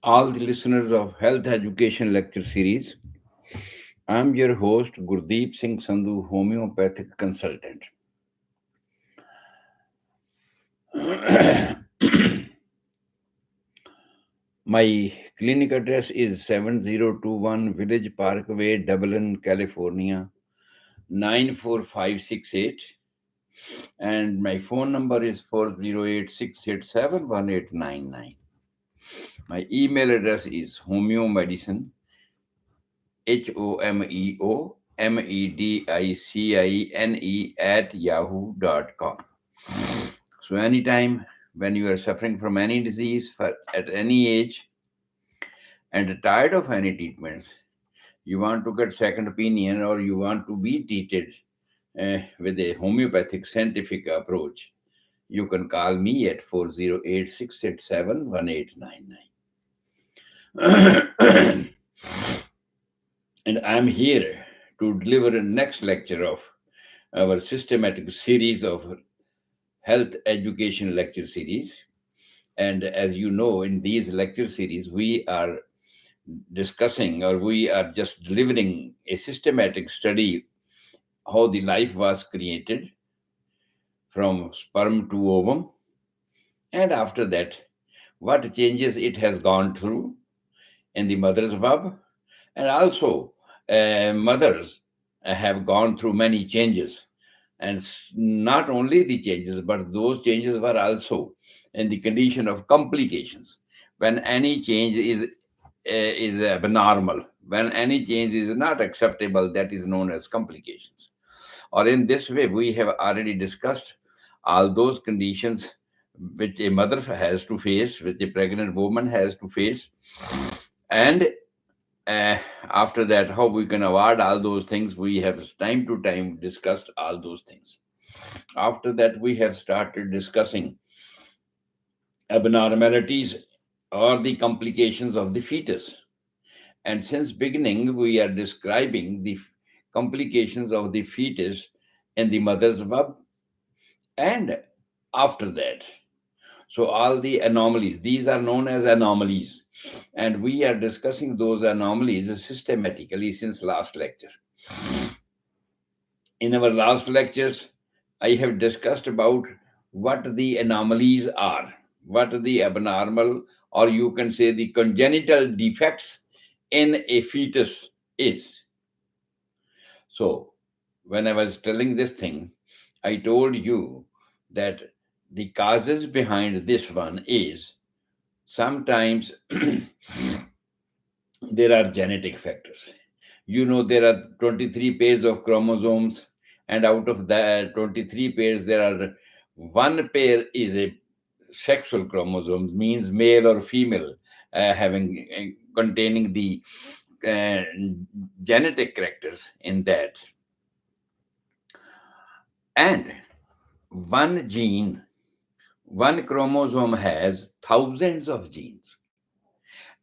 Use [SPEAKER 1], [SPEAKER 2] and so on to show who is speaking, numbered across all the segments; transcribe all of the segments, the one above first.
[SPEAKER 1] all the listeners of Health Education Lecture Series. I'm your host, Gurdeep Singh Sandhu, homeopathic consultant. My clinic address is 7021 Village Parkway, Dublin, California, 94568. And my phone number is 408 687 1899. My email address is homeomedicine HOMEOMEDICINE @yahoo.com. So, anytime when you are suffering from any disease at any age and tired of any treatments, you want to get second opinion or you want to be treated with a homeopathic scientific approach, you can call me at 408 687 1899. And I'm here to deliver a next lecture of our systematic series of health education lecture series. And as you know, in these lecture series, we are discussing or we are just delivering a systematic study how the life was created from sperm to ovum, and after that, what changes it has gone through in the mother's womb, and also mothers have gone through many changes, and not only the changes but those changes were also in the condition of complications. When any change is abnormal, when any change is not acceptable, that is known as complications. Or in this way, we have already discussed all those conditions which a mother has to face, which a pregnant woman has to face, and uh, after that, how we can avoid all those things. We have time to time discussed all those things. After that, we have started discussing abnormalities or the complications of the fetus. And since beginning, we are describing the complications of the fetus in the mother's womb and after that. So all the anomalies, these are known as anomalies. And we are discussing those anomalies systematically since last lecture. In our last lectures, I have discussed about what the anomalies are, what the abnormal, or you can say the congenital defects in a fetus is. So, when I was telling this thing, I told you that the causes behind this one is sometimes there are genetic factors. You know, there are 23 pairs of chromosomes, and out of that 23 pairs, there are one pair is a sexual chromosome, means male or female, having containing the uh, genetic characters in that. And one gene, one chromosome has thousands of genes,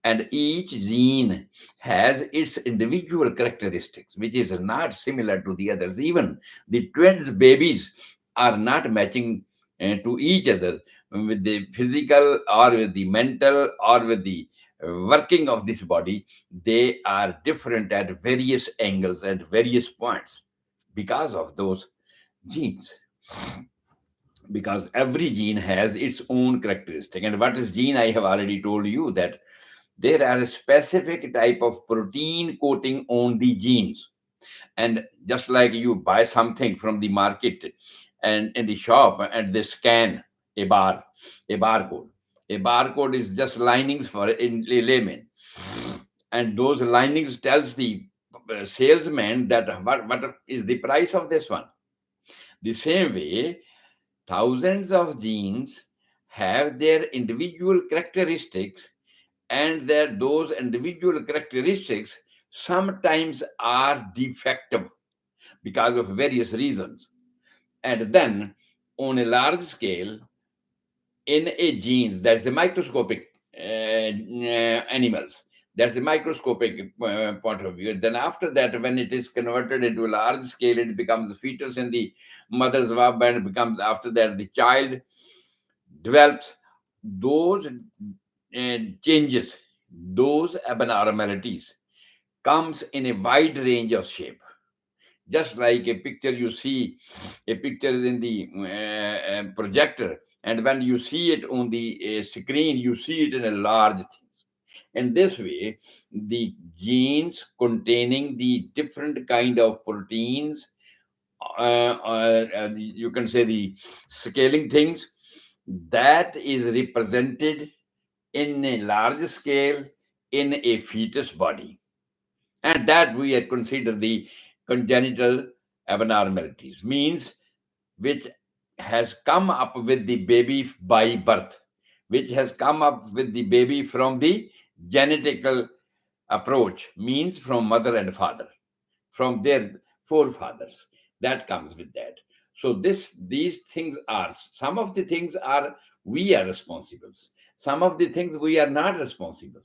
[SPEAKER 1] and each gene has its individual characteristics which is not similar to the others. Even the twins babies are not matching to each other with the physical or with the mental or with the working of this body. They are different at various angles and various points because of those genes, because every gene has its own characteristic. And what is gene? I have already told you that there are a specific type of protein coating on the genes. And just like you buy something from the market and in the shop and they scan a bar, a barcode. A barcode is just linings for in layman. And those linings tells the salesman that what is the price of this one. The same way, thousands of genes have their individual characteristics, and that those individual characteristics sometimes are defective because of various reasons. And then on a large scale, in a genes, that's the microscopic animals, that's the microscopic point of view. Then after that, when it is converted into a large scale, it becomes a fetus in the mother's womb, and becomes after that the child develops those changes. Those abnormalities comes in a wide range of shape. Just like a picture, you see a picture is in the projector, and when you see it on the screen, you see it in a large things. In this way, the genes containing the different kind of proteins, you can say the scaling things, that is represented in a large scale in a fetus body, and that we consider the congenital abnormalities, means which has come up with the baby by birth, which has come up with the baby from the genetical approach, means from mother and father, from their forefathers. That comes with that. So these things are, some of the things are, we are responsible, some of the things we are not responsible.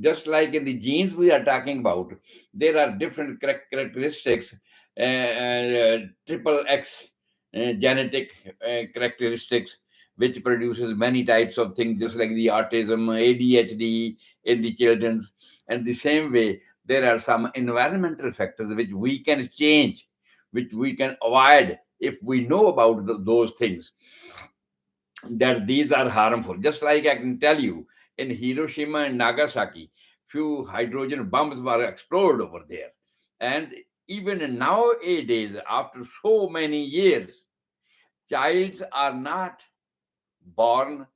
[SPEAKER 1] Just like in the genes we are talking about, there are different characteristics, triple x genetic characteristics, which produces many types of things, just like the autism, ADHD in the children's. And the same way, there are some environmental factors which we can change, which we can avoid if we know about those things, that these are harmful. Just like I can tell you, in Hiroshima and Nagasaki, few hydrogen bombs were exploded over there. And even nowadays, after so many years, childs are not born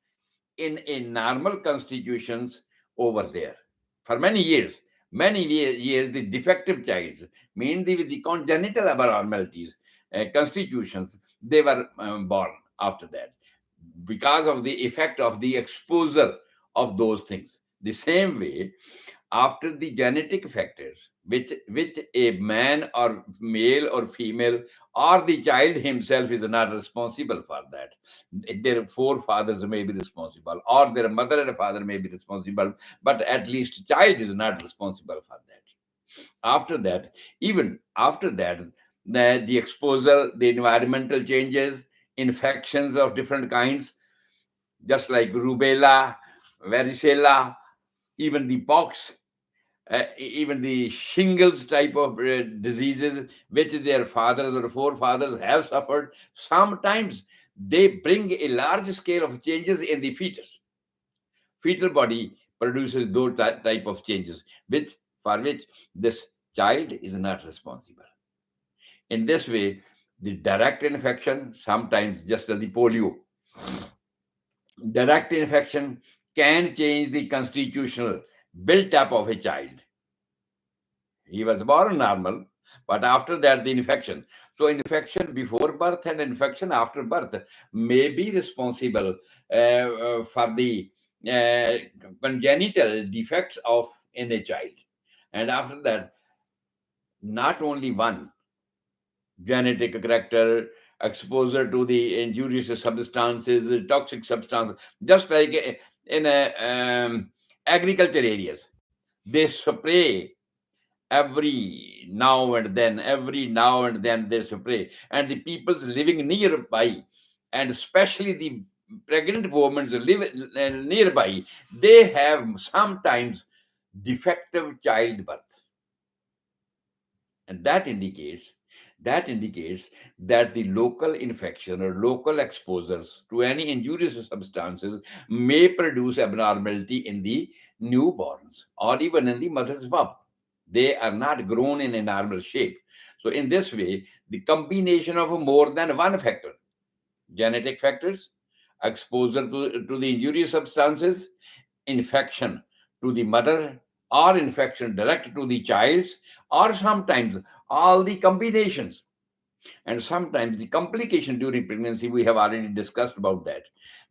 [SPEAKER 1] in a normal constitutions over there for many years. Many years, the defective childs, mainly with the congenital abnormalities, constitutions, they were born after that, because of the effect of the exposure of those things. The same way, after the genetic factors, which a man or male or female or the child himself is not responsible for that, their forefathers may be responsible, or their mother and father may be responsible, but at least child is not responsible for that. After that, even after that, the exposure, the environmental changes, infections of different kinds, just like rubella, varicella, even the pox, even the shingles type of diseases which their fathers or forefathers have suffered, sometimes they bring a large scale of changes in the fetus. Fetal body produces those type of changes, which for which this child is not responsible. In this way, the direct infection, sometimes just the polio, direct infection can change the constitutional built up of a child. He was born normal, but after that, the infection. So, infection before birth and infection after birth may be responsible for the uh, congenital defects of in a child. And after that, not only one genetic character, exposure to the injurious substances, toxic substances, just like in agriculture areas, they spray every now and then they spray, and the peoples living nearby, and especially the pregnant women who live nearby, they have sometimes defective childbirth, and that indicates that the local infection or local exposures to any injurious substances may produce abnormality in the newborns or even in the mother's womb. They are not grown in a normal shape. So in this way, the combination of more than one factor, genetic factors, exposure to the injurious substances, infection to the mother, or infection direct to the child's, or sometimes all the combinations, and sometimes the complication during pregnancy. We have already discussed about that.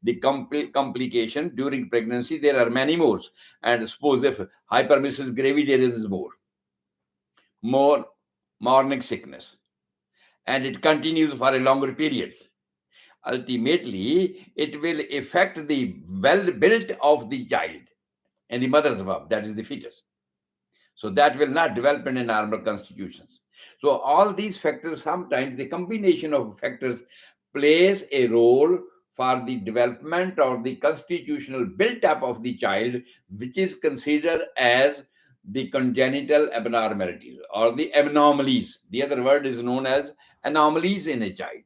[SPEAKER 1] The complication during pregnancy, there are many more, and suppose if hyperemesis gravidae, there is more morning sickness, and it continues for a longer periods. Ultimately, it will affect the well built of the child and the mother's womb, that is the fetus. So that will not develop in a normal constitutions. So all these factors, sometimes the combination of factors plays a role for the development or the constitutional build-up of the child, which is considered as the congenital abnormalities or the abnormalities. The other word is known as anomalies in a child.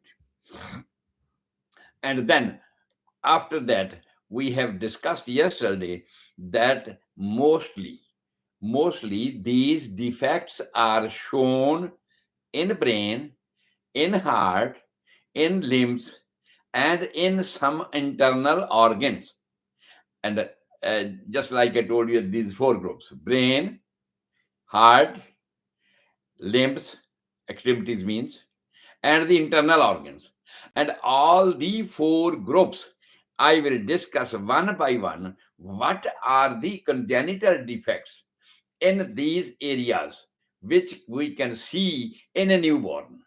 [SPEAKER 1] And then after that, we have discussed yesterday that mostly these defects are shown in brain, in heart, in limbs, and in some internal organs. And just like I told you, these four groups: brain, heart, limbs, extremities means, and the internal organs. And all the four groups, I will discuss one by one what are the congenital defects in these areas which we can see in a newborn,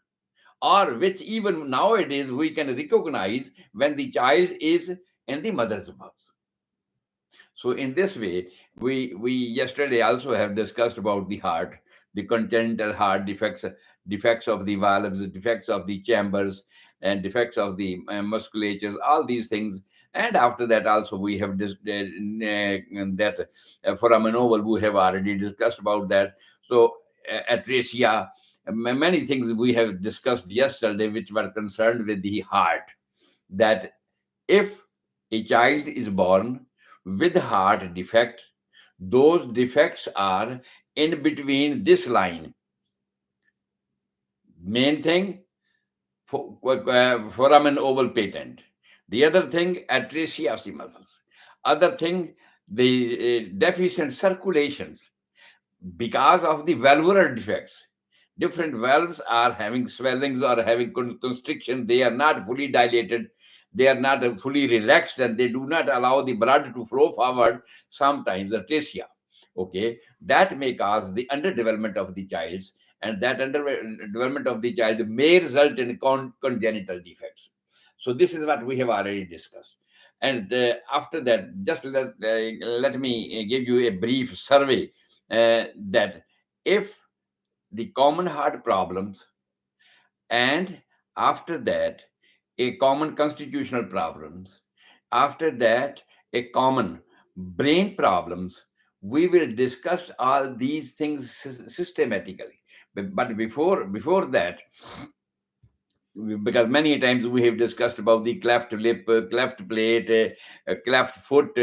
[SPEAKER 1] or which even nowadays we can recognize when the child is in the mother's mouth. So in this way, we yesterday also have discussed about the heart, the congenital heart defects, defects of the valves, defects of the chambers, and defects of the musculatures, all these things. And after that, also we have that foramen oval, we have already discussed about that. So atresia, many things we have discussed yesterday, which were concerned with the heart. That if a child is born with heart defect, those defects are in between this line. Main thing, foramen oval patent. The other thing, atresia of the muscles. Other thing, the deficient circulations because of the valvular defects. Different valves are having swellings or having constriction. They are not fully dilated. They are not fully relaxed, and they do not allow the blood to flow forward. Sometimes atresia, okay, that may cause the underdevelopment of the child's, and that underdevelopment of the child may result in congenital defects. So this is what we have already discussed. And after that, just let me give you a brief survey that if the common heart problems, and after that a common constitutional problems, after that a common brain problems, we will discuss all these things systematically. But before that, because many times we have discussed about the cleft lip, cleft plate, cleft foot,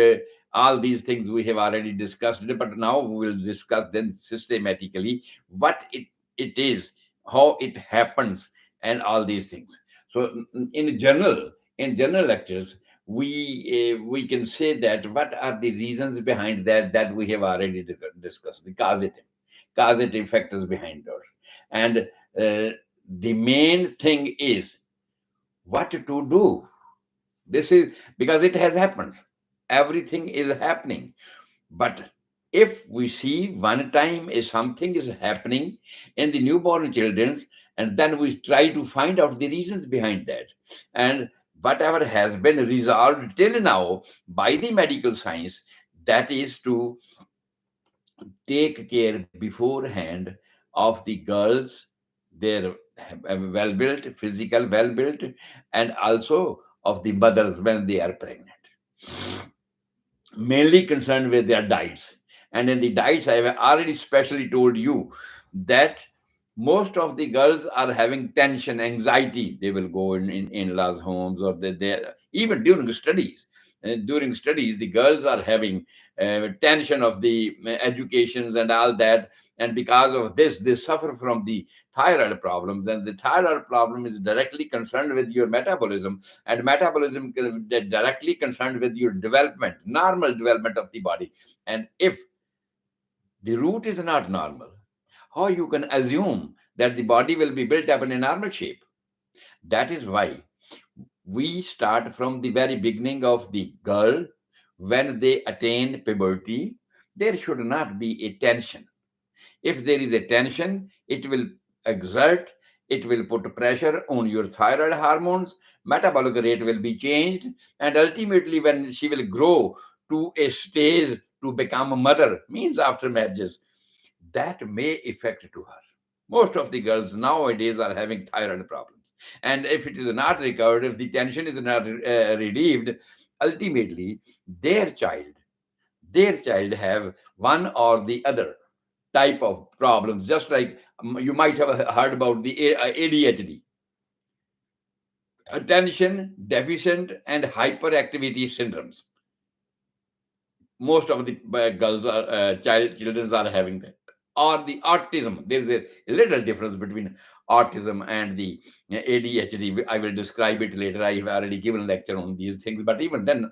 [SPEAKER 1] all these things we have already discussed. But now we will discuss them systematically, what it is, how it happens, and all these things. So in general lectures, we can say that what are the reasons behind that we have already discussed, the causative factors behind those. And the main thing is what to do. This is because it has happened. Everything is happening. But if we see one time is something is happening in the newborn children's, and then we try to find out the reasons behind that, and whatever has been resolved till now by the medical science, that is to take care beforehand of the girls, their well built, physical well built, and also of the mothers when they are pregnant. Mainly concerned with their diets. And in the diets, I have already specially told you that most of the girls are having tension, anxiety. They will go in in-laws' homes, or they even during studies. During studies, the girls are having tension of the educations and all that. And because of this, they suffer from the thyroid problems. And the thyroid problem is directly concerned with your metabolism, and metabolism directly concerned with your development, normal development of the body. And if the root is not normal, how you can assume that the body will be built up in a normal shape? That is why we start from the very beginning of the girl. When they attain puberty, there should not be a tension. If there is a tension, it will exert, it will put pressure on your thyroid hormones, metabolic rate will be changed, and ultimately, when she will grow to a stage to become a mother, means after marriages, that may affect to her. Most of the girls nowadays are having thyroid problems. And if it is not recovered, if the tension is not relieved, ultimately their child their child have one or the other type of problems, just like you might have heard about the ADHD, attention deficient and hyperactivity syndromes. Most of the girls are children are having that, or the autism. There is a little difference between autism and the ADHD. I will describe it later. I have already given a lecture on these things, but even then,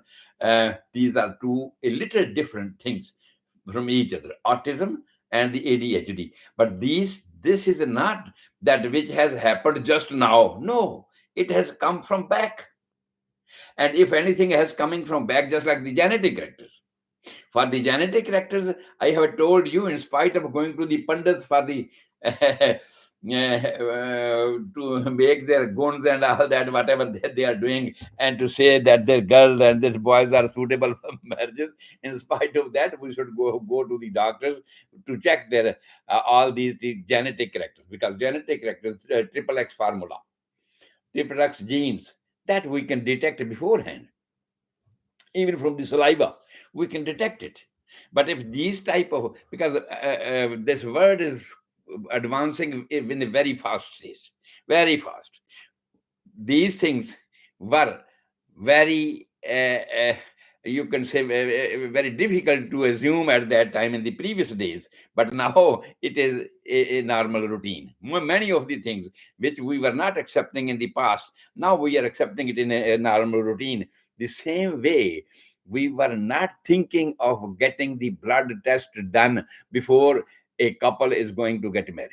[SPEAKER 1] these are two a little different things from each other: autism and the ADHD. But this is not that which has happened just now. No, it has come from back. And if anything has coming from back, just like the genetic characters, for the genetic characters, I have told you, in spite of going to the pundits for the to make their guns and all that, whatever they are doing, and to say that their girls and these boys are suitable for marriages. In spite of that, we should go to the doctors to check their all these the genetic characters, because genetic characters, triple X formula, triple X genes, that we can detect beforehand, even from the saliva we can detect it. But if these type of, because this word is advancing in a very fast stage, very fast, these things were very you can say very difficult to assume at that time in the previous days, but now it is a normal routine. Many of the things which we were not accepting in the past, now we are accepting it in a normal routine. The same way we were not thinking of getting the blood test done before a couple is going to get married,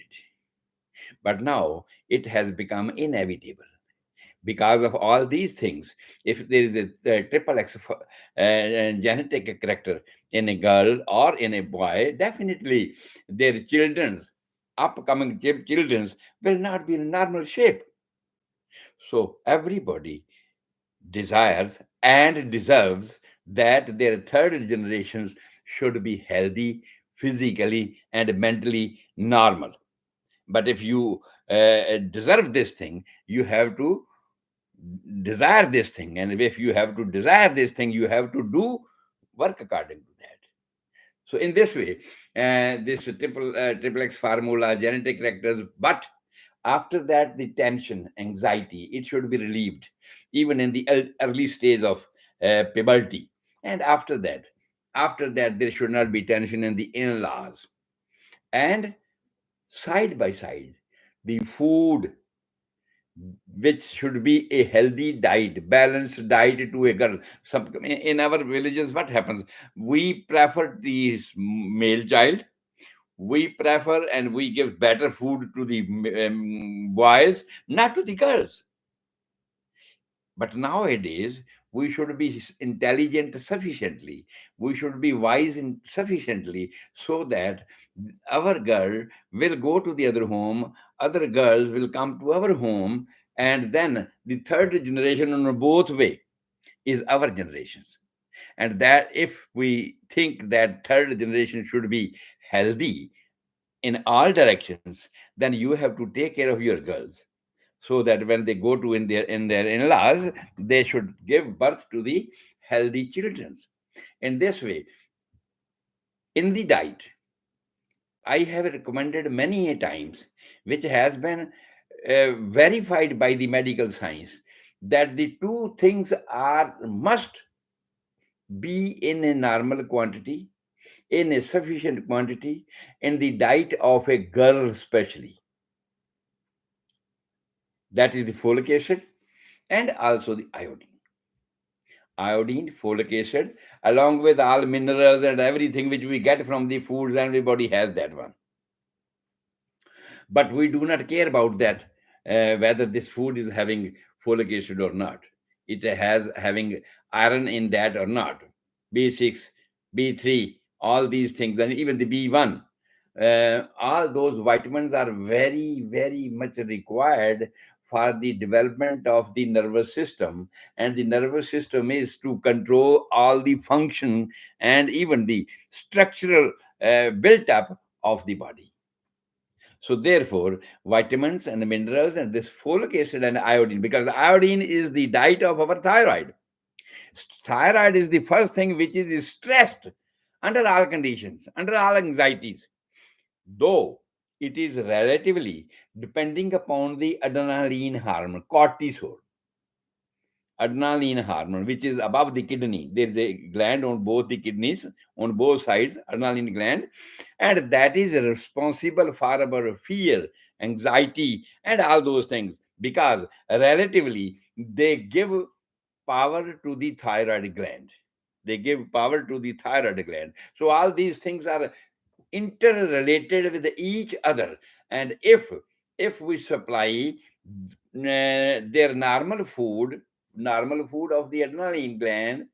[SPEAKER 1] but now it has become inevitable because of all these things. If there is a triple X genetic character in a girl or in a boy, definitely their children's upcoming children's will not be in normal shape. So everybody desires and deserves that their third generations should be healthy, physically and mentally normal. But if you deserve this thing, you have to desire this thing. And if you have to desire this thing, you have to do work according to that. So in this way, this triple X formula, genetic characters, but after that, the tension, anxiety, it should be relieved, even in the early stage of puberty. And after that, there should not be tension in the in-laws. And side by side, the food, which should be a healthy diet, balanced diet to a girl. Some in our villages, what happens? We prefer the male child. We prefer and we give better food to the boys, not to the girls. But nowadays, we should be intelligent sufficiently. We should be wise sufficiently so that our girl will go to the other home, other girls will come to our home, and then the third generation on both way is our generations. And that if we think that third generation should be healthy in all directions, then you have to take care of your girls so that when they go to in their in-laws, they should give birth to the healthy children. In this way, in the diet, I have recommended many a times, which has been verified by the medical science, that the two things are must be in a normal quantity, in a sufficient quantity, in the diet of a girl especially. That is the folic acid and also the iodine, folic acid, along with all minerals and everything which we get from the foods. Everybody has that one. But we do not care about that, whether this food is having folic acid or not. It has having iron in that or not. B6, B3, all these things, and even the B1. All those vitamins are very, very much required for the development of the nervous system. And the nervous system is to control all the function and even the structural built up of the body. So therefore, vitamins and minerals and this folic acid and iodine, because the iodine is the diet of our thyroid. Thyroid is the first thing which is stressed under all conditions, under all anxieties, though it is relatively depending upon the adrenaline hormone, cortisol. Adrenaline hormone, which is above the kidney. There is a gland on both the kidneys, on both sides, adrenaline gland, and that is responsible for our fear, anxiety, and all those things because relatively they give power to the thyroid gland. They give power to the thyroid gland. So all these things are interrelated with each other, and if we supply their normal food of the adrenaline gland,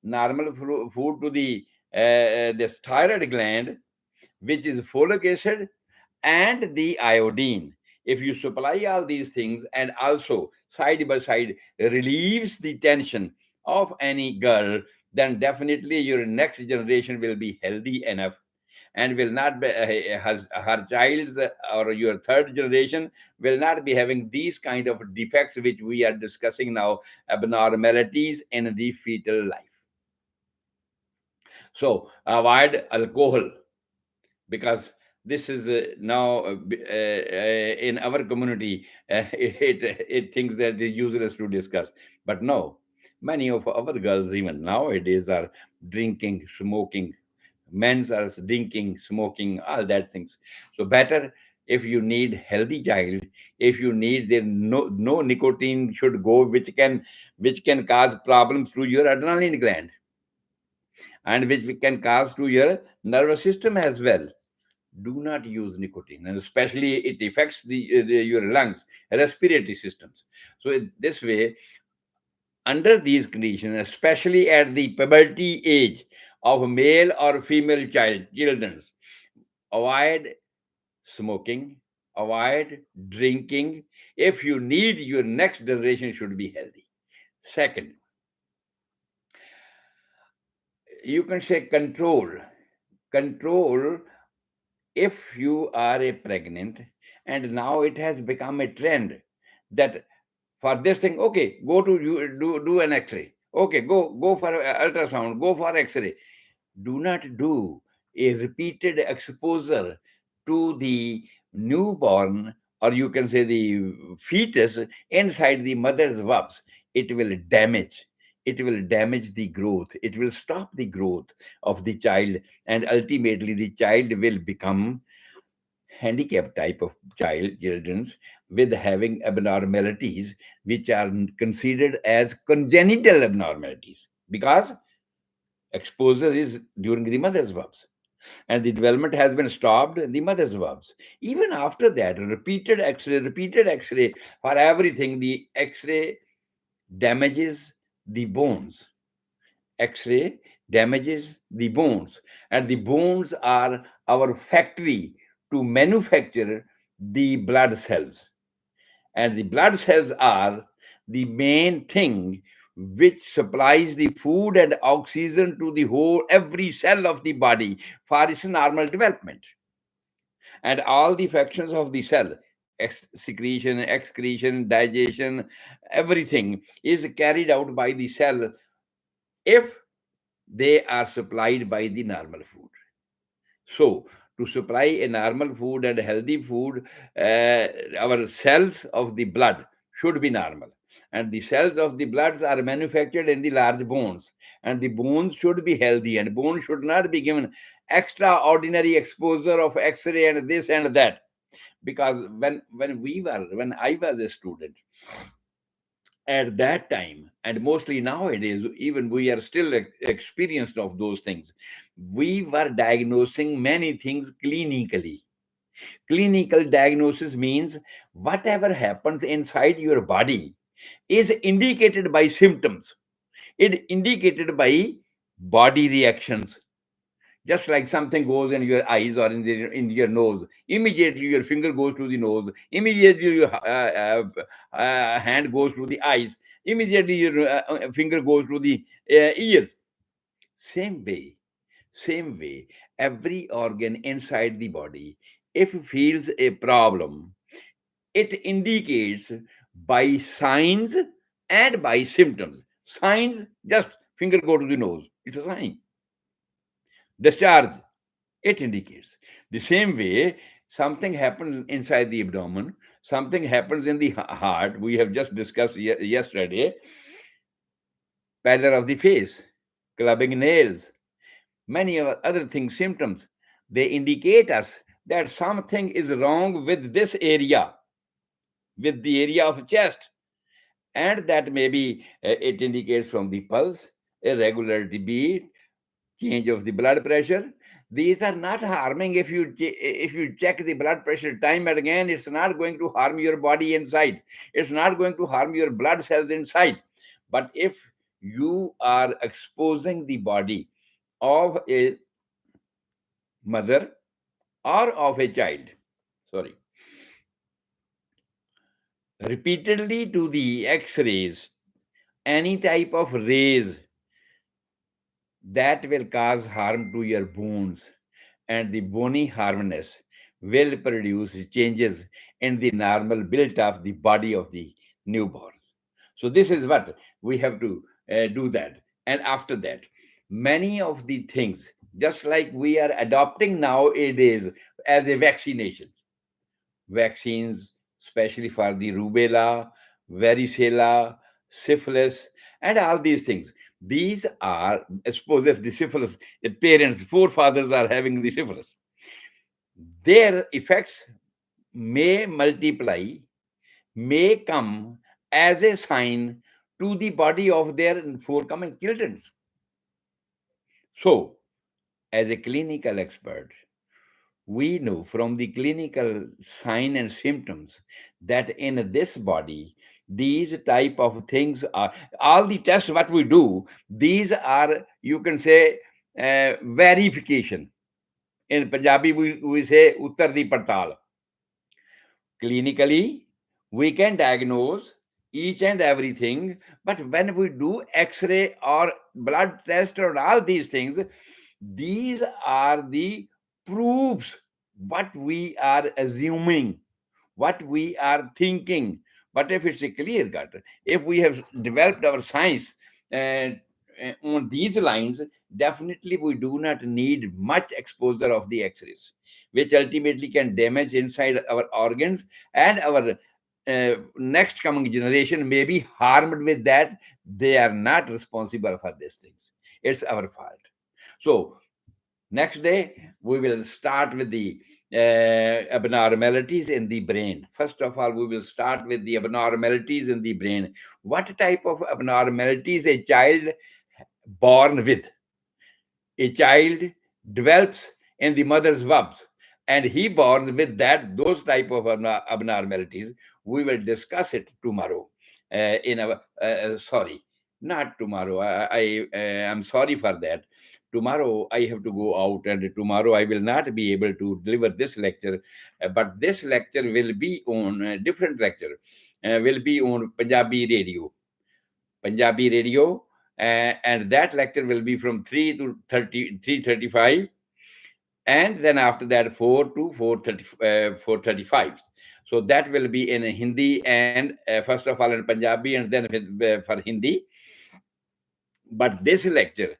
[SPEAKER 1] normal food to the this thyroid gland, which is folic acid and the iodine. If you supply all these things and also side by side relieves the tension of any girl, then definitely your next generation will be healthy enough and will not be has her child's or your third generation will not be having these kind of defects which we are discussing now, abnormalities in the fetal life. So avoid alcohol, because this is now in our community it thinks that it's useless to discuss, but no, many of our girls even nowadays are drinking, smoking. Men's are drinking, smoking, all that things. So better, if you need healthy child, if you need the no nicotine should go, which can cause problems to your adrenaline gland and which can cause to your nervous system as well. Do not use nicotine, and especially it affects your lungs, respiratory systems. So this way, under these conditions, especially at the puberty age of male or female children, avoid smoking, avoid drinking. If you need, your next generation should be healthy. Second, you can say control. If you are a pregnant and now it has become a trend that for this thing, okay, go to you do an x-ray, okay, go for ultrasound, go for x-ray. Do not do a repeated exposure to the newborn, or you can say the fetus inside the mother's womb. It will damage the growth, it will stop the growth of the child, and ultimately the child will become handicapped type of children's with having abnormalities which are considered as congenital abnormalities, because exposure is during the mother's womb and the development has been stopped in the mother's womb. Even after that, repeated x-ray for everything, the x-ray damages the bones. X-ray damages the bones, and the bones are our factory to manufacture the blood cells, and the blood cells are the main thing which supplies the food and oxygen to the whole every cell of the body for its normal development. And all the functions of the cell, secretion, excretion, digestion, everything is carried out by the cell if they are supplied by the normal food. So, to supply a normal food and healthy food, our cells of the blood should be normal. And the cells of the bloods are manufactured in the large bones. And the bones should be healthy, and bones should not be given extraordinary exposure of X-ray and this and that. Because when I was a student, at that time, and mostly nowadays even we are still experienced of those things, we were diagnosing many things clinically. Clinical diagnosis means whatever happens inside your body is indicated by symptoms, it indicated by body reactions. Just like something goes in your eyes or in your nose, immediately your finger goes to the nose, immediately your hand goes to the eyes, immediately your finger goes to the ears. Same way, every organ inside the body if it feels a problem, it indicates by signs and by symptoms. Signs, just finger go to the nose, it's a sign. Discharge, it indicates. The same way, something happens inside the abdomen, something happens in the heart. We have just discussed yesterday, pallor of the face, clubbing nails, many other things, symptoms. They indicate us that something is wrong with this area, with the area of chest, and that maybe it indicates from the pulse, irregularity beat, change of the blood pressure. These are not harming. If you check the blood pressure time and again, it's not going to harm your body inside. It's not going to harm your blood cells inside. But if you are exposing the body of a mother or of a child, sorry, repeatedly to the X-rays, any type of rays that will cause harm to your bones, and the bony hardness will produce changes in the normal build of the body of the newborn. So this is what we have to do that. And after that, many of the things, just like we are adopting nowadays as a vaccination, vaccines, especially for the rubella, varicella, syphilis, and all these things. These are, suppose if the syphilis, the parents, forefathers are having the syphilis, their effects may multiply, may come as a sign to the body of their forthcoming children. So, as a clinical expert, we know from the clinical sign and symptoms that in this body these type of things are, all the tests what we do, these are, you can say, verification. In Punjabi we say uttar di partal. Clinically, we can diagnose each and everything, but when we do X-ray or blood test or all these things, these are the proofs what we are assuming, what we are thinking. But if it's a clear cut, if we have developed our science uh, on these lines, definitely we do not need much exposure of the X-rays, which ultimately can damage inside our organs, and our next coming generation may be harmed with that. They are not responsible for these things. It's our fault. So next day, we will start with the abnormalities in the brain. First of all, we will start with the abnormalities in the brain. What type of abnormalities a child born with? A child develops in the mother's womb, and he born with that those type of abnormalities. We will discuss it tomorrow. In our sorry, not tomorrow. I am sorry for that. Tomorrow I have to go out, and tomorrow I will not be able to deliver this lecture. But this lecture will be on different lecture. Will be on Punjabi radio. Punjabi radio, and that lecture will be from 3 to 30, 3:35, and then after that 4 to 4:30, 4:35. So that will be in Hindi, and first of all in Punjabi, and then for Hindi. But this lecture,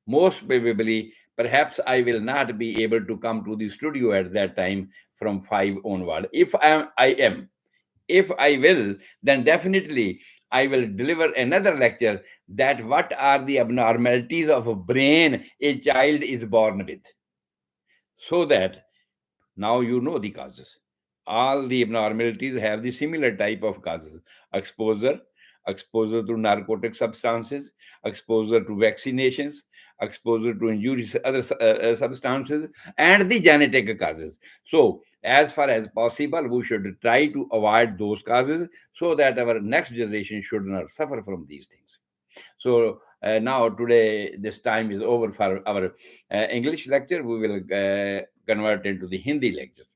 [SPEAKER 1] most probably, perhaps I will not be able to come to the studio at that time from 5 onward. If I am, if I will, then definitely I will deliver another lecture that what are the abnormalities of a brain a child is born with, so that now you know the causes. All the abnormalities have the similar type of causes: exposure, exposure to narcotic substances, exposure to vaccinations, exposure to injurious other substances, and the genetic causes. So, as far as possible, we should try to avoid those causes so that our next generation should not suffer from these things. So now today this time is over for our English lecture. We will convert into the Hindi lectures,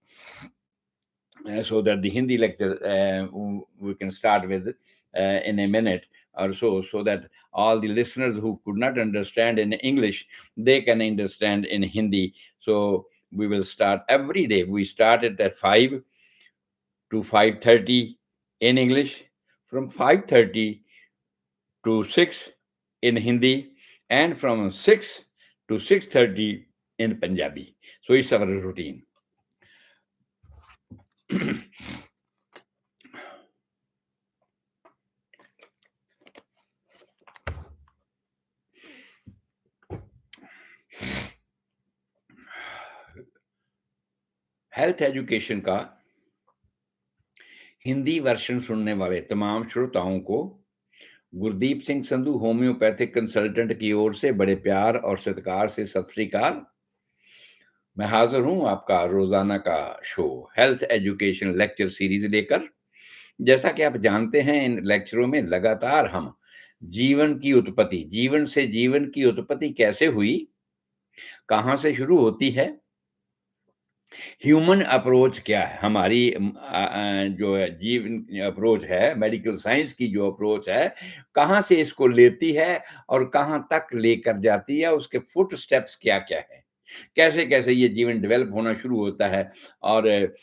[SPEAKER 1] so that the Hindi lecture we can start with in a minute or so, so that all the listeners who could not understand in English, they can understand in Hindi. So We will start every day. We start it at 5 to 5:30 in English, from 5:30 to 6 in Hindi, and from 6 to 6:30 in Punjabi. So it's our routine. Health education का हिंदी वर्षन सुनने वाले तमाम श्रोताओं को Gurdeep Singh Sandhu homeopathic consultant की ओर से बड़े प्यार और सत्कार से सत श्री अकाल। मैं हाजिर हूं आपका रोजाना का show health education lecture series लेकर। जैसा कि आप जानते हैं, इन लेक्चरों में लगातार हम जीवन की उत्पत्ति, जीवन से जीवन की उत्पत्ति कैसे हुई, कहां से शुरू होती है, ह्यूमन अप्रोच क्या है, हमारी जो है जीवन अप्रोच है, मेडिकल साइंस की जो अप्रोच है, कहाँ से इसको लेती है और कहाँ तक लेकर जाती है, उसके फुट स्टेप्स क्या क्या है, कैसे कैसे ये जीवन डेवलप होना शुरू होता है, और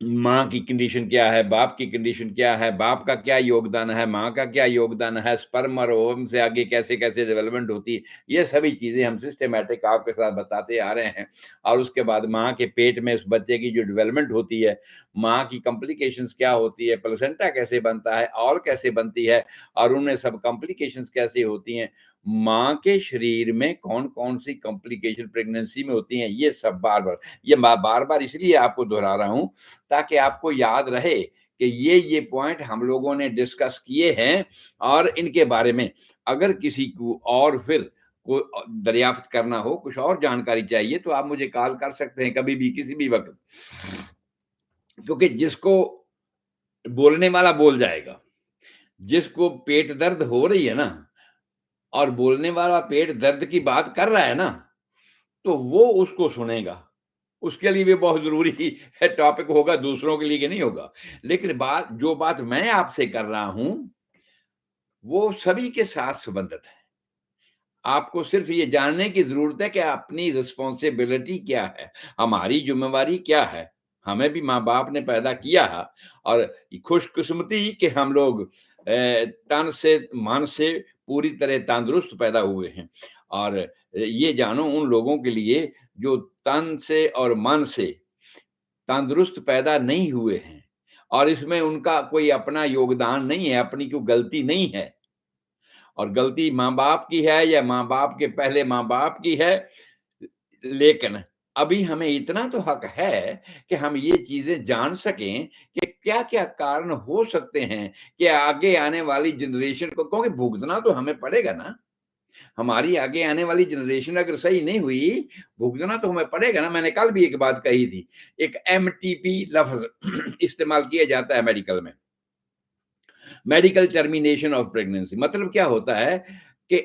[SPEAKER 1] माँ की कंडीशन क्या है, बाप की कंडीशन क्या है, बाप का क्या योगदान है, माँ का क्या योगदान है, स्पर्म और ओवम से आगे कैसे कैसे डेवलपमेंट होती है, ये सभी चीजें हम सिस्टमेटिक आपके साथ बताते आ रहे हैं। और उसके बाद माँ के पेट में उस बच्चे की जो डेवलपमेंट होती है, माँ की कॉम्प्लिकेशंस क्या होती है, प्लेसेंटा कैसे बनता है, ऑल कैसे बनती है, और उनमें सब कॉम्प्लिकेशंस कैसे होती हैं, माँ के शरीर में कौन कौन सी कॉम्प्लिकेशन प्रेगनेंसी में होती हैं, ये सब बार बार, ये बार बार इसलिए आपको दोहरा रहा हूं ताकि आपको याद रहे कि ये पॉइंट हम लोगों ने डिस्कस किए हैं, और इनके बारे में अगर किसी को और फिर को दरियाफ्त करना हो, कुछ और जानकारी चाहिए, तो आप मुझे कॉल कर सकते हैं कभी भी, किसी भी वक्त। क्योंकि जिसको बोलने वाला बोल जाएगा, जिसको पेट दर्द हो रही है ना, और बोलने वाला पेट दर्द की बात कर रहा है ना, तो वो उसको सुनेगा। उसके लिए भी बहुत ज़रूरी है टॉपिक होगा, दूसरों के लिए कि नहीं होगा। लेकिन जो बात मैं आपसे कर रहा हूँ, वो सभी के साथ संबंधित है। आपको सिर्फ़ ये जानने की ज़रूरत है कि अपनी रिस्पॉन्सिबिलिटी क्या है, हमारी ज़िम्मेवारी क्या है। हमें भी माँ-बाप ने पैदा किया है, और खुशकिस्मती कि हम लोग तन से, मन से पूरी तरह तंदुरुस्त पैदा हुए हैं। और ये जानो उन लोगों के लिए जो तन से और मन से तंदुरुस्त पैदा नहीं हुए हैं, और इसमें उनका कोई अपना योगदान नहीं है, अपनी कोई गलती नहीं है, और गलती माँ-बाप की है या माँ-बाप के पहले माँ-बाप की है। लेकिन अभी हमें इतना तो हक है कि हम ये चीज़ें जान सकें कि क्या-क्या कारण हो सकते हैं कि आगे आने वाली जनरेशन को, क्योंकि भुगतना तो हमें पड़ेगा ना। हमारी आगे आने वाली जनरेशन अगर सही नहीं हुई, भुगतना तो हमें पड़ेगा ना। मैंने कल भी एक बात कही थी, एक एमटीपी लफ्ज़ इस्तेमाल किया जाता है मेडिकल में, मेडिकल टर्मिनेशन ऑफ प्रेगनेंसी। मतलब क्या होता है कि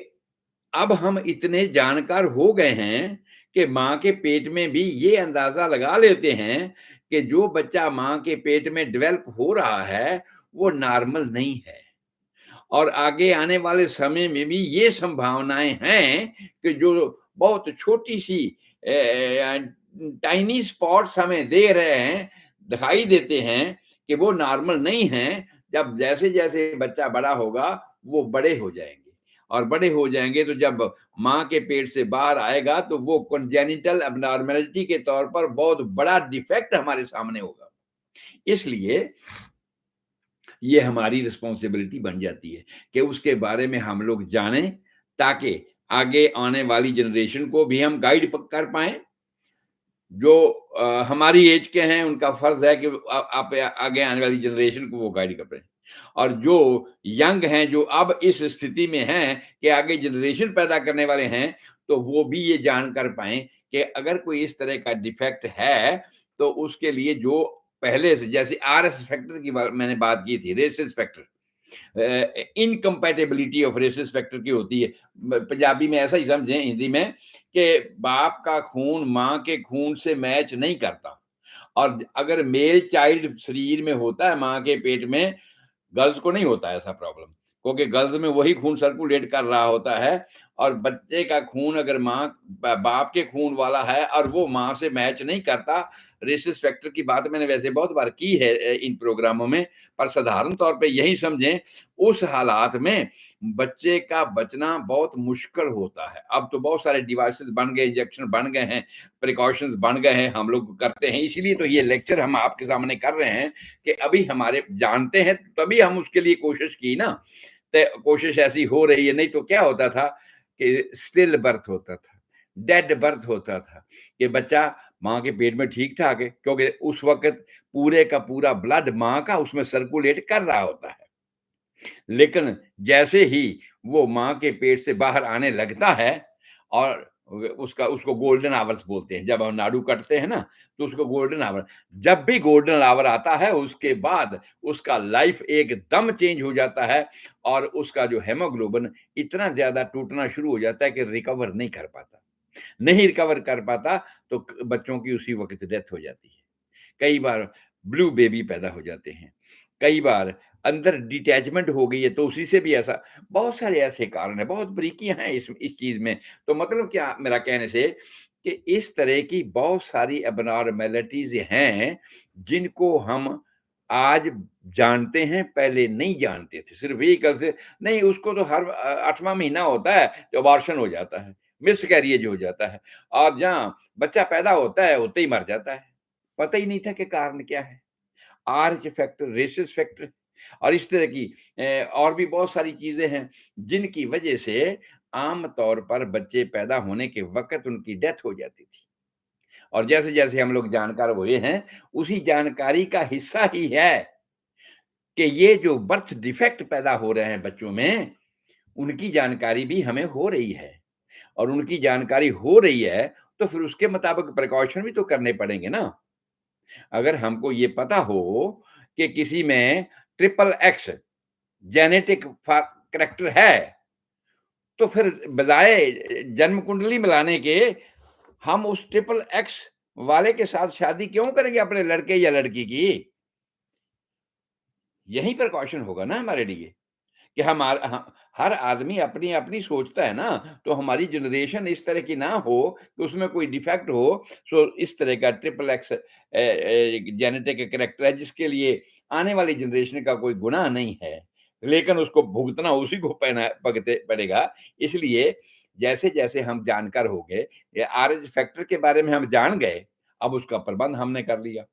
[SPEAKER 1] अब हम इतने जानकार हो गए हैं कि माँ के पेट में भी ये अंदाज़ा लगा लेते हैं कि जो बच्चा माँ के पेट में डेवलप हो रहा है, वो नॉर्मल नहीं है। और आगे आने वाले समय में भी ये संभावनाएं हैं कि जो बहुत छोटी सी टाइनी स्पॉट्स हमें दे रहे हैं, दिखाई देते हैं कि वो नॉर्मल नहीं हैं। जब जैसे जैसे बच्चा बड़ा होगा, वो बड़े हो जाएंगे, और बड़े हो जाएंगे तो जब माँ के पेट से बाहर आएगा, तो वो कॉन्जेनिटल अबनॉर्मलिटी के तौर पर बहुत बड़ा डिफेक्ट हमारे सामने होगा। इसलिए ये हमारी रिस्पॉन्सिबिलिटी बन जाती है कि उसके बारे में हम लोग जानें, ताकि आगे आने वाली जनरेशन को भी हम गाइड कर पाएँ। जो हमारी एज के हैं, उनका फर्ज़ है कि आप आगे आने वाली जनरेशन को वो गाइड कर पाएँ। और जो यंग हैं, जो अब इस स्थिति में हैं कि आगे जनरेशन पैदा करने वाले हैं, तो वो भी ये जान कर पाएँ कि अगर कोई इस तरह का डिफेक्ट है, तो उसके लिए जो पहले से, जैसे आरएस फैक्टर की मैंने बात की थी, rhesus factor, incompatibility of rhesus factor की होती है। पंजाबी में ऐसा ही समझें, हिंदी में, कि बाप का खून माँ के खून से मैच नहीं करता। और अगर मेल चाइल्ड शरीर में होता है माँ के पेट में, गर्ल्स को नहीं होता ऐसा प्रॉब्लम, क्योंकि गर्ल्स में वही खून सर्कुलेट कर रहा होता है, और बच्चे का खून अगर माँ बाप के खून वाला है और वो माँ से मैच नहीं करता, रेसिस फैक्टर की बात मैंने वैसे बहुत बार की है इन प्रोग्रामों में, पर साधारण तौर पे यही समझें, उस हालात में बच्चे का बचना बहुत मुश्किल होता है। अब तो बहुत सारे डिवाइसेस बन गए, इंजेक्शन बन गए हैं, प्रिकॉशंस बन गए हैं, हम लोग करते हैं। इसीलिए तो ये लेक्चर हम आपके सामने कर रहे हैं कि अभी हमारे जानते हैं, तभी हम उसके लिए कोशिश की ना। तो कोशिश ऐसी हो रही है, नहीं तो क्या होता था कि स्टिल बर्थ होता था, डेड बर्थ होता था, कि बच्चा माँ के पेट में ठीक ठाक है, क्योंकि उस वक्त पूरे का पूरा ब्लड माँ का उसमें सर्कुलेट कर रहा होता है। लेकिन जैसे ही वो माँ के पेट से बाहर आने लगता है और उसका उसको गोल्डन आवर्स बोलते हैं, जब हम नाड़ू कटते हैं ना, तो उसको गोल्डन आवर, जब भी गोल्डन आवर आता है उसके बाद उसका लाइफ एकदम चेंज हो जाता है और उसका जो हेमोग्लोबिन इतना ज्यादा टूटना शुरू हो जाता है कि रिकवर नहीं कर पाता। नहीं रिकवर कर पाता तो बच्चों की उसी वक्त डेथ हो जाती है। कई बार ब्लू बेबी पैदा हो जाते हैं, कई बार अंदर डिटैचमेंट हो गई है तो उसी से भी ऐसा, बहुत सारे ऐसे कारण हैं, बहुत बारीकियां हैं इस चीज में। तो मतलब क्या मेरा कहने से कि इस तरह की बहुत सारी एबनॉर्मेलिटीज हैं जिनको हम आज जानते हैं, पहले नहीं जानते थे। सिर्फ यही करते नहीं, उसको तो हर 8वां महीना होता है तो अबॉर्शन हो जाता है, मिसकैरिज हो जाता है, और जहाँ बच्चा पैदा होता है होते ही मर जाता है। पता ही नहीं था कि कारण क्या है। आर्च फैक्टर, रेसिस फैक्टर और इस तरह की और भी बहुत सारी चीजें हैं जिनकी वजह से आम तौर पर बच्चे पैदा होने के वक्त उनकी डेथ हो जाती थी। और जैसे जैसे हम लोग जानकार हुए हैं, उसी जानकारी का हिस्सा ही है कि ये जो बर्थ डिफेक्ट पैदा हो रहे हैं बच्चों में, उनकी जानकारी भी हमें हो रही है। और उनकी जानकारी हो रही है तो फिर उसके मुताबिक प्रिकॉशन भी तो करने पड़ेंगे ना। अगर हमको ये पता हो कि किसी में ट्रिपल एक्स जेनेटिक करेक्टर है, तो फिर बजाय जन्म कुंडली मिलाने के हम उस ट्रिपल एक्स वाले के साथ शादी क्यों करेंगे अपने लड़के या लड़की की? यही प्रिकॉशन होगा ना हमारे लिए। कि हर आदमी अपनी-अपनी सोचता है ना, तो हमारी जनरेशन इस तरह की ना हो कि उसमें कोई डिफेक्ट हो। सो इस तरह का ट्रिपल एक्स जेनेटिक करैक्टर है जिसके लिए आने वाली जनरेशन का कोई गुनाह नहीं है, लेकिन उसको भुगतना उसी को पैना पगते पड़ेगा। इसलिए जैसे-जैसे हम जानकार हो गए, ये आरएच फैक्टर के बारे में हम जान गए, अब उसका प्रबंध हमने कर लिया।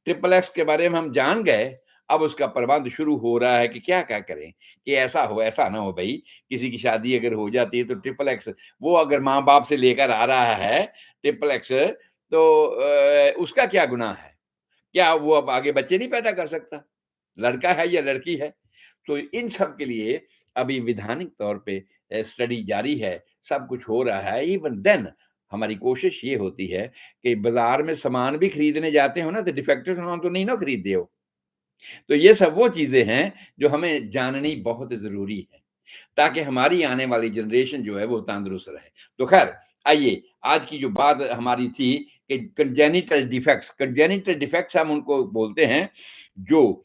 [SPEAKER 1] ट्रिपल एक्स के बारे में हम जान गए, अब उसका प्रबंध शुरू हो रहा है कि क्या-क्या करें, कि ऐसा हो, ऐसा ना हो भई, किसी की शादी अगर हो जाती है तो ट्रिपल एक्स वो अगर माँ-बाप से लेकर आ रहा है ट्रिपल एक्स, तो उसका क्या गुनाह है? क्या वो अब आगे बच्चे नहीं पैदा कर सकता? लड़का है या लड़की है? तो इन सब के लिए अभी वैधानिक तौर पे स्टडी जारी है, सब कुछ हो रहा है। इवन देन हमारी कोशिश ये होती है कि बाज़ार में सामान भी खरीदने जाते हो ना, तो डिफेक्टिव सामान तो नहीं ना खरीदते हो। तो ये सब वो चीज़ें हैं जो हमें जाननी बहुत ज़रूरी है, ताकि हमारी आने वाली जनरेशन जो है वो तंदुरुस्त रहे। तो ख़ैर आइए, आज की जो बात हमारी थी कि कंजेनिटल डिफेक्ट्स हम उनको बोलते हैं जो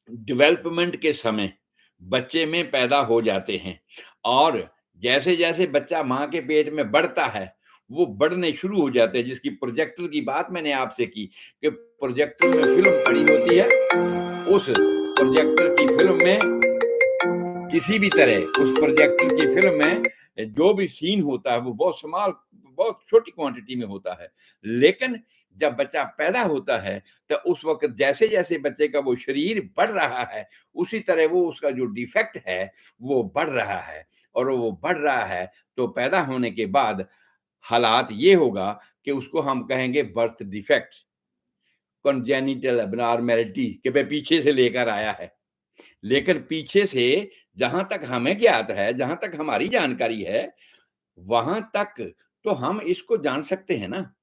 [SPEAKER 1] डेवलपमेंट के समय बच्चे में पैदा हो जाते हैं, और जैसे-जैसे बच्चा माँ के पेट में बढ़ता है, वो बढ़ने शुरू हो जाते हैं। जिसकी प्रोजेक्टर की बात मैंने आपसे की कि प्रोजेक्टर में फ़िल्म पड़ी होती है, उस प्रोजेक्टर की फ़िल्म में किसी भी तरह उस प्रोजेक्टर की फ़िल्म में जो भी सीन होता है वो बहुत स्मॉल, बहुत छोटी क्वांटिटी में होता है। लेकिन जब बच्चा पैदा होता है तो उस वक़्त जैसे-जैसे बच्चे का वो शरीर बढ़ रहा है, उसी तरह वो उसका जो डिफेक्ट है वो बढ़ रहा है, और वो बढ़ रहा है तो पैदा होने के बाद हालात ये होगा कि उसको हम कहेंगे बर्थ डिफेक्ट, कॉन्जेनिटल एब्नॉर्मेलिटी, कि भाई पीछे से लेकर आया है। लेकिन पीछे से जहाँ तक हमें ज्ञात है, जहाँ तक हमारी जानकारी है, वहाँ तक तो हम इसको जान सकते हैं ना।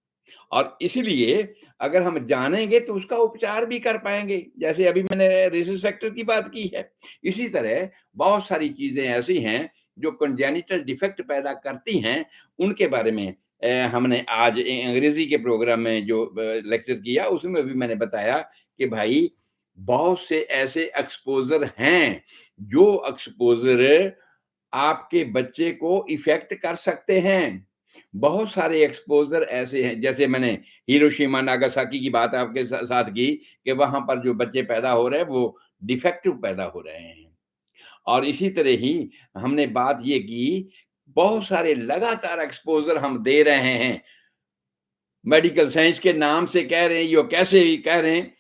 [SPEAKER 1] और इसीलिए अगर हम जानेंगे तो उसका उपचार भी कर पाएँगे। जैसे अभी मैंने रिस्क फैक्टर की बात की है। इसी तरह बहुत सारी चीज़ें ऐसी हैं जो कॉन्जेनिटल डिफेक्ट पैदा करती हैं, उनके बारे में हमने आज अंग्रेज़ी के प्रोग्राम में जो लेक्चर किया उसमें भी मैंने बताया कि भाई बहुत से ऐसे एक्सपोज़र हैं, जो एक्सपोज़र आपके बच्चे को इफ़ेक्ट कर सकते हैं। बहुत सारे एक्सपोज़र ऐसे हैं, जैसे मैंने हिरोशिमा, नागासाकी की बात आपके साथ की कि वहाँ पर जो बच्चे पैदा हो रहे हैं, वो डिफेक्टिव पैदा हो रहे हैं। और इसी तरह ही हमने बात ये की, बहुत सारे लगातार एक्सपोज़र हम दे रहे हैं। मेडिकल साइंस के नाम से कह रहे हैं, यो कैसे भी कह रहे हैं,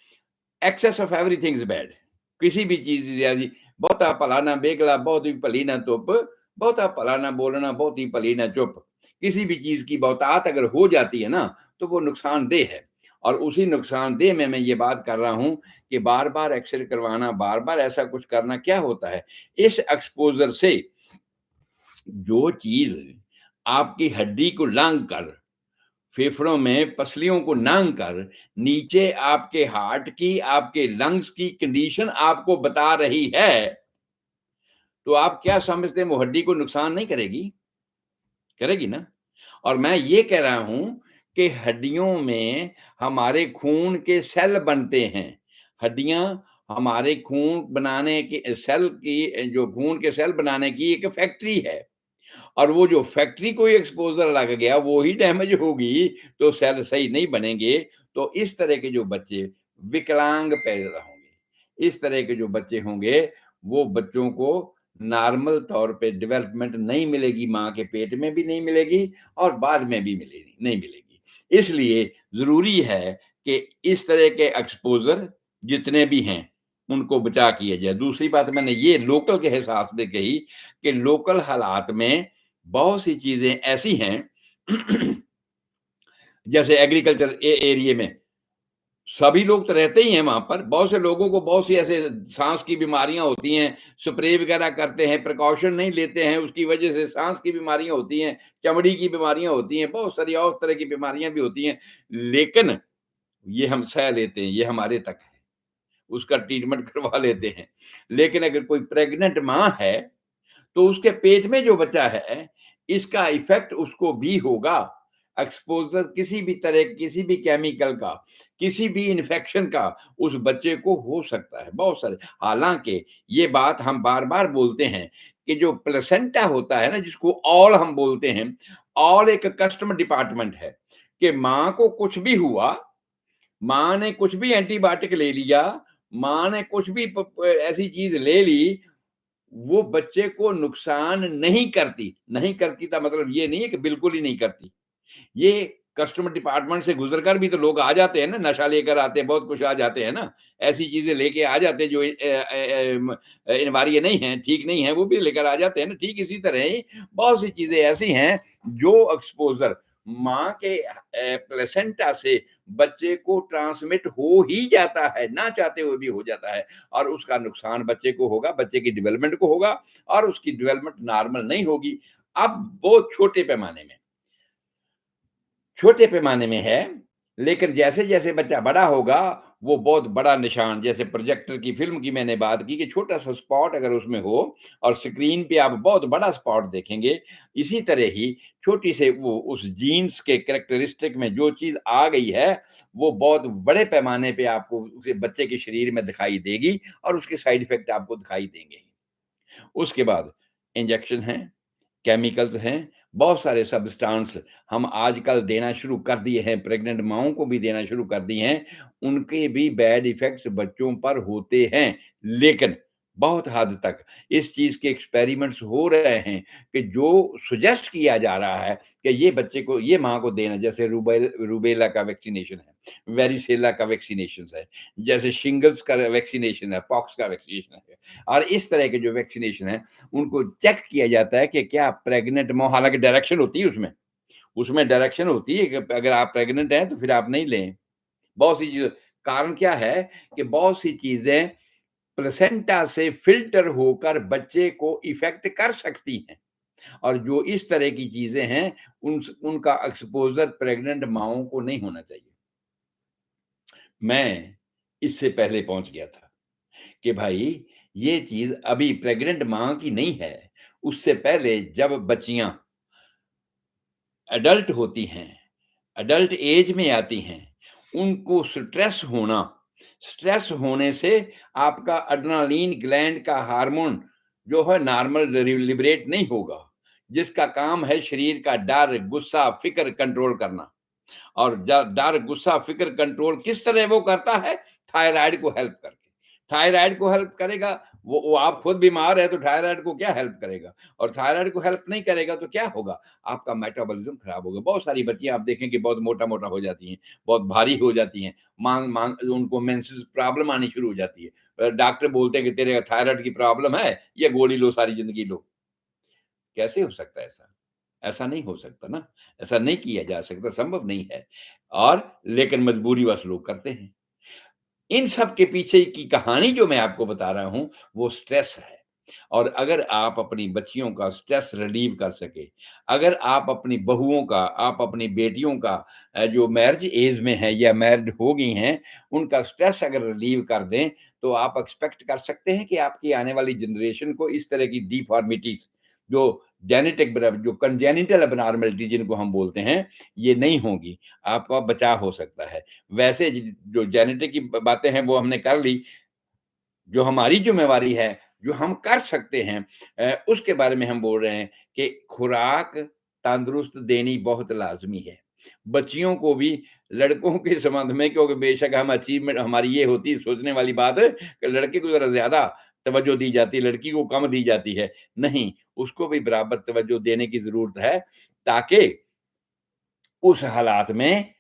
[SPEAKER 1] excess of everything is bad. किसी भी चीज़ की ज़्यादती, बहुता भला ना बेगला, बहुत ही भली ना तुप, बहुता भला ना बोलना, बहुत ही भली ना चुप। किसी भी चीज़ की बहुतात अगर हो जाती है ना, तो वो नुकसानदेह है। और उसी नुकसानदेह में मैं ये बात कर रहा हूँ कि बार-बार एक्स-रे करवाना, बार-बार ऐसा कुछ करना क्या होता है? इस एक्सपोज़र से जो चीज़ आपकी हड्डी को लांघ कर, फेफड़ों में पसलियों को नांग कर, नीचे आपके हार्ट की, आपके लंग्स की कंडीशन आपको बता रही है, तो आप क्या समझते हैं वो हड्डी को नुकसान नहीं करेगी? करेगी ना? और मैं ये कह रहा हूँ कि हड्डियों में हमारे खून के सेल बनते हैं। हड्डियाँ हमारे खून बनाने के सेल की, जो खून के सेल बनाने की एक फैक्ट्री है। और वो जो फैक्ट्री को ही एक्सपोज़र लग गया, वो ही डैमेज होगी, तो सेल सही नहीं बनेंगे। तो इस तरह के जो बच्चे विकलांग पैदा होंगे, इस तरह के जो बच्चे होंगे, वो बच्चों को नॉर्मल तौर पे डेवलपमेंट नहीं मिलेगी, माँ के पेट में भी नहीं मिलेगी और बाद में भी मिलेगी नहीं मिलेगी। इसलिए ज़रूरी है कि इस तरह के एक्सपोज़र जितने भी हैं, उनको बचा किया जाए। दूसरी बात मैंने ये लोकल के हिसाब से कही कि लोकल हालात में बहुत सी चीज़ें ऐसी हैं जैसे एग्रीकल्चर एरिया में सभी लोग तो रहते ही हैं वहाँ पर। बहुत से लोगों को बहुत सी ऐसे साँस की बीमारियाँ होती हैं, स्प्रे वगैरह करते हैं, प्रिकॉशन नहीं लेते हैं, उसकी वजह से साँस की बीमारियाँ होती हैं, चमड़ी की बीमारियाँ होती हैं, बहुत सारी और तरह की बीमारियाँ भी होती हैं। लेकिन ये हम सह लेते हैं, ये हमारे तक है, उसका ट्रीटमेंट करवा लेते हैं। लेकिन अगर कोई प्रेग्नेंट माँ है, तो उसके पेट में जो बच्चा है, इसका इफ़ेक्ट उसको भी होगा। एक्सपोज़र किसी भी तरह, किसी भी केमिकल का, किसी भी इन्फेक्शन का उस बच्चे को हो सकता है, बहुत सारे। हालाँकि ये बात हम बार-बार बोलते हैं कि जो प्लेसेंटा होता है ना, जिसको ऑल हम बोलते हैं, ऑल एक कस्टम डिपार्टमेंट है कि माँ को कुछ भी हुआ, माँ ने कुछ भी एंटीबायोटिक ले लिया, माँ ने कुछ भी प प ऐसी चीज़ ले ली, वो बच्चे को नुकसान नहीं करती। नहीं करती का मतलब ये नहीं है कि बिल्कुल ही नहीं करती। ये कस्टम डिपार्टमेंट से गुज़र कर भी तो लोग आ जाते हैं ना, नशा लेकर आते हैं, बहुत कुछ आ जाते हैं ना। ऐसी चीज़ें लेके आ जाते हैं जो इनवारिया नहीं है, ठीक नहीं है, वो भी लेकर आ जाते हैं ना। ठीक इसी तरह ही बहुत सी चीज़ें ऐसी हैं जो एक्सपोज़र माँ के प्लेसेंटा से बच्चे को ट्रांसमिट हो ही जाता है, ना चाहते हुए भी हो जाता है और उसका नुकसान बच्चे को होगा, बच्चे की डेवलपमेंट को होगा और उसकी डेवलपमेंट नॉर्मल नहीं होगी। अब वो छोटे पैमाने में है, लेकिन जैसे-जैसे बच्चा बड़ा होगा, वो बहुत बड़ा निशान, जैसे प्रोजेक्टर की फ़िल्म की मैंने बात की कि छोटा-सा स्पॉट अगर उसमें हो और स्क्रीन पे आप बहुत बड़ा स्पॉट देखेंगे, इसी तरह ही छोटी से वो उस जीन्स के कैरेक्टरिस्टिक में जो चीज़ आ गई है, वो बहुत बड़े पैमाने पे आपको उसे बच्चे के शरीर में दिखाई देगी और उसके साइड इफ़ेक्ट आपको दिखाई देंगे। उसके बाद इंजेक्शन हैं, केमिकल्स हैं, बहुत सारे सब्सटेंस हम आजकल देना शुरू कर दिए हैं, प्रेग्नेंट माँओं को भी देना शुरू कर दिए हैं। उनके भी बैड इफ़ेक्ट्स बच्चों पर होते हैं, लेकिन बहुत हद तक इस चीज़ के एक्सपेरिमेंट्स हो रहे हैं कि जो सजेस्ट किया जा रहा है कि ये बच्चे को, ये माँ को देना, जैसे रूबेला का वैक्सीनेशन है, वेरिसेला का वैक्सीनेशंस है, जैसे शिंगल्स का वैक्सीनेशन है, पॉक्स का वैक्सीनेशन है और इस तरह के जो वैक्सीनेशन है, उनको चेक किया जाता है कि क्या प्रेग्नेंट माँ, हालाँकि डायरेक्शन होती है उसमें, उसमें डायरेक्शन होती है कि अगर आप प्रेग्नेंट हैं तो फिर आप नहीं लें। बहुत सी चीज़ें, कारण क्या है कि बहुत सी चीज़ें प्लेसेंटा से फ़िल्टर होकर बच्चे को इफ़ेक्ट कर सकती हैं और जो इस तरह की चीज़ें हैं, उनका एक्सपोज़र प्रेग्नेंट माँओं को नहीं होना चाहिए। मैं इससे पहले पहुँच गया था कि भाई ये चीज़ अभी प्रेग्नेंट माँ की नहीं है, उससे पहले जब बच्चियाँ एडल्ट होती हैं, एडल्ट एज में आती हैं, उनको स्ट्रेस होने से आपका एड्रेनालिन ग्लैंड का हार्मोन जो है नॉर्मल लिबरेट नहीं होगा, जिसका काम है शरीर का डर, गुस्सा, फ़िक्र कंट्रोल करना। और डर, गुस्सा, फ़िक्र कंट्रोल किस तरह वो करता है? थायराइड को हेल्प करके। थायराइड को हेल्प करेगा, वो आप खुद बीमार है तो थायराइड को क्या हेल्प करेगा? और थायराइड को हेल्प नहीं करेगा तो क्या होगा? आपका मेटाबॉलिज़्म खराब होगा। बहुत सारी बच्चियाँ आप देखें कि बहुत मोटा-मोटा हो जाती हैं, बहुत भारी हो जाती हैं, माँग-माँग उनको मेंसेस प्रॉब्लम आनी शुरू हो जाती है। डॉक्टर बोलते हैं कि तेरे थायराइड की प्रॉब्लम है, ये गोली लो सारी ज़िंदगी लो। कैसे हो सकता है ऐसा? ऐसा नहीं हो सकता ना, ऐसा नहीं किया जा सकता, संभव नहीं है। और लेकिन मजबूरीवश लोग करते हैं। इन सब के पीछे की कहानी जो मैं आपको बता रहा हूँ, वो स्ट्रेस है। और अगर आप अपनी बच्चियों का स्ट्रेस रिलीव कर सकें, अगर आप अपनी बहुओं का, आप अपनी बेटियों का जो मैरिज एज में है या मैरिड हो गई हैं, उनका स्ट्रेस अगर रिलीव कर दें, तो आप एक्सपेक्ट कर सकते हैं कि आपकी आने वाली जनरेशन को इस तरह की डिफ़ॉर्मिटीज़, जो जो कंजेनिटल एब्नॉर्मैलिटी जिनको हम बोलते हैं, ये नहीं होंगी। आपका बचाव हो सकता है। वैसे जो जेनेटिक की बातें हैं वो हमने कर ली, जो हमारी ज़िम्मेवारी है, जो हम कर सकते हैं उसके बारे में हम बोल रहे हैं कि खुराक तंदुरुस्त देनी बहुत लाज़मी है। बच्चियों को भी लड़कों के संबंध में, क्योंकि बेशक हम अचीवमेंट हमारी ये होती है सोचने वाली बात है कि लड़के को ज़रा ज़्यादा तवज्जो दी जाती है, लड़की को कम दी जाती है। नहीं, उसको भी बराबर तवज्जो देने की ज़रूरत है, ताकि उस हालात में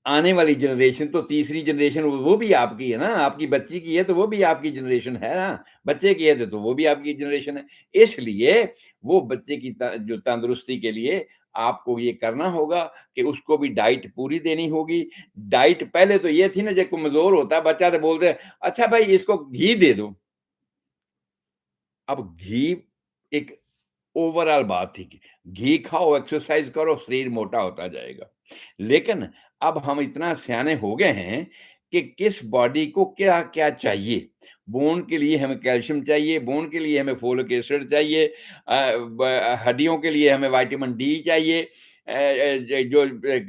[SPEAKER 1] आने वाली जनरेशन, तो तीसरी जनरेशन वो भी आपकी है ना, आपकी बच्ची की है तो वो भी आपकी जनरेशन है ना, बच्चे की है तो वो भी आपकी जनरेशन है। इसलिए वो बच्चे की जो तंदुरुस्ती के लिए आपको ये करना होगा कि उसको भी डाइट पूरी देनी होगी। डाइट पहले तो ये थी ना, जब कमज़ोर होता है बच्चा तो बोलते हैं, "अच्छा भाई इसको घी दे दो।" अब घी एक ओवरऑल बात थी कि घी खाओ, एक्सरसाइज करो, शरीर मोटा होता जाएगा। लेकिन अब हम इतना सयाने हो गए हैं कि किस बॉडी को क्या-क्या चाहिए। बोन के लिए हमें कैल्शियम चाहिए, बोन के लिए हमें फोलिक एसिड चाहिए, हड्डियों के लिए हमें विटामिन डी चाहिए, जो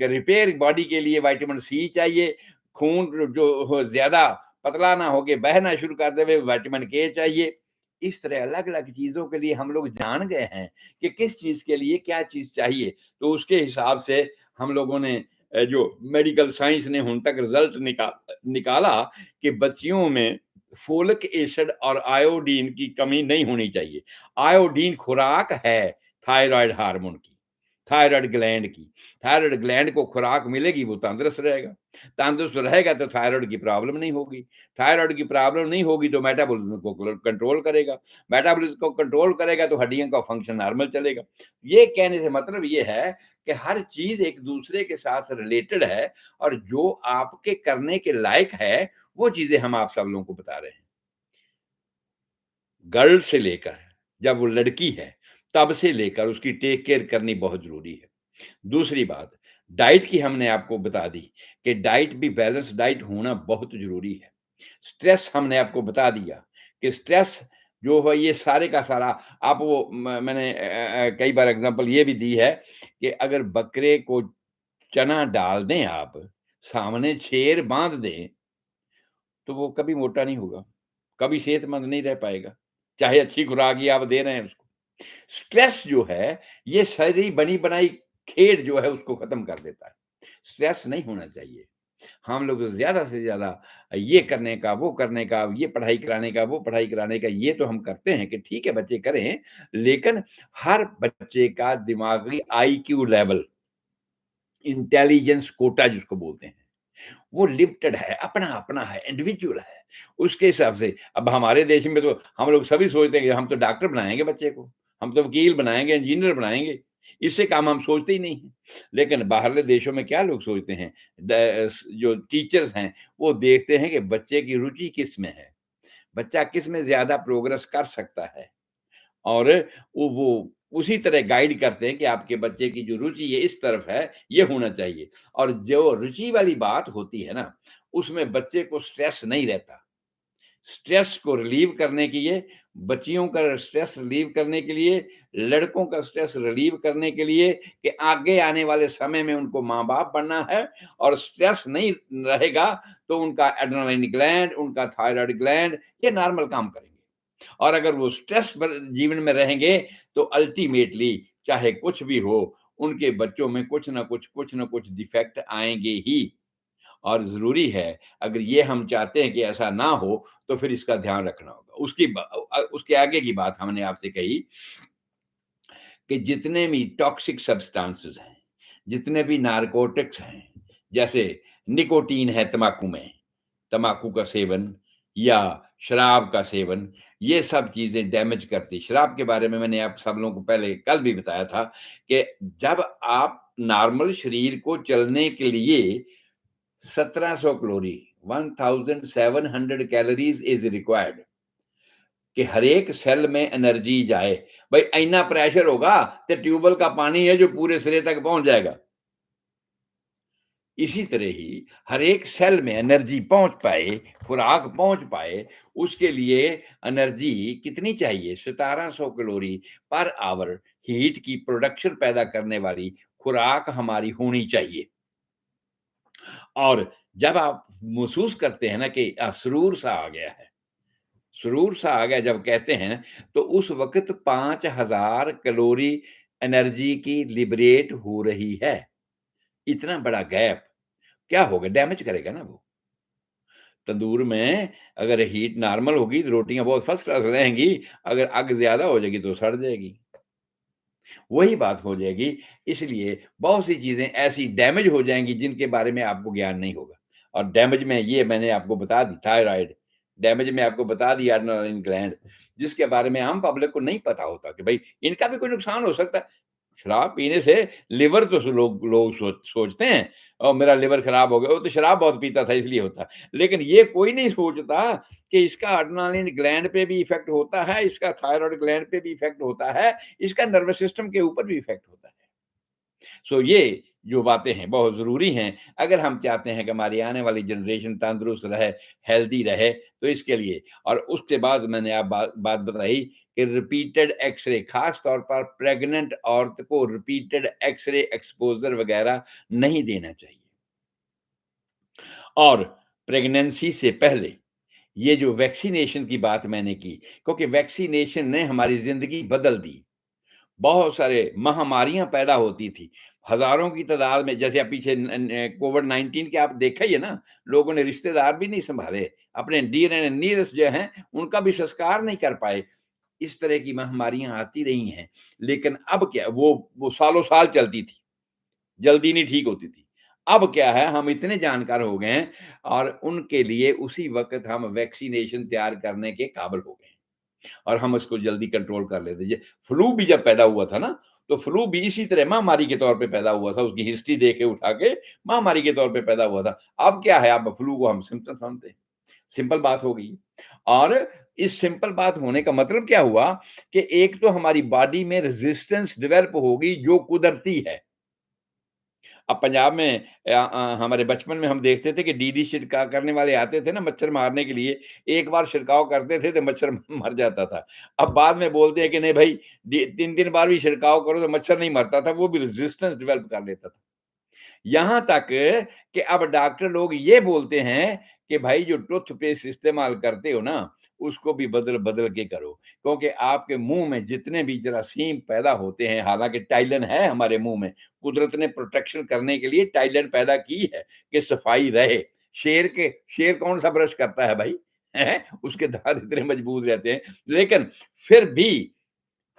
[SPEAKER 1] रिपेयर बॉडी के लिए विटामिन सी चाहिए, खून जो हो ज़्यादा पतला ना हो के बहना शुरू कर देवे, विटामिन के चाहिए। इस तरह अलग-अलग चीज़ों के लिए हम लोग जान गए हैं कि किस चीज़ के लिए क्या चीज़ चाहिए। तो उसके हिसाब से हम लोगों ने जो मेडिकल साइंस ने हुन तक रिज़ल्ट निकाला कि बच्चियों में फोलिक एसिड और आयोडीन की कमी नहीं होनी चाहिए। आयोडीन खुराक है थायरॉइड हार्मोन की, थायरॉइड ग्लैंड की। थायरॉइड ग्लैंड को खुराक मिलेगी, वो तंदुरुस्त रहेगा। तंदुरुस्त रहेगा तो थायरॉइड की प्रॉब्लम नहीं होगी। थायरॉइड की प्रॉब्लम नहीं होगी तो मेटाबॉलिज्म को कंट्रोल करेगा। मेटाबॉलिज्म को कंट्रोल करेगा तो हड्डियों का फंक्शन नॉर्मल चलेगा। ये कहने से मतलब ये है कि हर चीज़ एक दूसरे के साथ रिलेटेड है, और जो आपके करने के लायक है, वो चीज़ें हम आप सब लोगों को बता रहे हैं। गर्ल से लेकर जब वो लड़की है, तब से लेकर उसकी टेक केयर करनी बहुत ज़रूरी है। दूसरी बात, डाइट की हमने आपको बता दी कि डाइट भी बैलेंस डाइट होना बहुत ज़रूरी है। स्ट्रेस हमने आपको बता दिया कि स्ट्रेस जो है ये सारे का सारा, आप वो मैंने कई बार एग्ज़ाम्पल ये भी दी है कि अगर बकरे को चना डाल दें आप, सामने शेर बाँध दें, तो वो कभी मोटा नहीं होगा, कभी सेहतमंद नहीं रह पाएगा, चाहे अच्छी खुराक ही आप दे रहे हैं उसको। स्ट्रेस जो है, ये सारी बनी-बनाई खेल जो है उसको खत्म कर देता है। स्ट्रेस नहीं होना चाहिए। हम लोग ज़्यादा से ज़्यादा ये करने का, वो करने का, ये पढ़ाई कराने का, वो पढ़ाई कराने का, ये तो हम करते हैं कि ठीक है बच्चे करें, लेकिन हर बच्चे का दिमागी आईक्यू लेवल, इंटेलिजेंस कोटा जिसको बोलते हैं, वो लिमिटेड है, अपना-अपना है, इंडिविजुअल है। उसके हिसाब से अब हमारे देश में तो हम लोग सभी सोचते हैं कि हम तो डॉक्टर बनाएँगे बच्चे को, हम तो वकील बनाएँगे, इंजीनियर बनाएँगे, इससे काम हम सोचते ही नहीं हैं। लेकिन बाहरले देशों में क्या लोग सोचते हैं, जो टीचर्स हैं, वो देखते हैं कि बच्चे की रुचि किसमें है, बच्चा किसमें ज़्यादा प्रोग्रेस कर सकता है। और वो उसी तरह गाइड करते हैं कि आपके बच्चे की जो रुचि है इस तरफ है, ये होना चाहिए। और जो रुचि वाली बात होती है ना, उसमें बच्चे को स्ट्रेस नहीं रहता। स्ट्रेस को रिलीव करने के लिए, बच्चियों का स्ट्रेस रिलीव करने के लिए, लड़कों का स्ट्रेस रिलीव करने के लिए कि आगे आने वाले समय में उनको माँ-बाप बनना है, और स्ट्रेस नहीं रहेगा तो उनका एड्रेनलिन ग्लैंड, उनका थायरॉइड ग्लैंड ये नॉर्मल काम करेंगे। और अगर वो स्ट्रेस जीवन में रहेंगे तो अल्टीमेटली चाहे कुछ भी हो, उनके बच्चों में कुछ ना कुछ डिफेक्ट आएंगे ही। और जरूरी है, अगर ये हम चाहते हैं कि ऐसा ना हो, तो फिर इसका ध्यान रखना होगा। उसके आगे की बात हमने आपसे कही कि जितने भी टॉक्सिक सब्सटेंसेस हैं, जितने भी नारकोटिक्स हैं, जैसे निकोटीन है तम्बाकू में, तम्बाकू का सेवन या शराब का सेवन, ये सब चीज़ें डैमेज करती। शराब के बारे में मैंने आप सब लोगों को पहले कल भी बताया था कि जब आप नॉर्मल शरीर को चलने के लिए 1700 कैलोरी 1700 कैलोरीज इज रिक्वायर्ड कि हर एक सेल में एनर्जी जाए। भाई इतना प्रेशर होगा तो ट्यूबवेल का पानी है जो पूरे सिरे तक पहुंच जाएगा। इसी तरह ही हर एक सेल में एनर्जी पहुंच पाए, खुराक पहुंच पाए, उसके लिए एनर्जी कितनी चाहिए? 1700 कैलोरी पर आवर हीट की प्रोडक्शन पैदा करने वाली खुराक हमारी होनी चाहिए। और जब आप महसूस करते हैं ना कि सुरूर सा आ गया है, सुरूर सा आ गया जब कहते हैं, तो उस वक़्त 5000 कैलोरी एनर्जी की लिबरेट हो रही है। इतना बड़ा गैप क्या होगा? डैमेज करेगा ना वो। तंदूर में अगर हीट नॉर्मल होगी तो रोटियाँ बहुत फर्स्ट क्लास रहेंगी, अगर आग ज़्यादा हो जाएगी तो सड़ जाएगी। वही बात हो जाएगी। इसलिए बहुत सी चीज़ें ऐसी डैमेज हो जाएँगी जिनके बारे में आपको ज्ञान नहीं होगा। और डैमेज में ये मैंने आपको बता दी थायरॉइड, डैमेज में आपको बता दिया एड्रेनलिन ग्लैंड, जिसके बारे में आम पब्लिक को नहीं पता होता कि भई इनका भी कोई नुकसान हो सकता है। शराब पीने से लिवर तो लोग लोग सोचते हैं मेरा लिवर खराब हो गया, वो तो शराब बहुत पीता था इसलिए होता है। लेकिन ये कोई नहीं सोचता कि इसका एड्रेनालिन ग्लैंड पे भी इफ़ेक्ट होता है, इसका थायरॉइड ग्लैंड पे भी इफ़ेक्ट होता है, इसका नर्वस सिस्टम के ऊपर भी इफ़ेक्ट होता है। सो ये जो बातें हैं बहुत ज़रूरी हैं, अगर हम चाहते हैं कि हमारी आने वाली जनरेशन तंदुरुस्त रहे, हेल्दी रहे, तो इसके लिए। और उसके बाद मैंने आप बात बात बताई कि रिपीटेड एक्स-रे, ख़ास तौर पर प्रेग्नेंट औरत को रिपीटेड एक्स-रे एक्सपोज़र वग़ैरह नहीं देना चाहिए। और प्रेगनेंसी से पहले ये जो वैक्सीनेशन की बात मैंने की, क्योंकि वैक्सीनेशन ने हमारी ज़िंदगी बदल दी। बहुत सारे महामारियाँ पैदा होती थी। हज़ारों की तादाद में, जैसे आप पीछे कोविड-19 के आप देखा ही है ना, लोगों ने रिश्तेदार भी नहीं सँभाले, अपने डियर एंड नियरेस्ट जो हैं, उनका भी संस्कार नहीं कर पाए। इस तरह की महामारियाँ आती रही हैं, लेकिन अब क्या वो सालों-साल चलती थी, जल्दी नहीं ठीक होती थी। अब क्या है, हम इतने जानकार हो गए हैं और उनके लिए उसी वक़्त हम वैक्सीनेशन तैयार करने के काबिल हो गए हैं। और हम उसको जल्दी कंट्रोल कर लेते हैं। फ्लू भी जब पैदा हुआ था ना, तो फ्लू भी इसी तरह महामारी के तौर पे पैदा हुआ था, उसकी हिस्ट्री देके उठा के महामारी के तौर पे पैदा हुआ था। अब क्या है, अब फ्लू को हम सिम्पटम समझते हैं, सिंपल बात हो गई। और इस सिंपल बात होने का मतलब क्या हुआ कि एक तो हमारी बॉडी में रेजिस्टेंस डेवलप होगी जो कुदरती है। अब पंजाब में हमारे बचपन में हम देखते थे कि डीडी छिड़काव करने वाले आते थे ना मच्छर मारने के लिए, एक बार छिड़काव करते थे तो मच्छर मर जाता था। अब बाद में बोलते हैं कि नहीं भाई 3-3 बार भी छिड़काव करो तो मच्छर नहीं मरता था, वो भी रेजिस्टेंस डेवलप कर लेता था। यहाँ तक कि अब डॉक्टर लोग ये बोलते हैं कि भाई जो टूथपेस्ट इस्तेमाल करते हो ना, उसको भी बदल-बदल के करो, क्योंकि आपके मुँह में जितने भी जरासीम पैदा होते हैं, हालाँकि टाइलन है हमारे मुँह में, कुदरत ने प्रोटेक्शन करने के लिए टाइलन पैदा की है कि सफाई रहे। शेर कौन-सा ब्रश करता है भाई? हैं? उसके दाँत इतने मजबूत रहते हैं, लेकिन फिर भी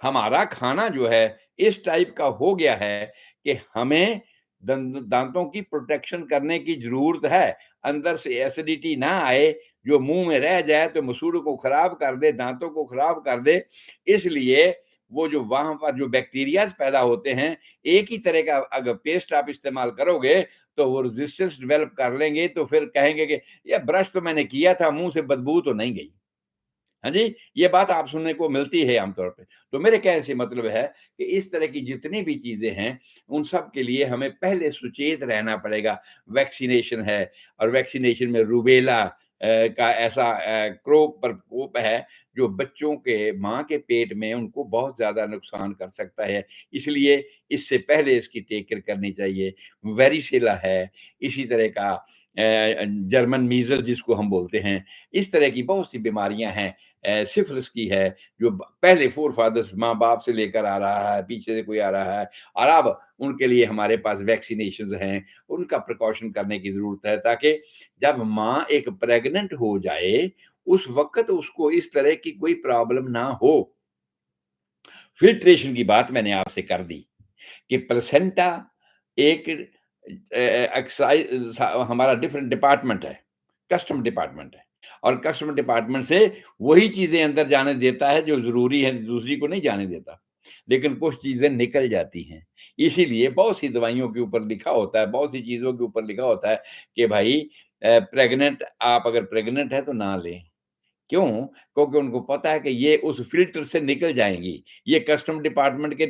[SPEAKER 1] हमारा खाना जो है इस टाइप का हो गया है कि हमें दांतों की प्रोटेक्शन करने की जरूरत है। अंदर से एसिडिटी ना आए, जो मुंह में रह जाए तो मसूड़ों को खराब कर दे, दांतों को खराब कर दे। इसलिए वो जो वहां पर जो बैक्टीरिया पैदा होते हैं, एक ही तरह का अगर पेस्ट आप इस्तेमाल करोगे तो वो रेजिस्टेंस डेवलप कर लेंगे, तो फिर कहेंगे कि ये ब्रश तो मैंने किया था, मुंह से बदबू तो नहीं गई। हाँ जी, ये बात आप सुनने को मिलती है आमतौर पे। तो मेरे कहने से मतलब है कि इस तरह की जितनी भी चीज़ें हैं, उन सब के लिए हमें पहले सुचेत रहना पड़ेगा। वैक्सीनेशन है और वैक्सीनेशन में रूबेला का ऐसा प्रकोप है, जो बच्चों के माँ के पेट में उनको बहुत ज़्यादा नुकसान कर सकता है। इसलिए इससे पहले इसकी टेक केयर करनी चाहिए। वेरिसेला है, इसी तरह का जर्मन मीज़ल्स जिसको हम बोलते हैं, इस तरह की बहुत सी बीमारियाँ हैं। सिफ़िलिस की है, जो पहले फ़ोरफ़ादर्स माँ-बाप से लेकर आ रहा है, पीछे से कोई आ रहा है, और अब उनके लिए हमारे पास वैक्सीनेशंस हैं, उनका प्रिकॉशन करने की ज़रूरत है, ताकि जब माँ एक प्रेग्नेंट हो जाए, उस वक़्त उसको इस तरह की कोई प्रॉब्लम ना हो। फ़िल्ट्रेशन की बात मैंने आपसे कर दी कि प्लेसेंटा एक हमारा डिफरेंट डिपार्टमेंट है, कस्टम डिपार्टमेंट है, और कस्टम डिपार्टमेंट से वही चीज़ें अंदर जाने देता है जो ज़रूरी है, दूसरी को नहीं जाने देता। लेकिन कुछ चीज़ें निकल जाती हैं। इसीलिए बहुत सी दवाइयों के ऊपर लिखा होता है, बहुत सी चीज़ों के ऊपर लिखा होता है कि भाई प्रेग्नेंट आप अगर प्रेग्नेंट हैं तो ना लें। क्यों? क्योंकि उनको पता है कि ये उस फ़िल्टर से निकल जाएँगी। ये कस्टम डिपार्टमेंट के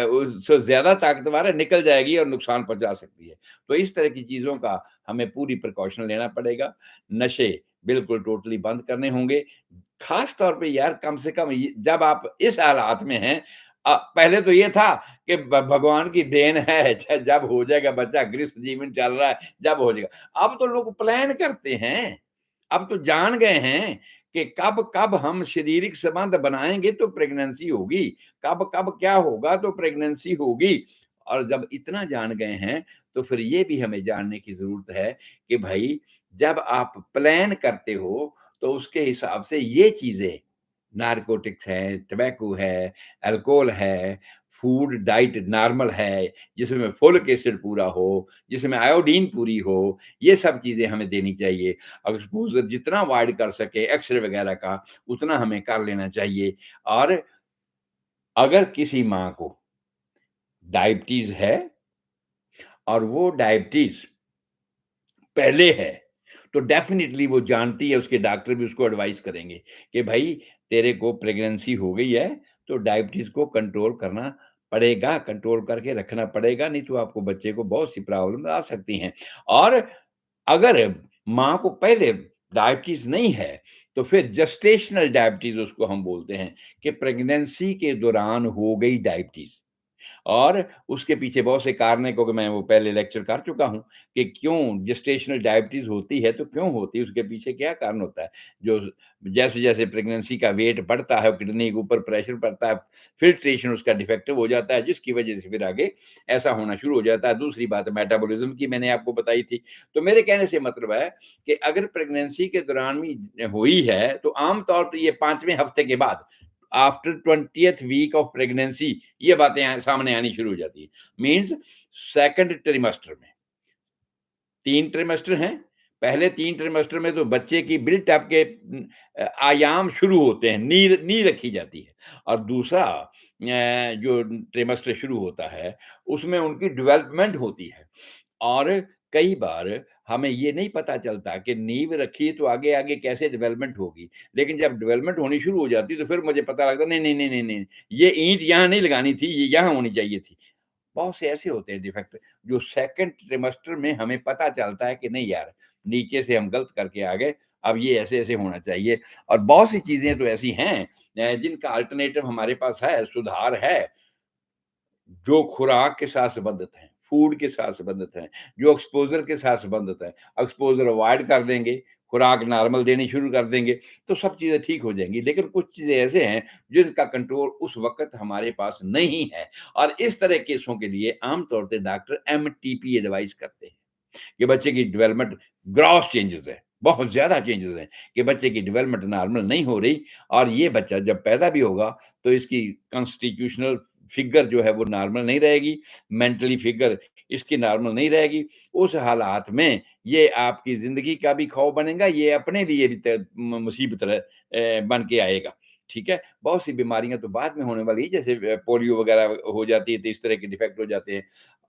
[SPEAKER 1] उससे ज़्यादा ताकतवर है, निकल जाएगी और नुकसान पहुँचा सकती है। तो इस तरह की चीज़ों का हमें पूरी प्रिकॉशन लेना पड़ेगा। नशे बिल्कुल टोटली बंद करने होंगे। ख़ास तौर पे यार कम से कम ये जब आप इस हालात में हैं, पहले तो ये था कि भगवान की देन है, जब हो जाएगा बच्चा, गृहस्थ जीवन चल रहा है, जब हो जाएगा। अब तो लोग प्लान करते हैं। अब तो जान गए हैं कि कब-कब हम शारीरिक संबंध बनाएँगे तो प्रेगनेंसी होगी, कब-कब क्या होगा तो प्रेगनेंसी होगी। और जब इतना जान गए हैं, तो फिर ये भी हमें जानने की ज़रूरत है कि भई जब आप प्लान करते हो, तो उसके हिसाब से ये चीज़ें नारकोटिक्स है, टोबैको है, अल्कोहल है, फूड डाइट नॉर्मल है, जिसमें फोलिक एसिड पूरा हो, जिसमें आयोडीन पूरी हो, ये सब चीज़ें हमें देनी चाहिए। एक्सपोज़र जितना अवॉइड कर सके एक्स-रे वगैरह का, उतना हमें कर लेना चाहिए। और अगर किसी माँ को डायबिटीज़ है और वो डायबिटीज़ पहले है, तो डेफ़िनिटली वो जानती है, उसके डॉक्टर भी उसको एडवाइस करेंगे कि भई तेरे को प्रेगनेंसी हो गई है, तो डायबिटीज़ को कंट्रोल करना पड़ेगा, कंट्रोल करके रखना पड़ेगा, नहीं तो आपको बच्चे को बहुत सी प्रॉब्लम आ सकती हैं। और अगर माँ को पहले डायबिटीज़ नहीं है, तो फिर जेस्टेशनल डायबिटीज़ उसको हम बोलते हैं कि प्रेगनेंसी के दौरान हो गई डायबिटीज़। और उसके पीछे बहुत से कारण हैं, क्योंकि मैं वो पहले लेक्चर कर चुका हूँ कि क्यों जेस्टेशनल डायबिटीज़ होती है, तो क्यों होती है, उसके पीछे क्या कारण होता है। जो जैसे-जैसे प्रेगनेंसी का वेट बढ़ता है, किडनी के ऊपर प्रेशर पड़ता है, फ़िल्ट्रेशन उसका डिफेक्टिव हो जाता है, जिसकी वजह से फिर आगे ऐसा होना शुरू हो जाता है। दूसरी बात मेटाबॉलिज़्म की मैंने आपको बताई थी। तो मेरे कहने से मतलब है कि अगर प्रेगनेंसी के दौरान भी हुई है, तो आम तौर पे ये 5वें हफ्ते के बाद after 20th week of pregnancy ये बातें सामने आनी शुरू हो जाती है। मीन्स सेकंड ट्रिमेस्टर में 3 ट्रिमेस्टर हैं। पहले 3 ट्रिमेस्टर में तो बच्चे की बिल्ट-अप के आयाम शुरू होते हैं, नींव रखी जाती है। और दूसरा जो ट्रिमेस्टर शुरू होता है, उसमें उनकी डेवलपमेंट होती है। और कई बार हमें ये नहीं पता चलता कि नींव रखी तो आगे-आगे कैसे डेवलपमेंट होगी। लेकिन जब डेवलपमेंट होनी शुरू हो जाती है, तो फिर मुझे पता लगता है नहीं, नहीं, नहीं, नहीं, नहीं, ये ईंट यहाँ नहीं लगानी थी, ये यहाँ होनी चाहिए थी। बहुत से ऐसे होते हैं डिफेक्ट, जो सेकंड ट्रिमेस्टर में हमें पता चलता है कि नहीं यार, नीचे से हम गलत करके आ गए, अब ये ऐसे-ऐसे होना चाहिए। और बहुत सी चीज़ें तो ऐसी हैं जिनका अल्टरनेटिव हमारे पास है, सुधार है। जो खुराक के साथ संबंधित हैं, फूड के साथ संबंधित हैं, जो एक्सपोज़र के साथ संबंधित हैं, एक्सपोज़र अवॉइड कर देंगे, खुराक नॉर्मल देनी शुरू कर देंगे, तो सब चीज़ें ठीक हो जाएँगी। लेकिन कुछ चीज़ें ऐसे हैं, जिनका कंट्रोल उस वक़्त हमारे पास नहीं है, और इस तरह केसों के लिए आम तौर पे डॉक्टर एमटीपी एडवाइस करते हैं। कि बच्चे की डेवलपमेंट ग्रॉस चेंजेस है, बहुत ज़्यादा चेंजेस हैं कि बच्चे की डेवलपमेंट नॉर्मल नहीं हो रही, और ये बच्चा जब पैदा भी होगा तो इसकी कॉन्स्टिट्यूशनल फिगर जो है वो नॉर्मल नहीं रहेगी, मेंटली फिगर इसकी नॉर्मल नहीं रहेगी। उस हालात में ये आपकी ज़िंदगी का भी खौफ बनेगा, ये अपने लिए भी मुसीबत बन के आएगा। ठीक है? बहुत सी बीमारियाँ तो बाद में होने वाली है, जैसे पोलियो वगैरह हो जाती है, तो इस तरह के डिफेक्ट हो जाते हैं।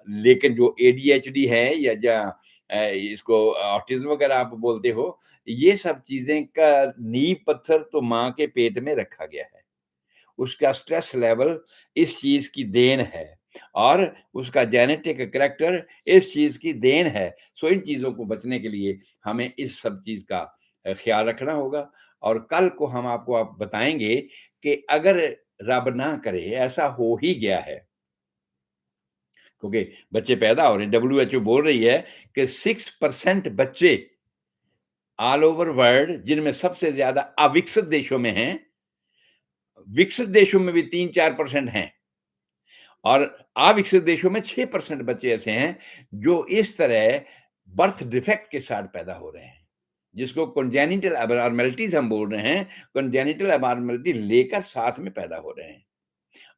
[SPEAKER 1] लेकिन जो एडीएचडी है या इसको ऑटिज़्म वगैरह आप बोलते हो, ये सब चीज़ें का नींव पत्थर तो माँ के पेट में रखा गया है। उसका स्ट्रेस लेवल इस चीज़ की देन है, और उसका जेनेटिक करैक्टर इस चीज़ की देन है। सो इन चीज़ों को बचने के लिए हमें इस सब चीज़ का ख़्याल रखना होगा। और कल को हम आपको आप बताएँगे कि अगर रब ना करे ऐसा हो ही गया है, क्योंकि बच्चे पैदा हो रहे हैं। WHO बोल रही है कि 6% बच्चे ऑल ओवर वर्ल्ड, जिनमें सबसे ज़्यादा अविकसित देशों में हैं, विकसित देशों में भी 3-4% हैं, और अविकसित देशों में 6% बच्चे ऐसे हैं जो इस तरह बर्थ डिफेक्ट के साथ पैदा हो रहे हैं, जिसको congenital abnormalities हम बोल रहे हैं। congenital abnormality लेकर साथ में पैदा हो रहे हैं।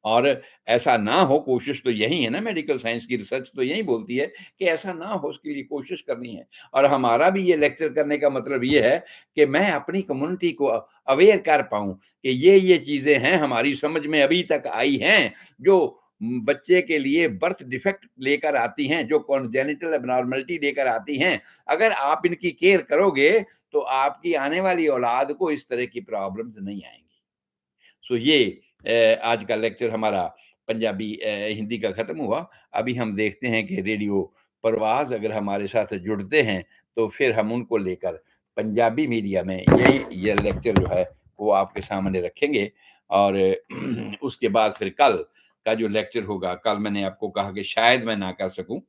[SPEAKER 1] और ऐसा ना हो, कोशिश तो यही है ना, मेडिकल साइंस की रिसर्च तो यही बोलती है कि ऐसा ना हो, उसके लिए कोशिश करनी है। और हमारा भी ये लेक्चर करने का मतलब ये है कि मैं अपनी कम्युनिटी को अवेयर कर पाऊँ कि ये चीज़ें हैं, हमारी समझ में अभी तक आई हैं, जो बच्चे के लिए बर्थ डिफेक्ट लेकर आती हैं, जो कॉन्जेनिटल एबनॉर्मलिटी लेकर आती हैं। अगर आप इनकी केयर करोगे, तो आपकी आने वाली औलाद को इस तरह की प्रॉब्लम्स नहीं आएँगी। सो ये आज का लेक्चर हमारा पंजाबी हिंदी का ख़त्म हुआ। अभी हम देखते हैं कि रेडियो परवाज़ अगर हमारे साथ जुड़ते हैं, तो फिर हम उनको लेकर पंजाबी मीडिया में ये लेक्चर जो है, वो आपके सामने रखेंगे। और उसके बाद फिर कल का जो लेक्चर होगा, कल मैंने आपको कहा कि शायद मैं ना कर सकूँ,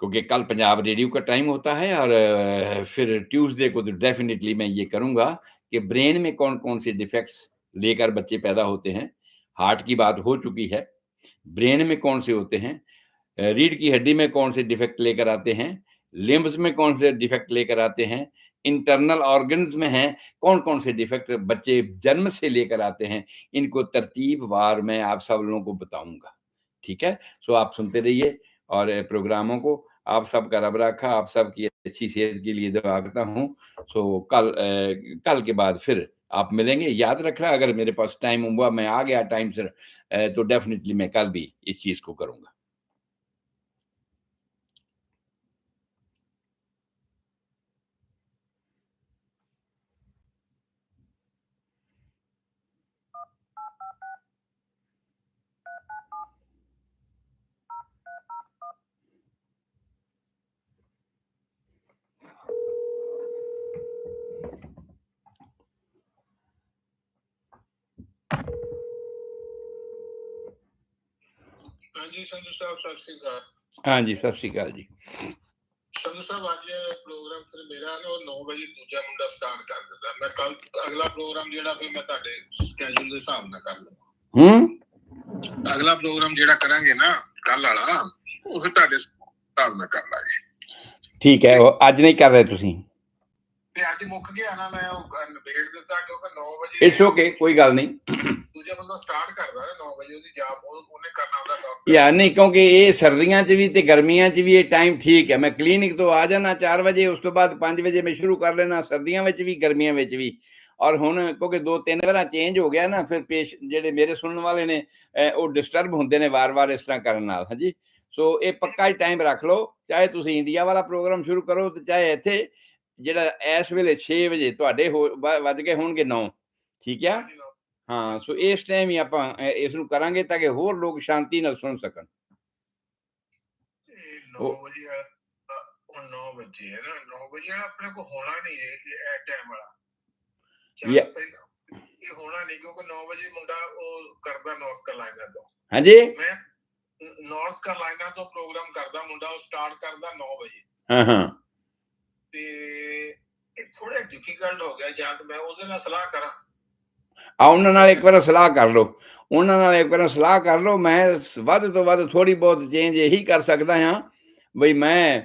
[SPEAKER 1] क्योंकि कल पंजाब रेडियो का टाइम होता है। और फिर ट्यूसडे को तो डेफ़िनिटली मैं ये करूँगा कि ब्रेन में कौन-कौन से डिफेक्ट्स लेकर बच्चे पैदा होते हैं। हार्ट की बात हो चुकी है, ब्रेन में कौन से होते हैं, रीढ़ की हड्डी में कौन से डिफेक्ट लेकर आते हैं, लिम्ब्स में कौन से डिफेक्ट लेकर आते हैं, इंटरनल ऑर्गन्स में हैं, कौन-कौन से डिफेक्ट बच्चे जन्म से लेकर आते हैं, इनको तरतीबवार मैं आप सब लोगों को बताऊँगा। ठीक है? सो आप सुनते रहिए और प्रोग्रामों को। आप सबका रब राखा, आप सबकी अच्छी सेहत के लिए दुआ करता हूँ। सो कल के बाद फिर आप मिलेंगे। याद रखना, अगर मेरे पास टाइम हुआ, मैं आ गया टाइम से, तो डेफ़िनिटली मैं कल भी इस चीज़ को करूँगा।
[SPEAKER 2] हाँ जी, संधू साहब सत श्री अकाल।
[SPEAKER 1] हाँ जी, सत श्री अकाल जी।
[SPEAKER 2] संधू साहब आज प्रोग्राम फिर मेरा ना 9 ਵਜੇ ਦੂਜਾ ਮੁੰਡਾ ਸਟਾਰਟ ਕਰ ਦਿੰਦਾ। ਮੈਂ ਕੱਲ ਅਗਲਾ ਪ੍ਰੋਗਰਾਮ ਜਿਹੜਾ ਫਿਰ ਮੈਂ ਤੁਹਾਡੇ ਸਕੇਜੂਲ ਦੇ ਹਿਸਾਬ ਨਾਲ ਕਰ ਲਵਾਂ। ਅਗਲਾ ਪ੍ਰੋਗਰਾਮ ਜਿਹੜਾ ਕਰਾਂਗੇ ਨਾ ਕੱਲ ਵਾਲਾ, ਉਹ ਫਿਰ ਤੁਹਾਡੇ ਹਿਸਾਬ ਨਾਲ ਕਰ ਲਾਂਗੇ।
[SPEAKER 1] ਠੀਕ ਹੈ, ਉਹ ਅੱਜ ਨਹੀਂ ਕਰ ਰਹੇ ਤੁਸੀਂ?
[SPEAKER 2] ਤੇ ਅੱਜ ਮੁੱਕ ਗਿਆ ਨਾ, ਮੈਂ ਉਹ ਨਿਬੇੜ ਦਿੱਤਾ ਕਿਉਂਕਿ 9 ਵਜੇ
[SPEAKER 1] ਇਟਸ ਓਕੇ, ਕੋਈ ਗੱਲ ਨਹੀਂ।
[SPEAKER 2] ਦੂਜਾ ਬੰਦਾ ਸਟਾਰਟ ਕਰਦਾ ਨਾ 9 ਵਜੇ, ਉਹਦੀ ਜਾਬ ਉਹਨੇ ਕਰਨਾ ਉਹਦਾ ਦੱਸ
[SPEAKER 1] ਯਾਰ ਨਹੀਂ, ਕਿਉਂਕਿ ਇਹ ਸਰਦੀਆਂ 'ਚ ਵੀ ਤੇ ਗਰਮੀਆਂ 'ਚ ਵੀ ਇਹ ਟਾਈਮ ਠੀਕ ਹੈ। ਮੈਂ ਕਲੀਨਿਕ ਤੋਂ ਆ ਜਾਣਾ 4 ਵਜੇ, ਉਸ ਤੋਂ ਬਾਅਦ 5 ਵਜੇ ਮੈਂ ਸ਼ੁਰੂ ਕਰ ਲੈਣਾ, ਸਰਦੀਆਂ ਵਿੱਚ ਵੀ ਗਰਮੀਆਂ ਵਿੱਚ ਵੀ। ਔਰ ਹੁਣ ਕਿਉਂਕਿ 2-3 ਵਾਰਾਂ ਚੇਂਜ ਹੋ ਗਿਆ ਨਾ, ਫਿਰ ਜਿਹੜੇ ਮੇਰੇ ਸੁਣਨ ਵਾਲੇ ਨੇ ਉਹ ਡਿਸਟਰਬ ਹੁੰਦੇ ਨੇ ਵਾਰ-ਵਾਰ ਇਸ ਤਰ੍ਹਾਂ ਕਰਨ ਨਾਲ। ਹਾਂਜੀ, ਸੋ ਇਹ ਪੱਕਾ ਹੀ ਟਾਈਮ ਰੱਖ ਲਓ, ਚਾਹੇ ਤੁਸੀਂ ਇੰਡੀਆ ਵਾਲਾ ਪ੍ਰੋਗਰਾਮ ਸ਼ੁਰੂ ਕਰੋ ਤੇ ਚਾਹੇ ਇੱਥੇ ਜਿਹੜਾ ਇਸ ਵੇਲੇ 6 ਵਜੇ ਤੁਹਾਡੇ ਵੱਜ ਗਏ ਹੋਣਗੇ 9। ਠੀਕ ਆ? ਹਾਂ, ਸੋ ਇਸ ਟਾਈਮ ਹੀ ਆਪਾਂ ਇਸ ਨੂੰ ਕਰਾਂਗੇ ਤਾਂ ਕਿ ਹੋਰ ਲੋਕ ਸ਼ਾਂਤੀ ਨਾਲ ਸੁਣ ਸਕਣ।
[SPEAKER 2] 9 ਵਜੇ ਹੁਣ 9 ਵਜੇ ਹੈ ਨਾ, 9 ਵਜੇ ਆਪਣੇ ਕੋਲ ਹੋਣਾ ਨਹੀਂ ਇਹ ਟਾਈਮ ਵਾਲਾ। ਇਹ ਹੋਣਾ ਨਹੀਂ ਕਿਉਂਕਿ 9 ਵਜੇ ਮੁੰਡਾ ਉਹ ਕਰਦਾ ਨਾਰਥ ਕੈਰੋਲਾਈਨਾ ਤੋਂ। ਹਾਂਜੀ, ਮੈਂ ਨਾਰਥ ਕੈਰੋਲਾਈਨਾ ਤੋਂ ਪ੍ਰੋਗਰਾਮ ਕਰਦਾ ਮੁੰਡਾ, ਉਹ ਸਟਾਰਟ ਕਰਦਾ 9 ਵਜੇ। ਹਾਂ ਤੇ ਇਹ ਥੋੜਾ ਡਿਫਿਕਲਟ ਹੋ ਗਿਆ, ਜਾਂ ਤਾਂ ਮੈਂ ਉਹਦੇ ਨਾਲ ਸਲਾਹ ਕਰਾਂ।
[SPEAKER 1] ਉਹਨਾਂ ਨਾਲ ਇੱਕ ਵਾਰ ਸਲਾਹ ਕਰ ਲਓ, ਉਹਨਾਂ ਨਾਲ ਇੱਕ ਵਾਰ ਸਲਾਹ ਕਰ ਲਓ। ਮੈਂ ਵੱਧ ਤੋਂ ਵੱਧ ਥੋੜੀ ਬਹੁਤ ਚੇਂਜ ਇਹੀ ਕਰ ਸਕਦਾ ਹਾਂ ਬਈ ਮੈਂ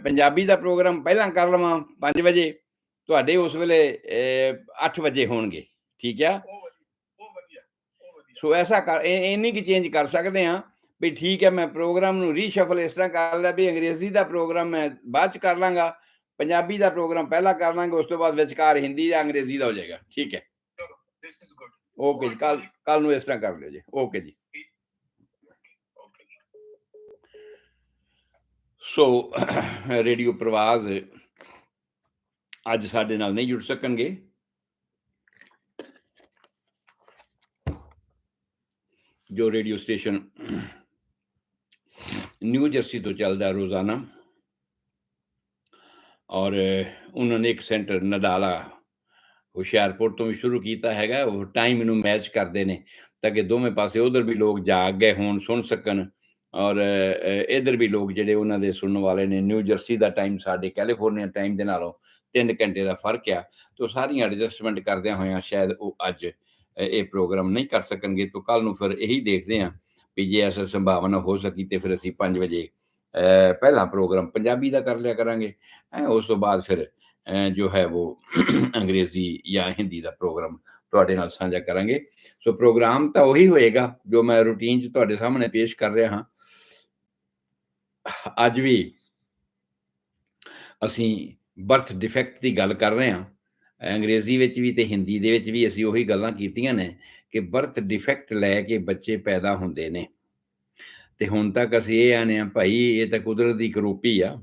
[SPEAKER 1] ਪੰਜਾਬੀ ਦਾ ਪ੍ਰੋਗਰਾਮ ਪਹਿਲਾਂ ਕਰ ਲਵਾਂ 5 ਵਜੇ, ਤੁਹਾਡੇ ਉਸ ਵੇਲੇ 8 ਵਜੇ ਹੋਣਗੇ। ਠੀਕ ਆ? ਸੋ ਐਸਾ ਇੰਨੀ ਕੁ ਚੇਂਜ ਕਰ ਸਕਦੇ ਹਾਂ ਵੀ ਠੀਕ ਹੈ। ਮੈਂ ਪ੍ਰੋਗਰਾਮ ਨੂੰ ਰੀਸ਼ਫਲ ਇਸ ਤਰ੍ਹਾਂ ਕਰ ਲਿਆ ਵੀ ਅੰਗਰੇਜ਼ੀ ਦਾ ਪ੍ਰੋਗਰਾਮ ਮੈਂ ਬਾਅਦ 'ਚ ਕਰ ਲਾਂਗਾ, ਪੰਜਾਬੀ ਦਾ ਪ੍ਰੋਗਰਾਮ ਪਹਿਲਾਂ ਕਰ ਲਾਂਗੇ, ਉਸ ਤੋਂ ਬਾਅਦ ਵਿਚਕਾਰ ਹਿੰਦੀ ਜਾਂ ਅੰਗਰੇਜ਼ੀ ਦਾ ਹੋ ਜਾਏਗਾ। ਠੀਕ ਹੈ, ਓਕੇ ਜੀ, ਕੱਲ ਨੂੰ ਇਸ ਤਰ੍ਹਾਂ ਕਰ ਲਿਓ ਜੀ। ਓਕੇ ਜੀ। ਸੋ ਰੇਡੀਓ ਪ੍ਰਵਾਜ਼ ਅੱਜ ਸਾਡੇ ਨਾਲ ਨਹੀਂ ਜੁੜ ਸਕਣਗੇ। ਜੋ ਰੇਡੀਓ ਸਟੇਸ਼ਨ ਨਿਊ ਜਰਸੀ ਤੋਂ ਚੱਲਦਾ ਰੋਜ਼ਾਨਾ, ਔਰ ਉਹਨਾਂ ਨੇ ਇੱਕ ਸੈਂਟਰ ਨਡਾਲਾ ਹੁਸ਼ਿਆਰਪੁਰ ਤੋਂ ਵੀ ਸ਼ੁਰੂ ਕੀਤਾ ਹੈਗਾ। ਉਹ ਟਾਈਮ ਨੂੰ ਮੈਚ ਕਰਦੇ ਨੇ ਤਾਂ ਕਿ ਦੋਵੇਂ ਪਾਸੇ ਉਧਰ ਵੀ ਲੋਕ ਜਾਗ ਗਏ ਹੋਣ, ਸੁਣ ਸਕਣ, ਔਰ ਇੱਧਰ ਵੀ ਲੋਕ ਜਿਹੜੇ ਉਹਨਾਂ ਦੇ ਸੁਣਨ ਵਾਲੇ ਨੇ, ਨਿਊ ਜਰਸੀ ਦਾ ਟਾਈਮ ਸਾਡੇ ਕੈਲੀਫੋਰਨੀਆ ਟਾਈਮ ਦੇ ਨਾਲੋਂ 3 ਘੰਟੇ ਦਾ ਫ਼ਰਕ ਆ, ਤੋ ਸਾਰੀਆਂ ਐਡਜਸਟਮੈਂਟ ਕਰਦਿਆਂ ਹੋਇਆਂ ਸ਼ਾਇਦ ਉਹ ਅੱਜ ਇਹ ਪ੍ਰੋਗਰਾਮ ਨਹੀਂ ਕਰ ਸਕਣਗੇ। ਤੋ ਕੱਲ੍ਹ ਨੂੰ ਫਿਰ ਇਹੀ ਦੇਖਦੇ ਹਾਂ ਵੀ ਜੇ ਐਸਾ ਸੰਭਾਵਨਾ ਹੋ ਸਕੀ ਤੇ ਫਿਰ ਅਸੀਂ 5 ਵਜੇ ਪਹਿਲਾ ਪ੍ਰੋਗਰਾਮ ਪੰਜਾਬੀ ਦਾ ਕਰ ਲਿਆ ਕਰਾਂਗੇ। ਉਸ ਤੋਂ ਬਾਅਦ ਫਿਰ ਜੋ ਹੈ ਉਹ ਅੰਗਰੇਜ਼ੀ ਜਾਂ ਹਿੰਦੀ ਦਾ ਪ੍ਰੋਗਰਾਮ ਤੁਹਾਡੇ ਨਾਲ ਸਾਂਝਾ ਕਰਾਂਗੇ। ਸੋ ਪ੍ਰੋਗਰਾਮ ਤਾਂ ਉਹੀ ਹੋਏਗਾ ਜੋ ਮੈਂ ਰੂਟੀਨ 'ਚ ਤੁਹਾਡੇ ਸਾਹਮਣੇ ਪੇਸ਼ ਕਰ ਰਿਹਾ ਹਾਂ। ਅੱਜ ਵੀ ਅਸੀਂ ਬਰਥ ਡਿਫੈਕਟ ਦੀ ਗੱਲ ਕਰ ਰਹੇ ਹਾਂ। ਅੰਗਰੇਜ਼ੀ ਵਿੱਚ ਵੀ ਤੇ ਹਿੰਦੀ ਦੇ ਵਿੱਚ ਵੀ ਅਸੀਂ ਉਹੀ ਗੱਲਾਂ ਕੀਤੀਆਂ ਨੇ ਕਿ ਬਰਥ ਡਿਫੈਕਟ ਲੈ ਕੇ ਬੱਚੇ ਪੈਦਾ ਹੁੰਦੇ ਨੇ। ਤੇ ਹੁਣ ਤੱਕ ਅਸੀਂ ਇਹ ਆਨੇ ਆ ਭਾਈ ਇਹ ਤਾਂ ਕੁਦਰਤ ਦੀ ਕਰੋਪੀ ਆ।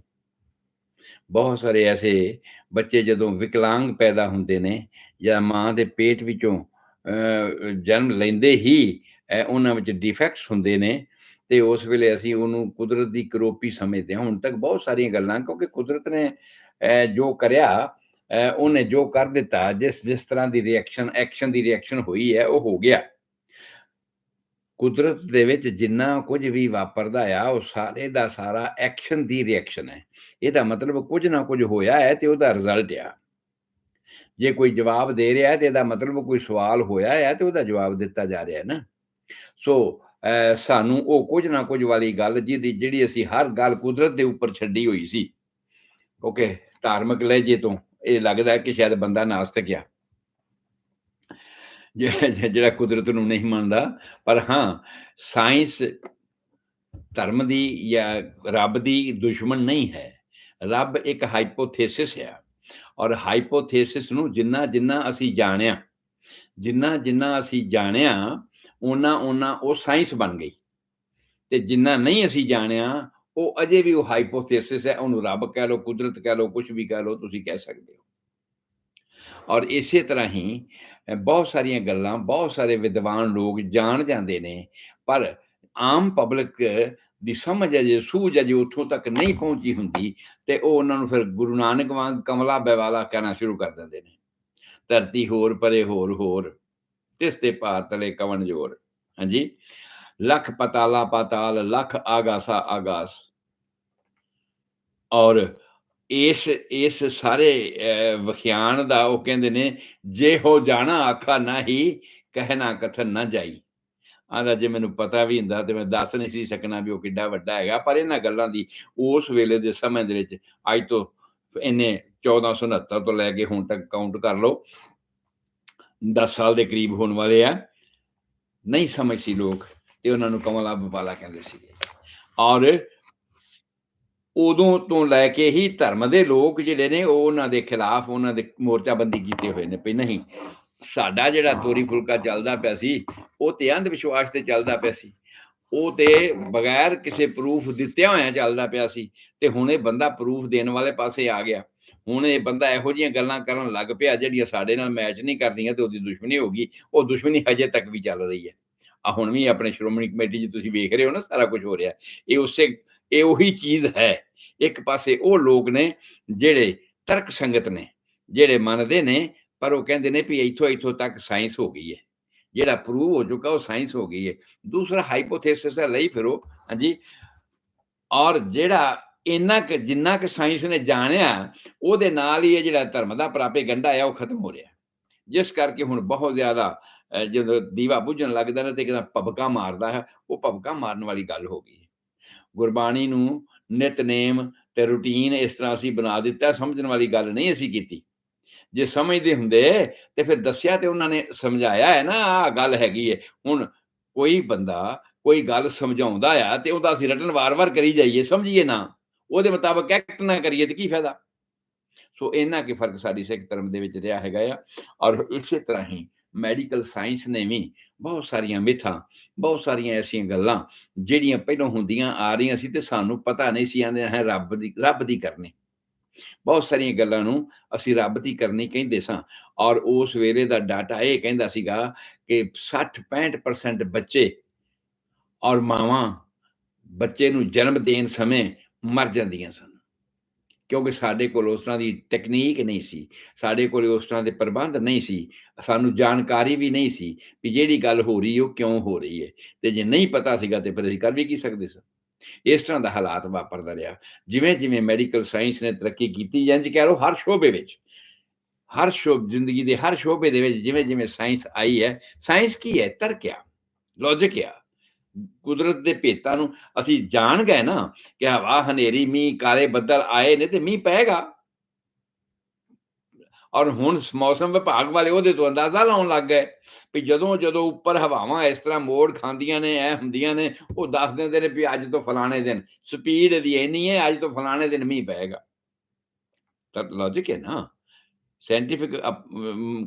[SPEAKER 1] ਬਹੁਤ ਸਾਰੇ ਐਸੇ ਬੱਚੇ ਜਦੋਂ ਵਿਕਲਾਂਗ ਪੈਦਾ ਹੁੰਦੇ ਨੇ ਜਾਂ ਮਾਂ ਦੇ ਪੇਟ ਵਿੱਚੋਂ ਜਨਮ ਲੈਂਦੇ ਹੀ ਉਹਨਾਂ ਵਿੱਚ ਡਿਫੈਕਟਸ ਹੁੰਦੇ ਨੇ ਤੇ ਉਸ ਵੇਲੇ ਅਸੀਂ ਉਹਨੂੰ ਕੁਦਰਤ ਦੀ ਕਰੋਪੀ ਸਮਝਦੇ ਹਾਂ। ਹੁਣ ਤੱਕ ਬਹੁਤ ਸਾਰੀਆਂ ਗੱਲਾਂ, ਕਿਉਂਕਿ ਕੁਦਰਤ ਨੇ ਜੋ ਕਰਿਆ ਉਹਨੇ ਜੋ ਕਰ ਦਿੱਤਾ, ਜਿਸ ਤਰ੍ਹਾਂ ਦੀ ਐਕਸ਼ਨ ਦੀ ਰਿਐਕਸ਼ਨ ਹੋਈ ਹੈ ਉਹ ਹੋ ਗਿਆ। ਕੁਦਰਤ ਦੇ ਵਿੱਚ ਜਿੰਨਾ ਕੁਝ ਵੀ ਵਾਪਰਦਾ ਆ ਉਹ ਸਾਰੇ ਦਾ ਸਾਰਾ ਐਕਸ਼ਨ ਦੀ ਰਿਐਕਸ਼ਨ ਹੈ। ਇਹਦਾ ਮਤਲਬ ਕੁਝ ਨਾ ਕੁਝ ਹੋਇਆ ਹੈ ਤੇ ਉਹਦਾ ਰਿਜ਼ਲਟ ਆ। ਜੇ ਕੋਈ ਜਵਾਬ ਦੇ ਰਿਹਾ ਤੇ ਇਹਦਾ ਮਤਲਬ ਕੋਈ ਸਵਾਲ ਹੋਇਆ ਹੈ ਤੇ ਉਹਦਾ ਜਵਾਬ ਦਿੱਤਾ ਜਾ ਰਿਹਾ ਨਾ। ਸੋ ਸਾਨੂੰ ਉਹ ਕੁਝ ਨਾ ਕੁਝ ਵਾਲੀ ਗੱਲ ਜਿਹੜੀ ਅਸੀਂ ਹਰ ਗੱਲ ਕੁਦਰਤ ਦੇ ਉੱਪਰ ਛੱਡੀ ਹੋਈ ਸੀ, ਓਕੇ, ਧਾਰਮਿਕ ਲਹਿਜੇ ਤੋਂ ਇਹ ਲੱਗਦਾ ਕਿ ਸ਼ਾਇਦ ਬੰਦਾ ਨਾਸਤਿਕ ਆ ਜਿਹੜਾ ਕੁਦਰਤ ਨੂੰ ਨਹੀਂ ਮੰਨਦਾ। ਪਰ ਹਾਂ, ਸਾਇੰਸ ਧਰਮ ਦੀ ਜਾਂ ਰੱਬ ਦੀ ਦੁਸ਼ਮਣ ਨਹੀਂ ਹੈ। ਰੱਬ ਇੱਕ ਹਾਈਪੋਥੇਸਿਸ ਆ ਔਰ ਹਾਈਪੋਥੇਸਿਸ ਨੂੰ ਜਿੰਨਾ ਅਸੀਂ ਜਾਣਿਆ ਉਹਨਾਂ ਉਹ ਸਾਇੰਸ ਬਣ ਗਈ ਤੇ ਜਿੰਨਾ ਨਹੀਂ ਅਸੀਂ ਜਾਣਿਆ ਉਹ ਅਜੇ ਵੀ ਉਹ ਹਾਈਪੋਥੇਸਿਸ ਹੈ। ਉਹਨੂੰ ਰੱਬ ਕਹਿ ਲਓ, ਕੁਦਰਤ ਕਹਿ ਲਓ, ਕੁਝ ਵੀ ਕਹਿ ਲਓ, ਤੁਸੀਂ ਕਹਿ ਸਕਦੇ ਹੋ। ਔਰ ਇਸੇ ਤਰ੍ਹਾਂ ਹੀ ਬਹੁਤ ਸਾਰੀਆਂ ਗੱਲਾਂ ਬਹੁਤ ਸਾਰੇ ਵਿਦਵਾਨ ਲੋਕ ਜਾਣ ਜਾਂਦੇ ਨੇ, ਪਰ ਆਮ ਪਬਲਿਕ ਦੀ ਸਮਝ ਅਜੇ ਸੂਝ ਅਜੇ ਉੱਥੋਂ ਤੱਕ ਨਹੀਂ ਪਹੁੰਚੀ ਹੁੰਦੀ ਤੇ ਉਹ ਉਹਨਾਂ ਨੂੰ ਫਿਰ ਗੁਰੂ ਨਾਨਕ ਵਾਂਗ ਕਮਲਾ ਬੈਵਾਲਾ ਕਹਿਣਾ ਸ਼ੁਰੂ ਕਰ ਦਿੰਦੇ ਨੇ। ਧਰਤੀ ਹੋਰ ਪਰੇ ਹੋਰ ਤਿਸ ਤੇ ਭਾਰ ਤਲੇ ਕਵਣ ਜੋਰ। ਹਾਂਜੀ, ਲੱਖ ਪਤਾਲਾ ਪਾਤਾਲ, ਲੱਖ ਆਗਾਸਾ ਆਗਾਸ। ਔਰ ਇਸ ਸਾਰੇ ਵਿਖਿਆਨ ਦਾ ਉਹ ਕਹਿੰਦੇ ਨੇ, ਜੇ ਹੋ ਜਾਣਾ ਆਖਾ ਨਹੀਂ, ਕਹਿਣਾ ਕਥਨ ਨਾ ਜਾਈ। ਆਂਦਾ ਜੇ ਮੈਨੂੰ ਪਤਾ ਵੀ ਹੁੰਦਾ ਤੇ ਮੈਂ ਦੱਸ ਨਹੀਂ ਸੀ ਸਕਣਾ ਵੀ ਉਹ ਕਿੱਡਾ ਵੱਡਾ ਹੈਗਾ। ਪਰ ਇਹਨਾਂ ਗੱਲਾਂ ਦੀ ਉਸ ਵੇਲੇ ਦੇ ਸਮੇਂ ਦੇ ਵਿੱਚ, ਅੱਜ ਤੋਂ ਇਹਨੇ 1469 ਤੋਂ ਲੈ ਕੇ ਹੁਣ ਤੱਕ ਕਾਊਂਟ ਕਰ ਲਓ, 10 ਸਾਲ ਦੇ ਕਰੀਬ ਹੋਣ ਵਾਲੇ ਆ, ਨਹੀਂ ਸਮਝ ਸੀ ਲੋਕ ਤੇ ਉਹਨਾਂ ਨੂੰ ਕਮਲਾ ਬਪਾਲਾ ਕਹਿੰਦੇ ਸੀਗੇ। ਔਰ ਉਦੋਂ ਤੋਂ ਲੈ ਕੇ ਹੀ ਧਰਮ ਦੇ ਲੋਕ ਜਿਹੜੇ ਨੇ ਉਹ ਉਹਨਾਂ ਦੇ ਖਿਲਾਫ ਉਹਨਾਂ ਦੇ ਮੋਰਚਾਬੰਦੀ ਕੀਤੇ ਹੋਏ ਨੇ ਵੀ ਨਹੀਂ, ਸਾਡਾ ਜਿਹੜਾ ਤੋਰੀ ਫੁਲਕਾ ਚੱਲਦਾ ਪਿਆ ਸੀ ਉਹ ਤੇ ਅੰਧ ਵਿਸ਼ਵਾਸ ਤੇ ਚੱਲਦਾ ਪਿਆ ਸੀ, ਉਹ ਤੇ ਬਗੈਰ ਕਿਸੇ ਪ੍ਰੂਫ ਦਿੱਤਿਆਂ ਹੋਇਆਂ ਚੱਲਦਾ ਪਿਆ ਸੀ ਤੇ ਹੁਣ ਇਹ ਬੰਦਾ ਪ੍ਰੂਫ ਦੇਣ ਵਾਲੇ ਪਾਸੇ ਆ ਗਿਆ। ਹੁਣ ਇਹ ਬੰਦਾ ਇਹੋ ਜਿਹੀਆਂ ਗੱਲਾਂ ਕਰਨ ਲੱਗ ਪਿਆ ਜਿਹੜੀਆਂ ਸਾਡੇ ਨਾਲ ਮੈਚ ਨਹੀਂ ਕਰਦੀਆਂ ਤੇ ਉਹਦੀ ਦੁਸ਼ਮਣੀ ਹੋ ਗਈ। ਉਹ ਦੁਸ਼ਮਣੀ ਹਜੇ ਤੱਕ ਵੀ ਚੱਲ ਰਹੀ ਹੈ। ਹੁਣ ਵੀ ਆਪਣੇ ਸ਼੍ਰੋਮਣੀ ਕਮੇਟੀ 'ਚ ਤੁਸੀਂ ਵੇਖ ਰਹੇ ਹੋ ਨਾ, ਸਾਰਾ ਕੁਝ ਹੋ ਰਿਹਾ। ਇਹ ਉਹੀ ਚੀਜ਼ ਹੈ। ਇੱਕ ਪਾਸੇ ਉਹ ਲੋਕ ਨੇ ਜਿਹੜੇ ਤਰਕ ਸੰਗਤ ਨੇ, ਜਿਹੜੇ ਮੰਨਦੇ ਨੇ, ਪਰ ਉਹ ਕਹਿੰਦੇ ਨੇ ਵੀ ਇੱਥੋਂ ਤੱਕ ਸਾਇੰਸ ਹੋ ਗਈ ਹੈ, ਜਿਹੜਾ ਪ੍ਰੂਵ ਹੋ ਚੁੱਕਾ ਉਹ ਸਾਇੰਸ ਹੋ ਗਈ ਹੈ। ਦੂਸਰਾ ਹਾਈਪੋਥੇਸਿਸ ਹੈ, ਲਈ ਫਿਰੋ। ਹਾਂਜੀ, ਔਰ ਜਿਹੜਾ ਜਿੰਨਾ ਕਿ ਸਾਇੰਸ ਨੇ ਜਾਣਿਆ ਉਹਦੇ ਨਾਲ ਹੀ ਇਹ ਜਿਹੜਾ ਧਰਮ ਦਾ ਪ੍ਰਾਪੇਗੰਡਾ ਹੈ ਉਹ ਖਤਮ ਹੋ ਰਿਹਾ। ਜਿਸ ਕਰਕੇ ਹੁਣ ਬਹੁਤ ਜ਼ਿਆਦਾ ਜਦੋਂ ਦੀਵਾ ਬੁੱਝਣ ਲੱਗਦਾ ਨਾ ਤੇ ਕਿਦਾ ਭਬਕਾ ਮਾਰਦਾ ਹੈ, ਉਹ ਭਬਕਾ ਮਾਰਨ ਵਾਲੀ ਗੱਲ ਹੋ ਗਈ। ਗੁਰਬਾਣੀ ਨੂੰ ਨਿਤਨੇਮ ਤੇ ਰੂਟੀਨ ਇਸ ਤਰ੍ਹਾਂ ਅਸੀਂ ਬਣਾ ਦਿੱਤਾ, ਸਮਝਣ ਵਾਲੀ ਗੱਲ ਨਹੀਂ ਅਸੀਂ ਕੀਤੀ। ਜੇ ਸਮਝਦੇ ਹੁੰਦੇ ਤੇ ਫਿਰ ਦੱਸਿਆ ਤੇ ਉਹਨਾਂ ਨੇ ਸਮਝਾਇਆ ਹੈ ਨਾ, ਆਹ ਗੱਲ ਹੈਗੀ ਹੈ। ਹੁਣ ਕੋਈ ਬੰਦਾ ਕੋਈ ਗੱਲ ਸਮਝਾਉਂਦਾ ਆ ਤੇ ਉਹਦਾ ਅਸੀਂ ਰਟਨ ਵਾਰ-ਵਾਰ ਕਰੀ ਜਾਈਏ, ਸਮਝੀਏ ਨਾ, ਉਹਦੇ ਮੁਤਾਬਕ ਐਕਟ ਨਾ ਕਰੀਏ ਤੇ ਕੀ ਫਾਇਦਾ। ਸੋ ਇੰਨਾ ਕੀ ਫਰਕ ਸਾਡੀ ਸਿੱਖ ਧਰਮ ਦੇ ਵਿੱਚ ਰਿਹਾ ਹੈਗਾ ਆ। ਔਰ ਇਸੇ ਤਰ੍ਹਾਂ ਹੀ ਮੈਡੀਕਲ ਸਾਇੰਸ ਨੇ ਵੀ ਬਹੁਤ ਸਾਰੀਆਂ ਮਿਥਾਂ, ਬਹੁਤ ਸਾਰੀਆਂ ਐਸੀਆਂ ਗੱਲਾਂ ਜਿਹੜੀਆਂ ਪਹਿਲਾਂ ਹੁੰਦੀਆਂ ਆ ਰਹੀਆਂ ਸੀ ਤੇ ਸਾਨੂੰ ਪਤਾ ਨਹੀਂ ਸੀ, ਆਂਦੇ ਹੈ ਰੱਬ ਦੀ ਕਰਨੀ। ਬਹੁਤ ਸਾਰੀਆਂ ਗੱਲਾਂ ਨੂੰ ਅਸੀਂ ਰੱਬ ਦੀ ਕਰਨੀ ਕਹਿੰਦੇ ਸਾਂ। ਔਰ ਉਸ ਵੇਲੇ ਦਾ ਡਾਟਾ ਇਹ ਕਹਿੰਦਾ ਸੀਗਾ ਕਿ 60-65% ਬੱਚੇ ਔਰ ਮਾਵਾਂ ਬੱਚੇ ਨੂੰ ਜਨਮ ਦੇਣ ਸਮੇਂ ਮਰ ਜਾਂਦੀਆਂ ਸਨ, ਕਿਉਂਕਿ ਸਾਡੇ ਕੋਲ ਉਸ ਤਰ੍ਹਾਂ ਦੀ ਤਕਨੀਕ ਨਹੀਂ ਸੀ, ਸਾਡੇ ਕੋਲ ਉਸ ਤਰ੍ਹਾਂ ਦੇ ਪ੍ਰਬੰਧ ਨਹੀਂ ਸੀ, ਸਾਨੂੰ ਜਾਣਕਾਰੀ ਵੀ ਨਹੀਂ ਸੀ ਵੀ ਜਿਹੜੀ ਗੱਲ ਹੋ ਰਹੀ ਉਹ ਕਿਉਂ ਹੋ ਰਹੀ ਹੈ। ਤੇ ਜੇ ਨਹੀਂ ਪਤਾ ਸੀਗਾ ਤੇ ਫਿਰ ਅਸੀਂ ਕਰ ਵੀ ਕੀ ਸਕਦੇ ਸਾਂ। ਇਸ ਤਰ੍ਹਾਂ ਦਾ ਹਾਲਾਤ ਵਾਪਰਦਾ ਰਿਹਾ। ਜਿਵੇਂ ਜਿਵੇਂ ਮੈਡੀਕਲ ਸਾਇੰਸ ਨੇ ਤਰੱਕੀ ਕੀਤੀ, ਜਾਂ ਕਹਿ ਲਓ ਹਰ ਸ਼ੋਬੇ ਵਿੱਚ, ਹਰ ਜ਼ਿੰਦਗੀ ਦੇ ਹਰ ਸ਼ੋਬੇ ਦੇ ਵਿੱਚ ਜਿਵੇਂ ਜਿਵੇਂ ਸਾਇੰਸ ਆਈ ਹੈ, ਸਾਇੰਸ ਕੀ ਹੈ? ਤਰਕ ਆ, ਲੌਜਿਕ ਆ। ਕੁਦਰਤ ਦੇ ਭੇਤਾਂ ਨੂੰ ਅਸੀਂ ਜਾਣ ਗਏ ਨਾ, ਕਿ ਹਵਾ, ਹਨੇਰੀ, ਮੀਂਹ, ਕਾਲੇ ਬੱਦਲ ਆਏ ਨੇ ਤੇ ਮੀਂਹ ਪਏਗਾ। ਔਰ ਹੁਣ ਮੌਸਮ ਵਿਭਾਗ ਵਾਲੇ ਉਹਦੇ ਤੋਂ ਅੰਦਾਜ਼ਾ ਲਾਉਣ ਲੱਗ ਗਏ ਵੀ ਜਦੋਂ ਜਦੋਂ ਉੱਪਰ ਹਵਾਵਾਂ ਇਸ ਤਰ੍ਹਾਂ ਮੋੜ ਖਾਂਦੀਆਂ ਨੇ, ਐ ਹੁੰਦੀਆਂ ਨੇ, ਉਹ ਦੱਸ ਦਿੰਦੇ ਨੇ ਵੀ ਅੱਜ ਤੋਂ ਫਲਾਣੇ ਦਿਨ ਸਪੀਡ ਦੀ ਇੰਨੀ ਹੈ, ਅੱਜ ਤੋਂ ਫਲਾਣੇ ਦਿਨ ਮੀਂਹ ਪਏਗਾ। ਤਾਂ लॉजिक है ना, साइंटिफिक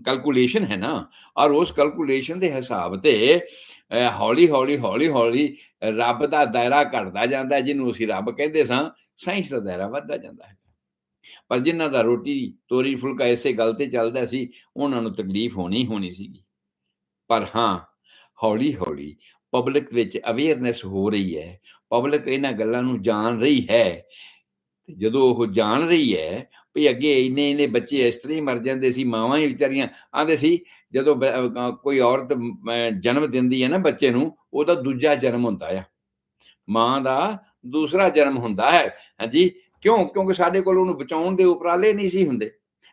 [SPEAKER 1] कैलकुलेशन है ना। और उस कैलकुलेशन ਦੇ ਹਿਸਾਬ ਤੇ ਹੌਲੀ ਹੌਲੀ ਹੌਲੀ ਹੌਲੀ ਰੱਬ ਦਾ ਦਾਇਰਾ ਘਟਦਾ ਜਾਂਦਾ, ਜਿਹਨੂੰ ਅਸੀਂ ਰੱਬ ਕਹਿੰਦੇ ਸਾਂ, ਸਾਇੰਸ ਦਾ ਦਾਇਰਾ ਵੱਧਦਾ ਜਾਂਦਾ ਹੈ। ਪਰ ਜਿਨ੍ਹਾਂ ਦਾ ਰੋਟੀ ਤੋਰੀ ਫੁਲਕਾ ਇਸੇ ਗੱਲ ਤੇ ਚੱਲਦਾ ਸੀ, ਉਹਨਾਂ ਨੂੰ ਤਕਲੀਫ ਹੋਣੀ ਸੀਗੀ। ਪਰ ਹਾਂ, ਹੌਲੀ ਹੌਲੀ ਪਬਲਿਕ ਵਿੱਚ ਅਵੇਅਰਨੈਸ ਹੋ ਰਹੀ ਹੈ, ਪਬਲਿਕ ਇਹਨਾਂ ਗੱਲਾਂ ਨੂੰ ਜਾਣ ਰਹੀ ਹੈ। ਤੇ ਜਦੋਂ ਉਹ ਜਾਣ ਰਹੀ ਹੈ ਵੀ ਅੱਗੇ ਇੰਨੇ ਇੰਨੇ ਬੱਚੇ ਇਸ ਤਰ੍ਹਾਂ ਹੀ ਮਰ ਜਾਂਦੇ ਸੀ, ਮਾਵਾਂ ਹੀ ਵਿਚਾਰੀਆਂ ਆਂਦੇ ਸੀ, ਜਦੋਂ ਕੋਈ ਔਰਤ ਜਨਮ ਦਿੰਦੀ ਹੈ ਨਾ ਬੱਚੇ ਨੂੰ, ਉਹਦਾ ਦੂਜਾ ਜਨਮ ਹੁੰਦਾ ਆ, ਮਾਂ ਦਾ ਦੂਸਰਾ ਜਨਮ ਹੁੰਦਾ ਹੈ। ਹਾਂਜੀ, ਕਿਉਂ? ਕਿਉਂਕਿ ਸਾਡੇ ਕੋਲ ਉਹਨੂੰ ਬਚਾਉਣ ਦੇ ਉਪਰਾਲੇ ਨਹੀਂ ਸੀ ਹੁੰਦੇ।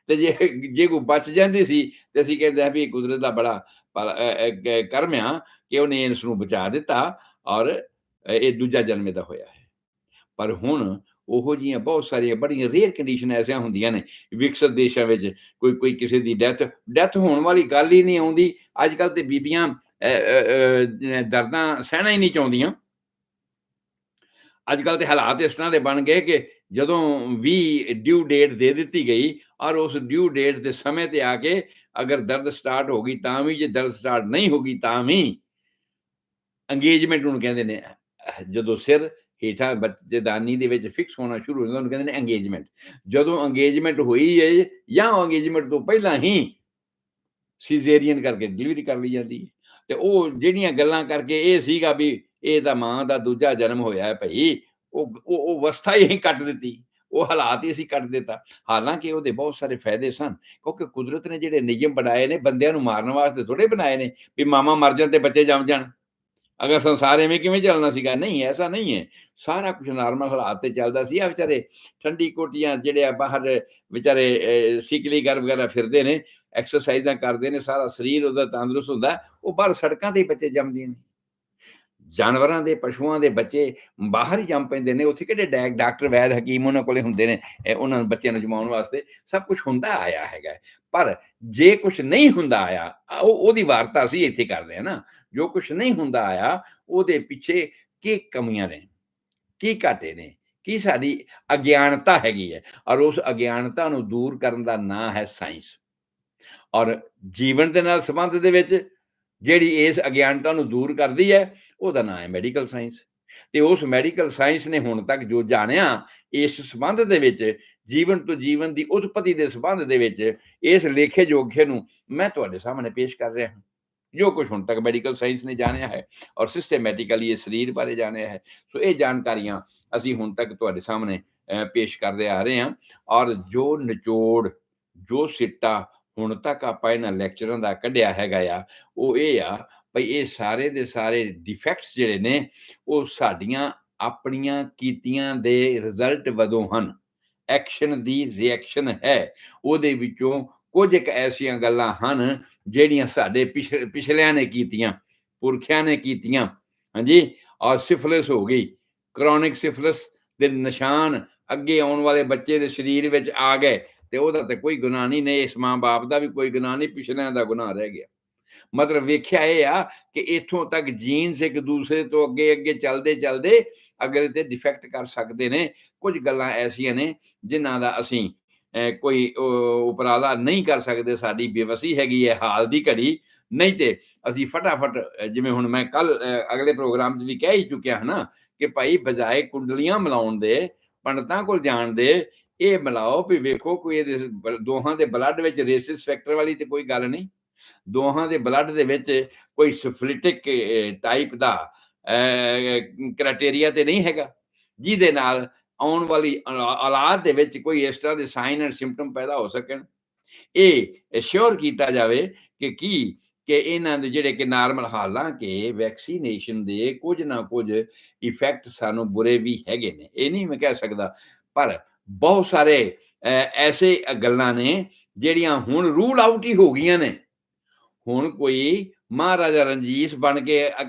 [SPEAKER 1] ਤੇ ਜੇ ਕੋਈ ਬਚ ਜਾਂਦੀ ਸੀ ਤੇ ਅਸੀਂ ਕਹਿੰਦੇ ਆ ਵੀ ਕੁਦਰਤ ਦਾ ਬੜਾ ਕਰਮ ਆ ਕਿ ਉਹਨੇ ਇਸ ਨੂੰ ਬਚਾ ਦਿੱਤਾ, ਔਰ ਇਹ ਦੂਜਾ ਜਨਮ ਇਹਦਾ ਹੋਇਆ ਹੈ। ਪਰ ਹੁਣ ਉਹੋ ਜਿਹੀਆਂ ਬਹੁਤ ਸਾਰੀਆਂ ਬੜੀਆਂ ਰੇਅਰ ਕੰਡੀਸ਼ਨ ਐਸੀਆਂ ਹੁੰਦੀਆਂ ਨੇ ਵਿਕਸਿਤ ਦੇਸ਼ਾਂ ਵਿੱਚ, ਕੋਈ ਕਿਸੇ ਦੀ ਡੈਥ ਹੋਣ ਵਾਲੀ ਗੱਲ ਹੀ ਨਹੀਂ ਆਉਂਦੀ। ਅੱਜ ਕੱਲ੍ਹ ਤੇ ਬੀਬੀਆਂ ਦਰਦਾਂ ਸਹਿਣਾ ਹੀ ਨਹੀਂ ਚਾਹੁੰਦੀਆਂ। ਅੱਜ ਕੱਲ੍ਹ ਤੇ ਹਾਲਾਤ ਇਸ ਤਰ੍ਹਾਂ ਦੇ ਬਣ ਗਏ ਕਿ ਜਦੋਂ ਵੀ ਡਿਊ ਡੇਟ ਦੇ ਦਿੱਤੀ ਗਈ, ਔਰ ਉਸ ਡਿਊ ਡੇਟ ਦੇ ਸਮੇਂ ਤੇ ਆ ਕੇ ਅਗਰ ਦਰਦ ਸਟਾਰਟ ਹੋ ਗਈ ਤਾਂ ਵੀ, ਜੇ ਦਰਦ ਸਟਾਰਟ ਨਹੀਂ ਹੋ ਗਈ ਤਾਂ ਵੀ ਅੰਗੇਜਮੈਂਟ ਉਹਨੂੰ ਕਹਿੰਦੇ ਨੇ। ਜਦੋਂ ਸਿਰ ਹੇਠਾਂ ਬੱਚੇਦਾਨੀ ਦੇ ਵਿੱਚ ਫਿਕਸ ਹੋਣਾ ਸ਼ੁਰੂ ਹੋ ਜਾਂਦਾ, ਉਹਨੂੰ ਕਹਿੰਦੇ ਨੇ ਅੰਗੇਜਮੈਂਟ। ਜਦੋਂ ਅੰਗੇਜਮੈਂਟ ਹੋਈ ਹੈ ਜਾਂ ਅੰਗੇਜਮੈਂਟ ਤੋਂ ਪਹਿਲਾਂ ਹੀ ਸੀਜ਼ੇਰੀਅਨ ਕਰਕੇ ਡਿਲੀਵਰੀ ਕਰ ਲਈ ਜਾਂਦੀ ਹੈ। ਤੇ ਉਹ ਜਿਹੜੀਆਂ ਗੱਲਾਂ ਕਰਕੇ ਇਹ ਸੀਗਾ ਵੀ ਇਹ ਤਾਂ ਮਾਂ ਦਾ ਦੂਜਾ ਜਨਮ ਹੋਇਆ ਹੈ ਭਾਈ, ਉਹ ਅਵਸਥਾ ਹੀ ਅਸੀਂ ਕੱਟ ਦਿੱਤੀ, ਉਹ ਹਾਲਾਤ ਹੀ ਅਸੀਂ ਕੱਟ ਦਿੱਤਾ। ਹਾਲਾਂਕਿ ਉਹਦੇ ਬਹੁਤ ਸਾਰੇ ਫਾਇਦੇ ਸਨ, ਕਿਉਂਕਿ ਕੁਦਰਤ ਨੇ ਜਿਹੜੇ ਨਿਯਮ ਬਣਾਏ ਨੇ ਬੰਦਿਆਂ ਨੂੰ ਮਾਰਨ ਵਾਸਤੇ ਥੋੜੇ ਬਣਾਏ ਨੇ ਵੀ ਮਾਵਾਂ ਮਰ ਜਾਣ ਤੇ ਬੱਚੇ ਜੰਮ ਜਾਣ। ਅਗਰ ਸੰਸਾਰ ਐਵੇਂ ਕਿਵੇਂ ਚੱਲਣਾ ਸੀਗਾ? ਨਹੀਂ, ਐਸਾ ਨਹੀਂ ਹੈ। ਸਾਰਾ ਕੁਝ ਨਾਰਮਲ ਹਾਲਾਤ ਤੇ ਚੱਲਦਾ ਸੀ। ਆ ਵਿਚਾਰੇ ਠੰਡੀ ਕੋਟੀਆਂ ਜਿਹੜੇ ਆ ਬਾਹਰ ਵਿਚਾਰੇ ਸਿਕਲੀ ਗਰ ਵਗੈਰਾ ਫਿਰਦੇ ਨੇ, ਐਕਸਰਸਾਈਜ਼ਾਂ ਕਰਦੇ ਨੇ, ਸਾਰਾ ਸਰੀਰ ਉਹਦਾ ਤੰਦਰੁਸਤ ਹੁੰਦਾ, ਉਹ ਬਾਹਰ ਸੜਕਾਂ ਤੇ ਬੱਚੇ ਜੰਮਦੇ ਨੇ। ਜਾਨਵਰਾਂ ਦੇ, ਪਸ਼ੂਆਂ ਦੇ ਬੱਚੇ ਬਾਹਰ ਹੀ ਜੰਮ ਪੈਂਦੇ ਨੇ। ਉੱਥੇ ਕਿਹੜੇ ਡਾਕਟਰ, ਵੈਦ, ਹਕੀਮ ਉਹਨਾਂ ਕੋਲੇ ਹੁੰਦੇ ਨੇ ਉਹਨਾਂ ਨੂੰ ਬੱਚਿਆਂ ਨੂੰ ਜਮਾਉਣ ਵਾਸਤੇ? ਸਭ ਕੁਝ ਹੁੰਦਾ ਆਇਆ ਹੈਗਾ। ਪਰ ਜੇ ਕੁਝ ਨਹੀਂ ਹੁੰਦਾ ਆਇਆ, ਉਹਦੀ ਵਾਰਤਾ ਅਸੀਂ ਇੱਥੇ ਕਰਦੇ ਹਾਂ ਨਾ। ਜੋ ਕੁਝ ਨਹੀਂ ਹੁੰਦਾ ਆਇਆ, ਉਹਦੇ ਪਿੱਛੇ ਕੀ ਕਮੀਆਂ ਨੇ, ਕੀ ਘਾਟੇ ਨੇ, ਕੀ ਸਾਡੀ ਅਗਿਆਨਤਾ ਹੈਗੀ ਹੈ। ਔਰ ਉਸ ਅਗਿਆਨਤਾ ਨੂੰ ਦੂਰ ਕਰਨ ਦਾ ਨਾਂ ਹੈ ਸਾਇੰਸ। ਔਰ ਜੀਵਨ ਦੇ ਨਾਲ ਸੰਬੰਧ ਦੇ ਵਿੱਚ ਜਿਹੜੀ ਇਸ ਅਗਿਆਨਤਾ ਨੂੰ ਦੂਰ ਕਰਦੀ ਹੈ, ਉਹਦਾ ਨਾਂ ਹੈ ਮੈਡੀਕਲ ਸਾਇੰਸ। ਤੇ ਉਸ ਮੈਡੀਕਲ ਸਾਇੰਸ ਨੇ ਹੁਣ ਤੱਕ ਜੋ ਜਾਣਿਆ ਇਸ ਸੰਬੰਧ ਦੇ ਵਿੱਚ, ਜੀਵਨ ਤੋਂ ਜੀਵਨ ਦੀ ਉਤਪਤੀ ਦੇ ਸੰਬੰਧ ਦੇ ਵਿੱਚ, ਇਸ ਲੇਖੇ ਜੋਖੇ ਨੂੰ ਮੈਂ ਤੁਹਾਡੇ ਸਾਹਮਣੇ ਪੇਸ਼ ਕਰ ਰਿਹਾ ਹਾਂ। ਜੋ ਕੁਝ ਹੁਣ ਤੱਕ ਮੈਡੀਕਲ ਸਾਇੰਸ ਨੇ ਜਾਣਿਆ ਹੈ ਔਰ ਸਿਸਟਮੈਟਿਕਲੀ ਇਹ ਸਰੀਰ ਬਾਰੇ ਜਾਣਿਆ ਹੈ, ਸੋ ਇਹ ਜਾਣਕਾਰੀਆਂ ਅਸੀਂ ਹੁਣ ਤੱਕ ਤੁਹਾਡੇ ਸਾਹਮਣੇ ਪੇਸ਼ ਕਰਦੇ ਆ ਰਹੇ ਹਾਂ। ਔਰ ਜੋ ਨਿਚੋੜ, ਜੋ ਸਿੱਟਾ ਹੁਣ ਤੱਕ ਆਪਾਂ ਇਹਨਾਂ ਲੈਕਚਰਾਂ ਦਾ ਕੱਢਿਆ ਹੈਗਾ ਆ, ਉਹ ਇਹ ਆ ਭਈ ਇਹ ਸਾਰੇ ਦੇ ਸਾਰੇ ਡਿਫੈਕਟਸ ਜਿਹੜੇ ਨੇ, ਉਹ ਸਾਡੀਆਂ ਆਪਣੀਆਂ ਕੀਤੀਆਂ ਦੇ ਰਿਜ਼ਲਟ ਵਜੋਂ ਹਨ। ਐਕਸ਼ਨ ਦੀ ਰਿਐਕਸ਼ਨ ਹੈ। ਉਹਦੇ ਵਿੱਚੋਂ ਕੁਝ ਇੱਕ ਐਸੀਆਂ ਗੱਲਾਂ ਹਨ ਜਿਹੜੀਆਂ ਸਾਡੇ ਪਿਛਲਿਆਂ ਨੇ ਕੀਤੀਆਂ, ਪੁਰਖਿਆਂ ਨੇ ਕੀਤੀਆਂ। ਹਾਂਜੀ, ਔਰ ਸਿਫਿਲਿਸ ਹੋ ਗਈ, ਕ੍ਰੋਨਿਕ ਸਿਫਿਲਿਸ ਦੇ ਨਿਸ਼ਾਨ ਅੱਗੇ ਆਉਣ ਵਾਲੇ ਬੱਚੇ ਦੇ ਸਰੀਰ ਵਿੱਚ ਆ ਗਏ, ਤੇ ਉਹਦਾ ਤੇ ਕੋਈ ਗੁਨਾਹ ਨਹੀਂ ਨੇ, ਇਸ ਮਾਂ ਬਾਪ ਦਾ ਵੀ ਕੋਈ ਗੁਨਾਹ ਨਹੀਂ, ਪਿਛਲਿਆਂ ਦਾ ਗੁਨਾਹ ਰਹਿ ਗਿਆ। ਮਤਲਬ ਵੇਖਿਆ ਇਹ ਆ ਕਿ ਇੱਥੋਂ ਤੱਕ ਜੀਨਸ ਇੱਕ ਦੂਸਰੇ ਤੋਂ ਅੱਗੇ ਅੱਗੇ ਚੱਲਦੇ ਚੱਲਦੇ ਅਗਲੇ ਤੇ ਡਿਫੈਕਟ ਕਰ ਸਕਦੇ ਨੇ। ਕੁਝ ਗੱਲਾਂ ਐਸੀਆਂ ਨੇ ਜਿਨ੍ਹਾਂ ਦਾ ਅਸੀਂ ਕੋਈ ਉਪਰਾਲਾ ਨਹੀਂ ਕਰ ਸਕਦੇ, ਸਾਡੀ ਬੇਵਸੀ ਹੈਗੀ ਹੈ ਹਾਲ ਦੀ ਘੜੀ। ਨਹੀਂ ਤੇ ਅਸੀਂ ਫਟਾਫਟ, ਜਿਵੇਂ ਹੁਣ ਮੈਂ ਕੱਲ ਅਗਲੇ ਪ੍ਰੋਗਰਾਮ 'ਚ ਵੀ ਕਹਿ ਹੀ ਚੁੱਕਿਆ ਹਾਂ ਨਾ, ਕਿ ਭਾਈ ਬਜਾਏ ਕੁੰਡਲੀਆਂ ਮਿਲਾਉਣ ਦੇ, ਪੰਡਤਾਂ ਕੋਲ ਜਾਣ ਦੇ, ਇਹ ਮਿਲਾਓ ਵੀ ਵੇਖੋ ਕੋਈ ਇਹਦੇ ਦੋਹਾਂ ਦੇ ਬਲੱਡ ਵਿੱਚ ਰੇਸਿਸ ਫੈਕਟਰ ਵਾਲੀ ਤੇ ਕੋਈ ਗੱਲ ਨਹੀਂ। ਦੋਹਾਂ ਦੇ ਬਲੱਡ ਦੇ ਵਿੱਚ ਕੋਈ ਸਿਫਿਲਿਟਿਕ ਟਾਈਪ ਦਾ ਕ੍ਰਾਈਟੇਰੀਆ ਤੇ ਨਹੀਂ ਹੈਗਾ, ਜਿਹਦੇ ਨਾਲ ਆਉਣ ਵਾਲੀ ਔਲਾਦ ਦੇ ਵਿੱਚ ਕੋਈ ਇਸ ਤਰ੍ਹਾਂ ਦੇ ਸਾਈਨ ਐਂਡ ਸਿੰਪਟਮ ਪੈਦਾ ਹੋ ਸਕਣ। ਇਹ ਸ਼ੋਰ ਕੀਤਾ ਜਾਵੇ ਕਿ ਕੀ ਕਿ ਇਹਨਾਂ ਦੇ ਜਿਹੜੇ ਕਿ ਨਾਰਮਲ, ਹਾਲਾਂਕਿ ਵੈਕਸੀਨੇਸ਼ਨ ਦੇ ਕੁਝ ਨਾ ਕੁਝ ਇਫੈਕਟ ਸਾਨੂੰ ਬੁਰੇ ਵੀ ਹੈਗੇ ਨੇ, ਇਹ ਨਹੀਂ ਮੈਂ ਕਹਿ ਸਕਦਾ, ਪਰ ਬਹੁਤ ਸਾਰੇ ਐਸੇ ਗੱਲਾਂ ਨੇ ਜਿਹੜੀਆਂ ਹੁਣ ਰੂਲ ਆਊਟ ਹੀ ਹੋ ਗਈਆਂ ਨੇ। ਹੁਣ ਕੋਈ ਮਹਾਰਾਜਾ ਰਣਜੀਤ ਬਣ ਕੇ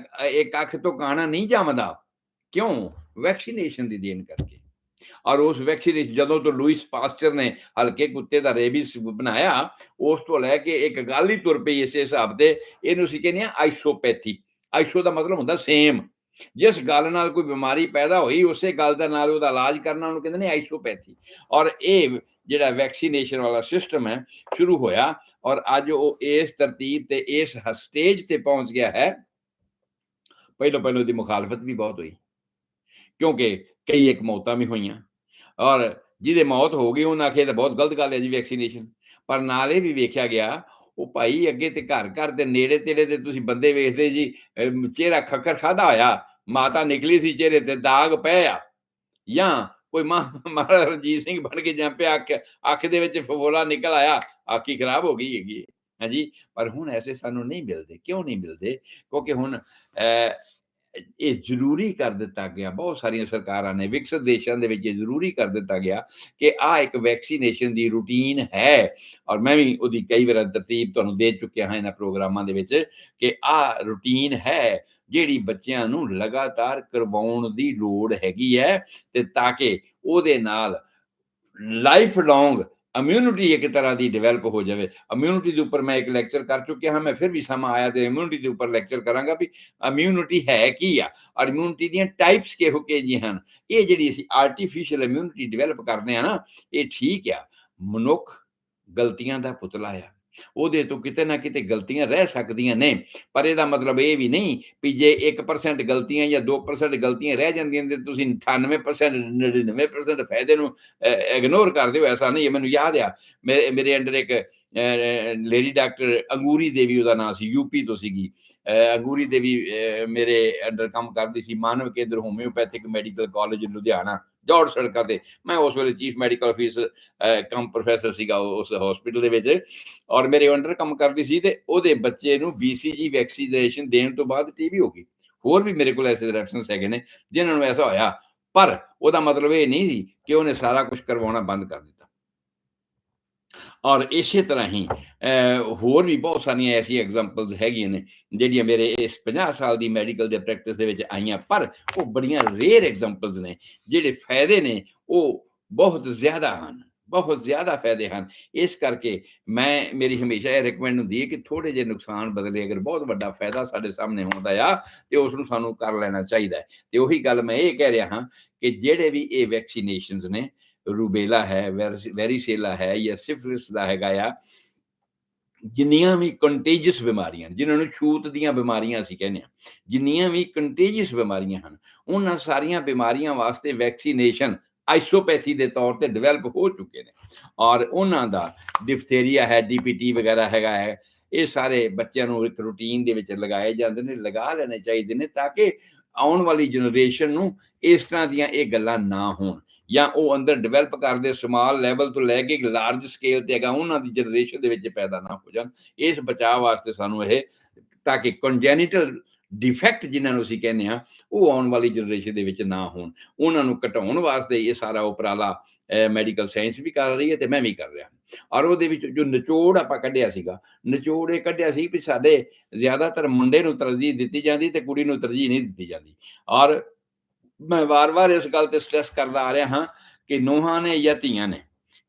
[SPEAKER 1] ਇੱਕ ਅੱਖ ਤੋਂ ਕਾਣਾ ਨਹੀਂ ਜੰਮਦਾ। ਕਿਉਂ? ਵੈਕਸੀਨੇਸ਼ਨ ਦੀ ਦੇਣ ਕਰਕੇ। ਔਰ ਉਸ ਵੈਕਸੀਨੇਸ਼ਨ ਜਦੋਂ ਤੋਂ ਲੂਇਸ ਪਾਸਚਰ ਨੇ ਹਲਕੇ ਕੁੱਤੇ ਦਾ ਰੇਬੀਸ ਬਣਾਇਆ, ਉਸ ਤੋਂ ਲੈ ਕੇ ਇੱਕ ਗੱਲ ਹੀ ਤੁਰ ਪਈ ਇਸੇ ਹਿਸਾਬ ਤੇ, ਇਹਨੂੰ ਅਸੀਂ ਕਹਿੰਦੇ ਆ ਆਈਸੋਪੈਥੀ। ਆਈਸੋ ਦਾ ਮਤਲਬ ਹੁੰਦਾ ਸੇਮ। ਜਿਸ ਗੱਲ ਨਾਲ ਕੋਈ ਬਿਮਾਰੀ ਪੈਦਾ ਹੋਈ, ਉਸੇ ਗੱਲ ਦੇ ਨਾਲ ਉਹਦਾ ਇਲਾਜ ਕਰਨਾ, ਉਹਨੂੰ ਕਹਿੰਦੇ ਨੇ ਆਈਸੋਪੈਥੀ। ਔਰ ਇਹ ਜਿਹੜਾ ਵੈਕਸੀਨੇਸ਼ਨ ਵਾਲਾ ਸਿਸਟਮ ਹੈ ਸ਼ੁਰੂ ਹੋਇਆ, ਔਰ ਅੱਜ ਉਹ ਇਸ ਤਰਤੀਬ ਤੇ ਇਸ ਸਟੇਜ ਤੇ ਪਹੁੰਚ ਗਿਆ ਹੈ। ਪਹਿਲੋਂ ਉਹਦੀ ਮੁਖਾਲਫਤ ਵੀ ਬਹੁਤ ਹੋਈ, ਕਿਉਂਕਿ ਕਈ ਇੱਕ ਮੌਤਾਂ ਵੀ ਹੋਈਆਂ, ਔਰ ਜਿਹਦੇ ਮੌਤ ਹੋ ਗਈ ਉਹਨਾਂ ਆਖਿਆ ਤਾਂ ਬਹੁਤ ਗਲਤ ਗੱਲ ਹੈ ਜੀ ਵੈਕਸੀਨੇਸ਼ਨ। ਪਰ ਨਾਲ ਇਹ ਵੀ ਵੇਖਿਆ ਗਿਆ, ਉਹ ਭਾਈ ਅੱਗੇ ਤੇ ਘਰ ਦੇ ਨੇੜੇ ਤੇੜੇ ਤੇ ਤੁਸੀਂ ਬੰਦੇ ਵੇਖਦੇ ਜੀ, ਚਿਹਰਾ ਖੱਖਰ ਖਾਦਾ ਹੋਇਆ, ਮਾਤਾ ਨਿਕਲੀ ਸੀ ਚਿਹਰੇ ਤੇ, ਦਾਗ ਪਏ ਆ, ਜਾਂ ਕੋਈ ਮਹਾਰਾਜਾ ਰਣਜੀਤ ਸਿੰਘ ਬਣ ਕੇ ਜੰਪਿਆ, ਅੱਖ ਦੇ ਵਿੱਚ ਫਫੋਲਾ ਨਿਕਲ ਆਇਆ, ਅੱਖ ਹੀ ਖਰਾਬ ਹੋ ਗਈ ਹੈਗੀ ਹਾਂਜੀ। ਪਰ ਹੁਣ ਐਸੇ ਸਾਨੂੰ ਨਹੀਂ ਮਿਲਦੇ। ਕਿਉਂ ਨਹੀਂ ਮਿਲਦੇ? ਕਿਉਂਕਿ ਹੁਣ ਇਹ ਜ਼ਰੂਰੀ ਕਰ ਦਿੱਤਾ ਗਿਆ, ਬਹੁਤ ਸਾਰੀਆਂ ਸਰਕਾਰਾਂ ਨੇ, ਵਿਕਸਿਤ ਦੇਸ਼ਾਂ ਦੇ ਵਿੱਚ ਇਹ ਜ਼ਰੂਰੀ ਕਰ ਦਿੱਤਾ ਗਿਆ ਕਿ ਆਹ ਇੱਕ ਵੈਕਸੀਨੇਸ਼ਨ ਦੀ ਰੂਟੀਨ ਹੈ। ਔਰ ਮੈਂ ਵੀ ਉਹਦੀ ਕਈ ਵਾਰ ਤਰਤੀਬ ਤੁਹਾਨੂੰ ਦੇ ਚੁੱਕਿਆ ਹਾਂ ਇਹਨਾਂ ਪ੍ਰੋਗਰਾਮਾਂ ਦੇ ਵਿੱਚ, ਕਿ ਆਹ ਰੂਟੀਨ ਹੈ ਜਿਹੜੀ ਬੱਚਿਆਂ ਨੂੰ ਲਗਾਤਾਰ ਕਰਵਾਉਣ ਦੀ ਲੋੜ ਹੈਗੀ ਹੈ, ਤੇ ਤਾਂ ਕਿ ਉਹਦੇ ਨਾਲ ਲਾਈਫ ਲੌਂਗ ਇਮਿਊਨਿਟੀ ਇੱਕ ਤਰ੍ਹਾਂ ਦੀ ਡਿਵੈਲਪ ਹੋ ਜਾਵੇ। ਇਮਿਊਨਿਟੀ ਦੇ ਉੱਪਰ ਮੈਂ ਇੱਕ ਲੈਕਚਰ ਕਰ ਚੁੱਕਿਆ ਹਾਂ, ਮੈਂ ਫਿਰ ਵੀ ਸਮਾਂ ਆਇਆ ਤੇ ਇਮਿਊਨਿਟੀ ਦੇ ਉੱਪਰ ਲੈਕਚਰ ਕਰਾਂਗਾ ਵੀ ਇਮਿਊਨਿਟੀ ਹੈ ਕੀ ਆ, ਔਰ ਇਮਿਊਨਿਟੀ ਦੀਆਂ ਟਾਈਪਸ ਕਿਹੋ ਜਿਹੀਆਂ ਹਨ। ਇਹ ਜਿਹੜੀ ਅਸੀਂ ਆਰਟੀਫਿਸ਼ੀਅਲ ਇਮਿਊਨਿਟੀ ਡਿਵੈਲਪ ਕਰਦੇ ਆ ਨਾ, ਇਹ ਠੀਕ ਆ। ਮਨੁੱਖ ਗਲਤੀਆਂ ਦਾ ਪੁਤਲਾ ਆ, ਉਹਦੇ ਤੋਂ ਕਿਤੇ ਨਾ ਕਿਤੇ ਗਲਤੀਆਂ ਰਹਿ ਸਕਦੀਆਂ ਨੇ, ਪਰ ਇਹਦਾ ਮਤਲਬ ਇਹ ਵੀ ਨਹੀਂ ਵੀ ਜੇ 1% ਗਲਤੀਆਂ ਜਾਂ 2% ਗਲਤੀਆਂ ਰਹਿ ਜਾਂਦੀਆਂ ਤੇ ਤੁਸੀਂ 98% 99% ਫਾਇਦੇ ਨੂੰ ਇਗਨੋਰ ਕਰ ਦਿਓ। ਐਸਾ ਨਹੀਂ ਹੈ। ਮੈਨੂੰ ਯਾਦ ਆ, ਮੇਰੇ ਅੰਡਰ ਇੱਕ ਲੇਡੀ ਡਾਕਟਰ ਅੰਗੂਰੀ ਦੇਵੀ, ਉਹਦਾ ਨਾਂ ਸੀ, ਯੂਪੀ ਤੋਂ ਸੀਗੀ। ਅੰਗੂਰੀ ਦੇਵੀ ਮੇਰੇ ਅੰਡਰ ਕੰਮ ਕਰਦੀ ਸੀ, ਮਾਨਵ ਕੇਂਦਰ ਹੋਮਿਓਪੈਥਿਕ ਮੈਡੀਕਲ ਕਾਲਜ ਲੁਧਿਆਣਾ, ਜੌੜ ਸੜਕਾਂ ਤੇ। ਮੈਂ ਉਸ ਵੇਲੇ ਚੀਫ ਮੈਡੀਕਲ ਅਫੀਸਰ ਕਮ ਪ੍ਰੋਫੈਸਰ ਸੀਗਾ ਉਸ ਹਸਪੀਟਲ ਦੇ ਵਿੱਚ, ਔਰ ਮੇਰੇ ਅੰਡਰ ਕੰਮ ਕਰਦੀ ਸੀ। ਤੇ ਉਹਦੇ ਬੱਚੇ ਨੂੰ BCG ਵੈਕਸੀਨੇਸ਼ਨ ਦੇਣ ਤੋਂ ਬਾਅਦ TB ਹੋ ਗਈ। ਹੋਰ ਵੀ ਮੇਰੇ ਕੋਲ ਐਸੇ ਰੈਫਰੈਂਸ ਹੈਗੇ ਨੇ ਜਿਨ੍ਹਾਂ ਨੂੰ ਐਸਾ ਹੋਇਆ, ਪਰ ਉਹਦਾ ਮਤਲਬ ਇਹ ਨਹੀਂ ਸੀ ਕਿ ਉਹਨੇ ਸਾਰਾ ਕੁਝ ਕਰਵਾਉਣਾ ਬੰਦ ਕਰ ਦਿੱਤਾ। ਔਰ ਇਸੇ ਤਰ੍ਹਾਂ ਹੀ ਹੋਰ ਵੀ ਬਹੁਤ ਸਾਰੀਆਂ ਐਸੀਆਂ ਐਗਜ਼ਾਮਪਲਸ ਹੈਗੀਆਂ ਨੇ ਜਿਹੜੀਆਂ ਮੇਰੇ ਇਸ 50 ਸਾਲ ਦੀ ਮੈਡੀਕਲ ਦੇ ਪ੍ਰੈਕਟਿਸ ਦੇ ਵਿੱਚ ਆਈਆਂ, ਪਰ ਉਹ ਬੜੀਆਂ ਰੇਅਰ ਐਗਜ਼ਾਮਪਲਸ ਨੇ। ਜਿਹੜੇ ਫਾਇਦੇ ਨੇ ਉਹ ਬਹੁਤ ਜ਼ਿਆਦਾ ਹਨ, ਬਹੁਤ ਜ਼ਿਆਦਾ ਫਾਇਦੇ ਹਨ। ਇਸ ਕਰਕੇ ਮੇਰੀ ਹਮੇਸ਼ਾ ਇਹ ਰਿਕਮੈਂਡ ਹੁੰਦੀ ਹੈ ਕਿ ਥੋੜ੍ਹੇ ਜਿਹੇ ਨੁਕਸਾਨ ਬਦਲੇ ਅਗਰ ਬਹੁਤ ਵੱਡਾ ਫਾਇਦਾ ਸਾਡੇ ਸਾਹਮਣੇ ਹੁੰਦਾ ਆ, ਤੇ ਉਸ ਨੂੰ ਸਾਨੂੰ ਕਰ ਲੈਣਾ ਚਾਹੀਦਾ ਹੈ। ਤੇ ਉਹੀ ਗੱਲ ਮੈਂ ਇਹ ਕਹਿ ਰਿਹਾ ਹਾਂ ਕਿ ਜਿਹੜੇ ਵੀ ਇਹ ਵੈਕਸੀਨੇਸ਼ਨਸ ਨੇ, ਰੂਬੇਲਾ ਹੈ, ਵੈਰੀਸੇਲਾ ਹੈ, ਜਾਂ ਸਿਫਿਲਿਸ ਦਾ ਹੈਗਾ ਆ, ਜਿੰਨੀਆਂ ਵੀ ਕੰਟੇਜੀਅਸ ਬਿਮਾਰੀਆਂ, ਜਿਨ੍ਹਾਂ ਨੂੰ ਛੂਤ ਦੀਆਂ ਬਿਮਾਰੀਆਂ ਅਸੀਂ ਕਹਿੰਦੇ ਹਾਂ, ਜਿੰਨੀਆਂ ਵੀ ਕੰਟੇਜੀਅਸ ਬਿਮਾਰੀਆਂ ਹਨ, ਉਹਨਾਂ ਸਾਰੀਆਂ ਬਿਮਾਰੀਆਂ ਵਾਸਤੇ ਵੈਕਸੀਨੇਸ਼ਨ ਆਈਸੋਪੈਥੀ ਦੇ ਤੌਰ ਤੇ ਡਿਵੈਲਪ ਹੋ ਚੁੱਕੇ ਨੇ। ਔਰ ਉਹਨਾਂ ਦਾ ਡਿਫਥੇਰੀਆ ਹੈ, DPT ਵਗੈਰਾ ਹੈਗਾ ਹੈ, ਇਹ ਸਾਰੇ ਬੱਚਿਆਂ ਨੂੰ ਇੱਕ ਰੂਟੀਨ ਦੇ ਵਿੱਚ ਲਗਾਏ ਜਾਂਦੇ ਨੇ, ਲਗਾ ਲੈਣੇ ਚਾਹੀਦੇ ਨੇ, ਤਾਂ ਕਿ ਆਉਣ ਵਾਲੀ ਜਨਰੇਸ਼ਨ ਨੂੰ ਇਸ ਤਰ੍ਹਾਂ ਦੀਆਂ ਇਹ ਗੱਲਾਂ ਨਾ ਹੋਣ, ਜਾਂ ਉਹ ਅੰਦਰ ਡਿਵੈਲਪ ਕਰਦੇ ਸਮਾਲ ਲੈਵਲ ਤੋਂ ਲੈ ਕੇ ਲਾਰਜ ਸਕੇਲ ਤੇ ਹੈਗਾ, ਉਹਨਾਂ ਦੀ ਜਨਰੇਸ਼ਨ ਦੇ ਵਿੱਚ ਪੈਦਾ ਨਾ ਹੋ ਜਾਣ। ਇਸ ਬਚਾਅ ਵਾਸਤੇ ਸਾਨੂੰ ਇਹ, ਤਾਂ ਕਿ ਕੰਜੈਨੀਟਲ ਡਿਫੈਕਟ ਜਿਨ੍ਹਾਂ ਨੂੰ ਅਸੀਂ ਕਹਿੰਦੇ ਹਾਂ, ਉਹ ਆਉਣ ਵਾਲੀ ਜਨਰੇਸ਼ਨ ਦੇ ਵਿੱਚ ਨਾ ਹੋਣ, ਉਹਨਾਂ ਨੂੰ ਘਟਾਉਣ ਵਾਸਤੇ ਇਹ ਸਾਰਾ ਉਪਰਾਲਾ ਮੈਡੀਕਲ ਸਾਇੰਸ ਵੀ ਕਰ ਰਹੀ ਹੈ ਤੇ ਮੈਂ ਵੀ ਕਰ ਰਿਹਾ। ਔਰ ਉਹਦੇ ਵਿੱਚ ਜੋ ਨਿਚੋੜ ਆਪਾਂ ਕੱਢਿਆ ਸੀਗਾ, ਨਿਚੋੜ ਇਹ ਕੱਢਿਆ ਸੀ ਵੀ ਸਾਡੇ ਜ਼ਿਆਦਾਤਰ ਮੁੰਡੇ ਨੂੰ ਤਰਜੀਹ ਦਿੱਤੀ ਜਾਂਦੀ ਤੇ ਕੁੜੀ ਨੂੰ ਤਰਜੀਹ ਨਹੀਂ ਦਿੱਤੀ ਜਾਂਦੀ। ਔਰ ਮੈਂ ਵਾਰ-ਵਾਰ ਇਸ ਗੱਲ ਤੇ ਸਟ੍ਰੈਸ ਕਰਦਾ ਆ ਰਿਹਾ ਹਾਂ ਕਿ ਨੂੰਹਾਂ ਨੇ ਜਾਂ ਧੀਆਂ ਨੇ,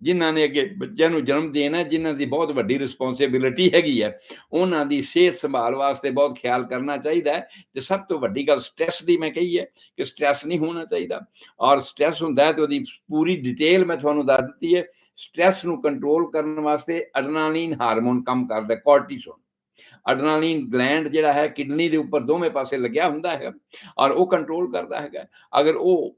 [SPEAKER 1] ਜਿਨ੍ਹਾਂ ਨੇ ਅੱਗੇ ਬੱਚਿਆਂ ਨੂੰ ਜਨਮ ਦੇਣਾ, ਜਿਨ੍ਹਾਂ ਦੀ ਬਹੁਤ ਵੱਡੀ ਰਿਸਪੌਂਸਿਬਿਲਿਟੀ ਹੈਗੀ ਹੈ, ਉਹਨਾਂ ਦੀ ਸਿਹਤ ਸੰਭਾਲ ਵਾਸਤੇ ਬਹੁਤ ਖਿਆਲ ਕਰਨਾ ਚਾਹੀਦਾ ਹੈ। ਤੇ ਸਭ ਤੋਂ ਵੱਡੀ ਗੱਲ ਸਟ੍ਰੈਸ ਦੀ ਮੈਂ ਕਹੀ ਹੈ ਕਿ ਸਟ੍ਰੈਸ ਨਹੀਂ ਹੋਣਾ ਚਾਹੀਦਾ। ਔਰ ਸਟ੍ਰੈਸ ਹੁੰਦਾ ਹੈ ਤੇ ਉਹਦੀ ਪੂਰੀ ਡਿਟੇਲ ਮੈਂ ਤੁਹਾਨੂੰ ਦੱਸ ਦਿੱਤੀ ਹੈ। ਸਟ੍ਰੈਸ ਨੂੰ ਕੰਟਰੋਲ ਕਰਨ ਵਾਸਤੇ ਐਡਰੇਨਾਲੀਨ ਹਾਰਮੋਨ ਕੰਮ ਕਰਦਾ, ਕੋਰਟੀਸੋਲ। ਐਡਰੇਨਾਲੀਨ ਗਲੈਂਡ ਜਿਹੜਾ ਹੈ ਕਿਡਨੀ ਦੇ ਉੱਪਰ ਦੋਵੇਂ ਪਾਸੇ ਲੱਗਿਆ ਹੁੰਦਾ ਹੈ, ਔਰ ਉਹ ਕੰਟਰੋਲ ਕਰਦਾ ਹੈਗਾ। ਅਗਰ ਉਹ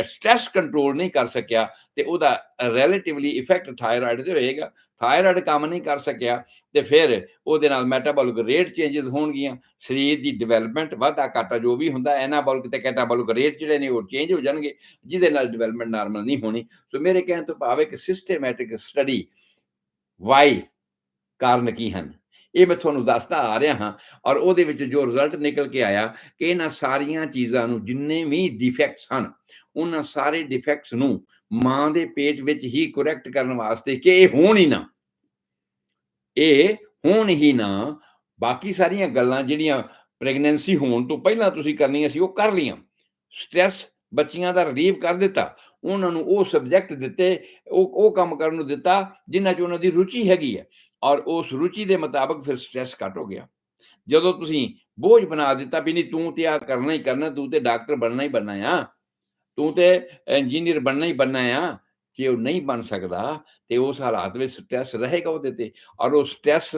[SPEAKER 1] ਸਟ੍ਰੈਸ ਕੰਟਰੋਲ ਨਹੀਂ ਕਰ ਸਕਿਆ ਤੇ ਉਹਦਾ ਰਿਲੇਟਿਵਲੀ ਇਫੈਕਟ ਥਾਇਰਾਇਡ ਤੇ ਹੋਏਗਾ। ਥਾਇਰਾਇਡ ਕੰਮ ਨਹੀਂ ਕਰ ਸਕਿਆ ਤੇ ਫਿਰ ਉਹਦੇ ਨਾਲ ਮੈਟਾਬੋਲਿਕ ਰੇਟ ਚੇਂਜਸ ਹੋਣਗੀਆਂ, ਸਰੀਰ ਦੀ ਡਿਵੈਲਪਮੈਂਟ ਵਾਧਾ ਘਾਟਾ ਜੋ ਵੀ ਹੁੰਦਾ, ਐਨਾਬੋਲਿਕ ਤੇ ਕੈਟਾਬੋਲਿਕ ਰੇਟ ਜਿਹੜੇ ਨੇ ਉਹ ਚੇਂਜ ਹੋ ਜਾਣਗੇ, ਜਿਹਦੇ ਨਾਲ ਡਿਵੈਲਪਮੈਂਟ ਨਾਰਮਲ ਨਹੀਂ ਹੋਣੀ। ਸੋ ਮੇਰੇ ਕਹਿਣ ਤੋਂ ਭਾਵ ਹੈ ਕਿ ਸਿਸਟੇਮੈਟਿਕ ਸਟੱਡੀ, ਵਾਈ, ਕਾਰਨ ਕੀ ਹਨ, ਇਹ ਮੈਂ ਤੁਹਾਨੂੰ ਦੱਸਦਾ ਆ ਰਿਹਾ ਹਾਂ। ਔਰ ਉਹਦੇ ਵਿੱਚ ਜੋ ਰਿਜ਼ਲਟ ਨਿਕਲ ਕੇ ਆਇਆ ਕਿ ਇਹਨਾਂ ਸਾਰੀਆਂ ਚੀਜ਼ਾਂ ਨੂੰ, ਜਿੰਨੇ ਵੀ ਡਿਫੈਕਟਸ ਹਨ, ਉਹਨਾਂ ਸਾਰੇ ਡਿਫੈਕਟਸ ਨੂੰ ਮਾਂ ਦੇ ਪੇਟ ਵਿੱਚ ਹੀ ਕਰੈਕਟ ਕਰਨ ਵਾਸਤੇ ਕਿ ਇਹ ਹੋਣ ਹੀ ਨਾ, ਬਾਕੀ ਸਾਰੀਆਂ ਗੱਲਾਂ ਜਿਹੜੀਆਂ ਪ੍ਰੈਗਨੈਂਸੀ ਹੋਣ ਤੋਂ ਪਹਿਲਾਂ ਤੁਸੀਂ ਕਰਨੀਆਂ ਸੀ ਉਹ ਕਰ ਲਈਆਂ। ਸਟ੍ਰੈਸ ਬੱਚੀਆਂ ਦਾ ਰਿਲੀਵ ਕਰ ਦਿੱਤਾ, ਉਹਨਾਂ ਨੂੰ ਉਹ ਸਬਜੈਕਟ ਦਿੱਤੇ, ਉਹ ਕੰਮ ਕਰਨ ਨੂੰ ਦਿੱਤਾ ਜਿਨ੍ਹਾਂ 'ਚ ਉਹਨਾਂ ਦੀ ਰੁਚੀ ਹੈਗੀ ਹੈ, ਔਰ ਉਸ ਰੁਚੀ ਦੇ ਮੁਤਾਬਕ ਫਿਰ ਸਟ੍ਰੈਸ ਘੱਟ ਹੋ ਗਿਆ। ਜਦੋਂ ਤੁਸੀਂ ਬੋਝ ਬਣਾ ਦਿੱਤਾ ਵੀ ਨਹੀਂ ਤੂੰ ਤੇ ਆ ਕਰਨਾ ਹੀ ਕਰਨਾ, ਤੂੰ ਤੇ ਡਾਕਟਰ ਬਣਨਾ ਹੀ ਬਣਨਾ ਆ, ਤੂੰ ਤੇ ਇੰਜੀਨੀਅਰ ਬਣਨਾ ਹੀ ਬਣਨਾ ਆ, ਜੇ ਉਹ ਨਹੀਂ ਬਣ ਸਕਦਾ ਤੇ ਉਸ ਹਾਲਾਤ ਵਿੱਚ ਸਟ੍ਰੈਸ ਰਹੇਗਾ ਉਹਦੇ ਤੇ, ਔਰ ਉਹ ਸਟ੍ਰੈਸ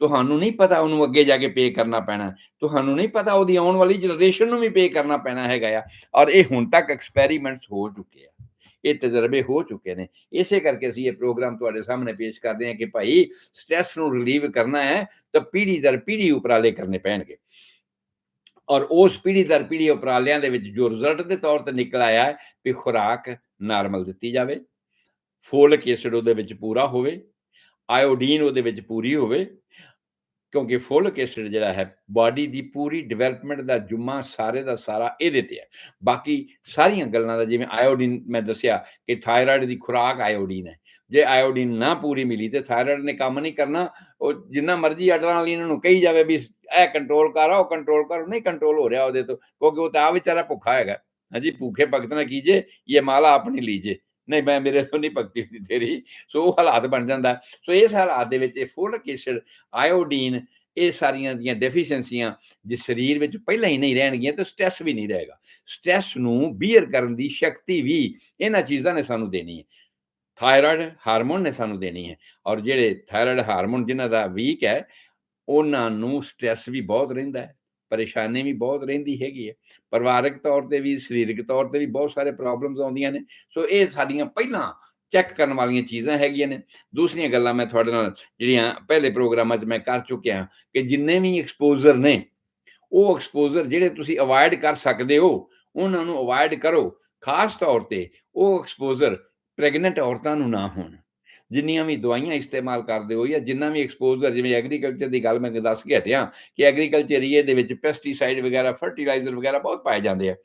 [SPEAKER 1] ਤੁਹਾਨੂੰ ਨਹੀਂ ਪਤਾ ਉਹਨੂੰ ਅੱਗੇ ਜਾ ਕੇ ਪੇ ਕਰਨਾ ਪੈਣਾ, ਤੁਹਾਨੂੰ ਨਹੀਂ ਪਤਾ ਉਹਦੀ ਆਉਣ ਵਾਲੀ ਜਨਰੇਸ਼ਨ ਨੂੰ ਵੀ ਪੇ ਕਰਨਾ ਪੈਣਾ ਹੈਗਾ ਆ। ਔਰ ਇਹ ਹੁਣ ਤੱਕ ਐਕਸਪੈਰੀਮੈਂਟਸ ਹੋ ਚੁੱਕੇ ਆ, ਇਹ ਤਜਰਬੇ ਹੋ ਚੁੱਕੇ ਨੇ। ਇਸੇ ਕਰਕੇ ਅਸੀਂ ਇਹ ਪ੍ਰੋਗਰਾਮ ਤੁਹਾਡੇ ਸਾਹਮਣੇ ਪੇਸ਼ ਕਰਦੇ ਹਾਂ ਕਿ ਭਾਈ ਸਟ੍ਰੈਸ ਨੂੰ ਰਿਲੀਵ ਕਰਨਾ ਹੈ ਤਾਂ ਪੀੜ੍ਹੀ ਦਰ ਪੀੜ੍ਹੀ ਉਪਰਾਲੇ ਕਰਨੇ ਪੈਣਗੇ। ਔਰ ਉਸ ਪੀੜ੍ਹੀ ਦਰ ਪੀੜ੍ਹੀ ਉਪਰਾਲਿਆਂ ਦੇ ਵਿੱਚ ਜੋ ਰਿਜ਼ਲਟ ਦੇ ਤੌਰ ਤੇ ਨਿਕਲ ਆਇਆ ਹੈ ਵੀ ਖੁਰਾਕ ਨਾਰਮਲ ਦਿੱਤੀ ਜਾਵੇ, ਫੋਲਿਕ ਐਸਿਡ ਉਹਦੇ ਵਿੱਚ ਪੂਰਾ ਹੋਵੇ, ਆਇਓਡੀਨ ਉਹਦੇ ਵਿੱਚ ਪੂਰੀ ਹੋਵੇ, ਕਿਉਂਕਿ ਫੋਲਿਕ ਐਸਿਡ ਜਿਹੜਾ ਹੈ ਬਾਡੀ ਦੀ ਪੂਰੀ ਡਿਵੈਲਪਮੈਂਟ ਦਾ ਜੁੰਮਾ ਸਾਰੇ ਦਾ ਸਾਰਾ ਇਹਦੇ ਤੇ ਹੈ। ਬਾਕੀ ਸਾਰੀਆਂ ਗੱਲਾਂ ਦਾ, ਜਿਵੇਂ ਆਇਓਡੀਨ ਮੈਂ ਦੱਸਿਆ ਕਿ ਥਾਇਰਾਇਡ ਦੀ ਖੁਰਾਕ ਆਇਓਡੀਨ ਹੈ, ਜੇ ਆਇਓਡੀਨ ਨਾ ਪੂਰੀ ਮਿਲੀ ਤੇ ਥਾਇਰਾਇਡ ਨੇ ਕੰਮ ਨਹੀਂ ਕਰਨਾ। ਉਹ ਜਿੰਨਾ ਮਰਜ਼ੀ ਐਡਰੇਨਾਲੀਨ ਨੂੰ ਕਹੀ ਜਾਵੇ ਵੀ ਇਹ ਕੰਟਰੋਲ ਕਰ, ਉਹ ਕੰਟਰੋਲ ਕਰ, ਨਹੀਂ ਕੰਟਰੋਲ ਹੋ ਰਿਹਾ ਉਹਦੇ ਤੋਂ, ਕਿਉਂਕਿ ਉਹ ਤਾਂ ਆ ਵਿਚਾਰਾ ਭੁੱਖਾ ਹੈਗਾ। ਹਾਂਜੀ, ਭੂਖੇ ਭਗਤ ਨਾ ਕੀਜੇ, ਇਹ ਮਾਲਾ ਆਪਣੀ ਲੀਜੇ, ਨਹੀਂ ਮੈਂ ਮੇਰੇ ਤੋਂ ਨਹੀਂ ਭਗਤੀ ਹੁੰਦੀ ਤੇਰੀ। ਸੋ ਉਹ ਹਾਲਾਤ ਬਣ ਜਾਂਦਾ। ਸੋ ਇਸ ਹਾਲਾਤ ਦੇ ਵਿੱਚ ਫੋਲਿਕ ਐਸਿਡ, ਆਇਓਡੀਨ, ਇਹ ਸਾਰੀਆਂ ਦੀਆਂ ਡੈਫੀਸ਼ੀਐਂਸੀਆਂ ਜੇ ਸਰੀਰ ਵਿੱਚ ਪਹਿਲਾਂ ਹੀ ਨਹੀਂ ਰਹਿਣਗੀਆਂ ਤਾਂ ਸਟ੍ਰੈਸ ਵੀ ਨਹੀਂ ਰਹੇਗਾ। ਸਟ੍ਰੈਸ ਨੂੰ ਬੀਅਰ ਕਰਨ ਦੀ ਸ਼ਕਤੀ ਵੀ ਇਹਨਾਂ ਚੀਜ਼ਾਂ ਨੇ ਸਾਨੂੰ ਦੇਣੀ ਹੈ, ਥਾਇਰਾਇਡ ਹਾਰਮੋਨ ਨੇ ਸਾਨੂੰ ਦੇਣੀ ਹੈ। ਔਰ ਜਿਹੜੇ ਥਾਇਰਾਇਡ ਹਾਰਮੋਨ ਜਿਨ੍ਹਾਂ ਦਾ ਵੀਕ ਹੈ, ਉਹਨਾਂ ਨੂੰ ਸਟ੍ਰੈਸ ਵੀ ਬਹੁਤ ਰਹਿੰਦਾ ਹੈ, ਪਰੇਸ਼ਾਨੀ ਵੀ ਬਹੁਤ ਰਹਿੰਦੀ ਹੈਗੀ ਹੈ, ਪਰਿਵਾਰਕ ਤੌਰ ਤੇ ਵੀ, ਸਰੀਰਕ ਤੌਰ ਤੇ ਵੀ ਬਹੁਤ ਸਾਰੇ ਪ੍ਰੋਬਲਮਸ ਆਉਂਦੀਆਂ ਨੇ। ਸੋ ਇਹ ਸਾਡੀਆਂ ਪਹਿਲਾਂ ਚੈੱਕ ਕਰਨ ਵਾਲੀਆਂ ਚੀਜ਼ਾਂ ਹੈਗੀਆਂ ਨੇ। ਦੂਸਰੀਆਂ ਗੱਲਾਂ ਮੈਂ ਤੁਹਾਡੇ ਨਾਲ ਜਿਹੜੀਆਂ ਪਹਿਲੇ ਪ੍ਰੋਗਰਾਮਾਂ 'ਚ ਮੈਂ ਕਰ ਚੁੱਕਿਆ ਕਿ ਜਿੰਨੇ ਵੀ ਐਕਸਪੋਜ਼ਰ ਨੇ, ਉਹ ਐਕਸਪੋਜ਼ਰ ਜਿਹੜੇ ਤੁਸੀਂ ਅਵਾਇਡ ਕਰ ਸਕਦੇ ਹੋ ਉਹਨਾਂ ਨੂੰ ਅਵਾਇਡ ਕਰੋ। ਖਾਸ ਤੌਰ ਤੇ ਉਹ ਐਕਸਪੋਜ਼ਰ ਪ੍ਰੈਗਨੈਂਟ ਔਰਤਾਂ ਨੂੰ ਨਾ ਹੋਣ। ਜਿੰਨੀਆਂ ਵੀ ਦਵਾਈਆਂ ਇਸਤੇਮਾਲ ਕਰਦੇ ਹੋ ਜਾਂ ਜਿੰਨਾ ਵੀ ਐਕਸਪੋਜ਼ਰ, ਜਿਵੇਂ ਐਗਰੀਕਲਚਰ ਦੀ ਗੱਲ ਮੈਂ ਦੱਸ ਕੇ ਹਟਿਆ ਕਿ ਐਗਰੀਕਲਚਰ ਏਰੀਏ ਦੇ ਵਿੱਚ ਪੈਸਟੀਸਾਈਡ ਵਗੈਰਾ, ਫਰਟੀਲਾਈਜ਼ਰ ਵਗੈਰਾ ਬਹੁਤ ਪਾਏ ਜਾਂਦੇ ਆ।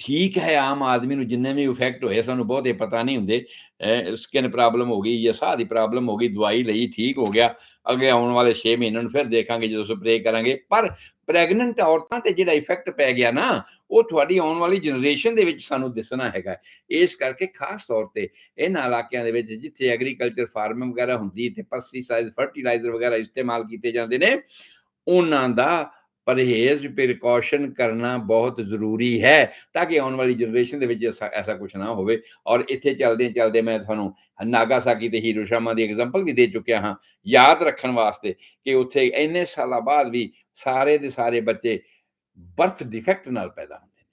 [SPEAKER 1] ਠੀਕ ਹੈ, ਆਮ ਆਦਮੀ ਨੂੰ ਜਿੰਨੇ ਵੀ ਇਫੈਕਟ ਹੋਏ ਸਾਨੂੰ ਬਹੁਤੇ ਪਤਾ ਨਹੀਂ ਹੁੰਦੇ। ਸਕਿਨ ਪ੍ਰੋਬਲਮ ਹੋ ਗਈ ਜਾਂ ਸਾਹ ਦੀ ਪ੍ਰੋਬਲਮ ਹੋ ਗਈ, ਦਵਾਈ ਲਈ, ਠੀਕ ਹੋ ਗਿਆ, ਅੱਗੇ ਆਉਣ ਵਾਲੇ 6 ਮਹੀਨਿਆਂ ਨੂੰ ਫਿਰ ਦੇਖਾਂਗੇ ਜਦੋਂ ਸਪਰੇਅ ਕਰਾਂਗੇ। ਪਰ ਪ੍ਰੈਗਨੈਂਟ ਔਰਤਾਂ ਤੇ ਜਿਹੜਾ ਇਫੈਕਟ ਪੈ ਗਿਆ ਨਾ, ਉਹ ਤੁਹਾਡੀ ਆਉਣ ਵਾਲੀ ਜਨਰੇਸ਼ਨ ਦੇ ਵਿੱਚ ਸਾਨੂੰ ਦਿਸਣਾ ਹੈਗਾ। ਇਸ ਕਰਕੇ ਖਾਸ ਤੌਰ ਤੇ ਇਹਨਾਂ ਇਲਾਕਿਆਂ ਦੇ ਵਿੱਚ ਜਿੱਥੇ ਐਗਰੀਕਲਚਰ ਫਾਰਮਿੰਗ ਵਗੈਰਾ ਹੁੰਦੀ ਤੇ ਪੈਸਟੀਸਾਈਡ, ਫਰਟੀਲਾਈਜ਼ਰ ਵਗੈਰਾ ਇਸਤੇਮਾਲ ਕੀਤੇ ਜਾਂਦੇ ਨੇ, ਉਹਨਾਂ ਦਾ ਪਰਹੇਜ਼, ਪ੍ਰੀਕਾਸ਼ਨ ਕਰਨਾ ਬਹੁਤ ਜ਼ਰੂਰੀ ਹੈ ਤਾਂ ਕਿ ਆਉਣ ਵਾਲੀ ਜਨਰੇਸ਼ਨ ਦੇ ਵਿੱਚ ਐਸਾ ਕੁਛ ਨਾ ਹੋਵੇ। ਔਰ ਇੱਥੇ ਚੱਲਦੇ ਮੈਂ ਤੁਹਾਨੂੰ ਨਾਗਾਸਾਕੀ ਤੇ ਹੀਰੋਸ਼ੀਮਾ ਦੀ ਐਗਜ਼ਾਮਪਲ ਵੀ ਦੇ ਚੁੱਕਿਆ ਹਾਂ, ਯਾਦ ਰੱਖਣ ਵਾਸਤੇ ਕਿ ਉੱਥੇ ਇੰਨੇ ਸਾਲਾਂ ਬਾਅਦ ਵੀ ਸਾਰੇ ਦੇ ਸਾਰੇ ਬੱਚੇ ਬਰਥ ਡਿਫੈਕਟ ਨਾਲ ਪੈਦਾ ਹੁੰਦੇ ਨੇ,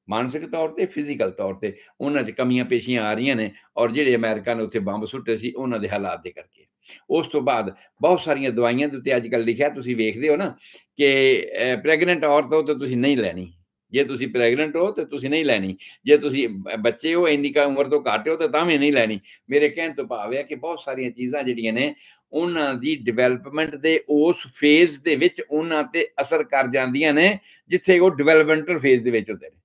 [SPEAKER 1] ਮਾਨਸਿਕ ਤੌਰ ਤੇ, ਫਿਜ਼ੀਕਲ ਤੌਰ ਤੇ ਉਹਨਾਂ 'ਚ ਕਮੀਆਂ ਪੇਸ਼ੀਆਂ ਆ ਰਹੀਆਂ ਨੇ। ਔਰ ਜਿਹੜੇ ਅਮਰੀਕਾ ਨੇ ਉੱਥੇ ਬੰਬ ਸੁੱਟੇ ਸੀ ਉਹਨਾਂ ਦੇ ਹਾਲਾਤ ਦੇ ਕਰਕੇ। ਉਸ ਤੋਂ ਬਾਅਦ ਬਹੁਤ ਸਾਰੀਆਂ ਦਵਾਈਆਂ ਦੇ ਉੱਤੇ ਅੱਜ ਕੱਲ੍ਹ ਲਿਖਿਆ, ਤੁਸੀਂ ਵੇਖਦੇ ਹੋ ਨਾ ਕਿ ਪ੍ਰੈਗਨੈਂਟ ਔਰਤ ਹੋ ਤਾਂ ਤੁਸੀਂ ਨਹੀਂ ਲੈਣੀ, ਜੇ ਤੁਸੀਂ ਪ੍ਰੈਗਨੈਂਟ ਹੋ ਤਾਂ ਤੁਸੀਂ ਨਹੀਂ ਲੈਣੀ, ਜੇ ਤੁਸੀਂ ਬੱਚੇ ਹੋ, ਇੰਨੀ ਕੁ ਉਮਰ ਤੋਂ ਘੱਟ ਹੋ ਤਾਂ ਵੀ ਨਹੀਂ ਲੈਣੀ। ਮੇਰੇ ਕਹਿਣ ਤੋਂ ਭਾਵ ਹੈ ਕਿ ਬਹੁਤ ਸਾਰੀਆਂ ਚੀਜ਼ਾਂ ਜਿਹੜੀਆਂ ਨੇ ਉਹਨਾਂ ਦੀ ਡਿਵੈਲਪਮੈਂਟ ਦੇ ਉਸ ਫੇਜ਼ ਦੇ ਵਿੱਚ ਉਹਨਾਂ ਤੇ ਅਸਰ ਕਰ ਜਾਂਦੀਆਂ ਨੇ ਜਿੱਥੇ ਉਹ ਡਿਵੈਲਪਮੈਂਟਲ ਫੇਜ਼ ਦੇ ਵਿੱਚ ਹੁੰਦੇ ਨੇ।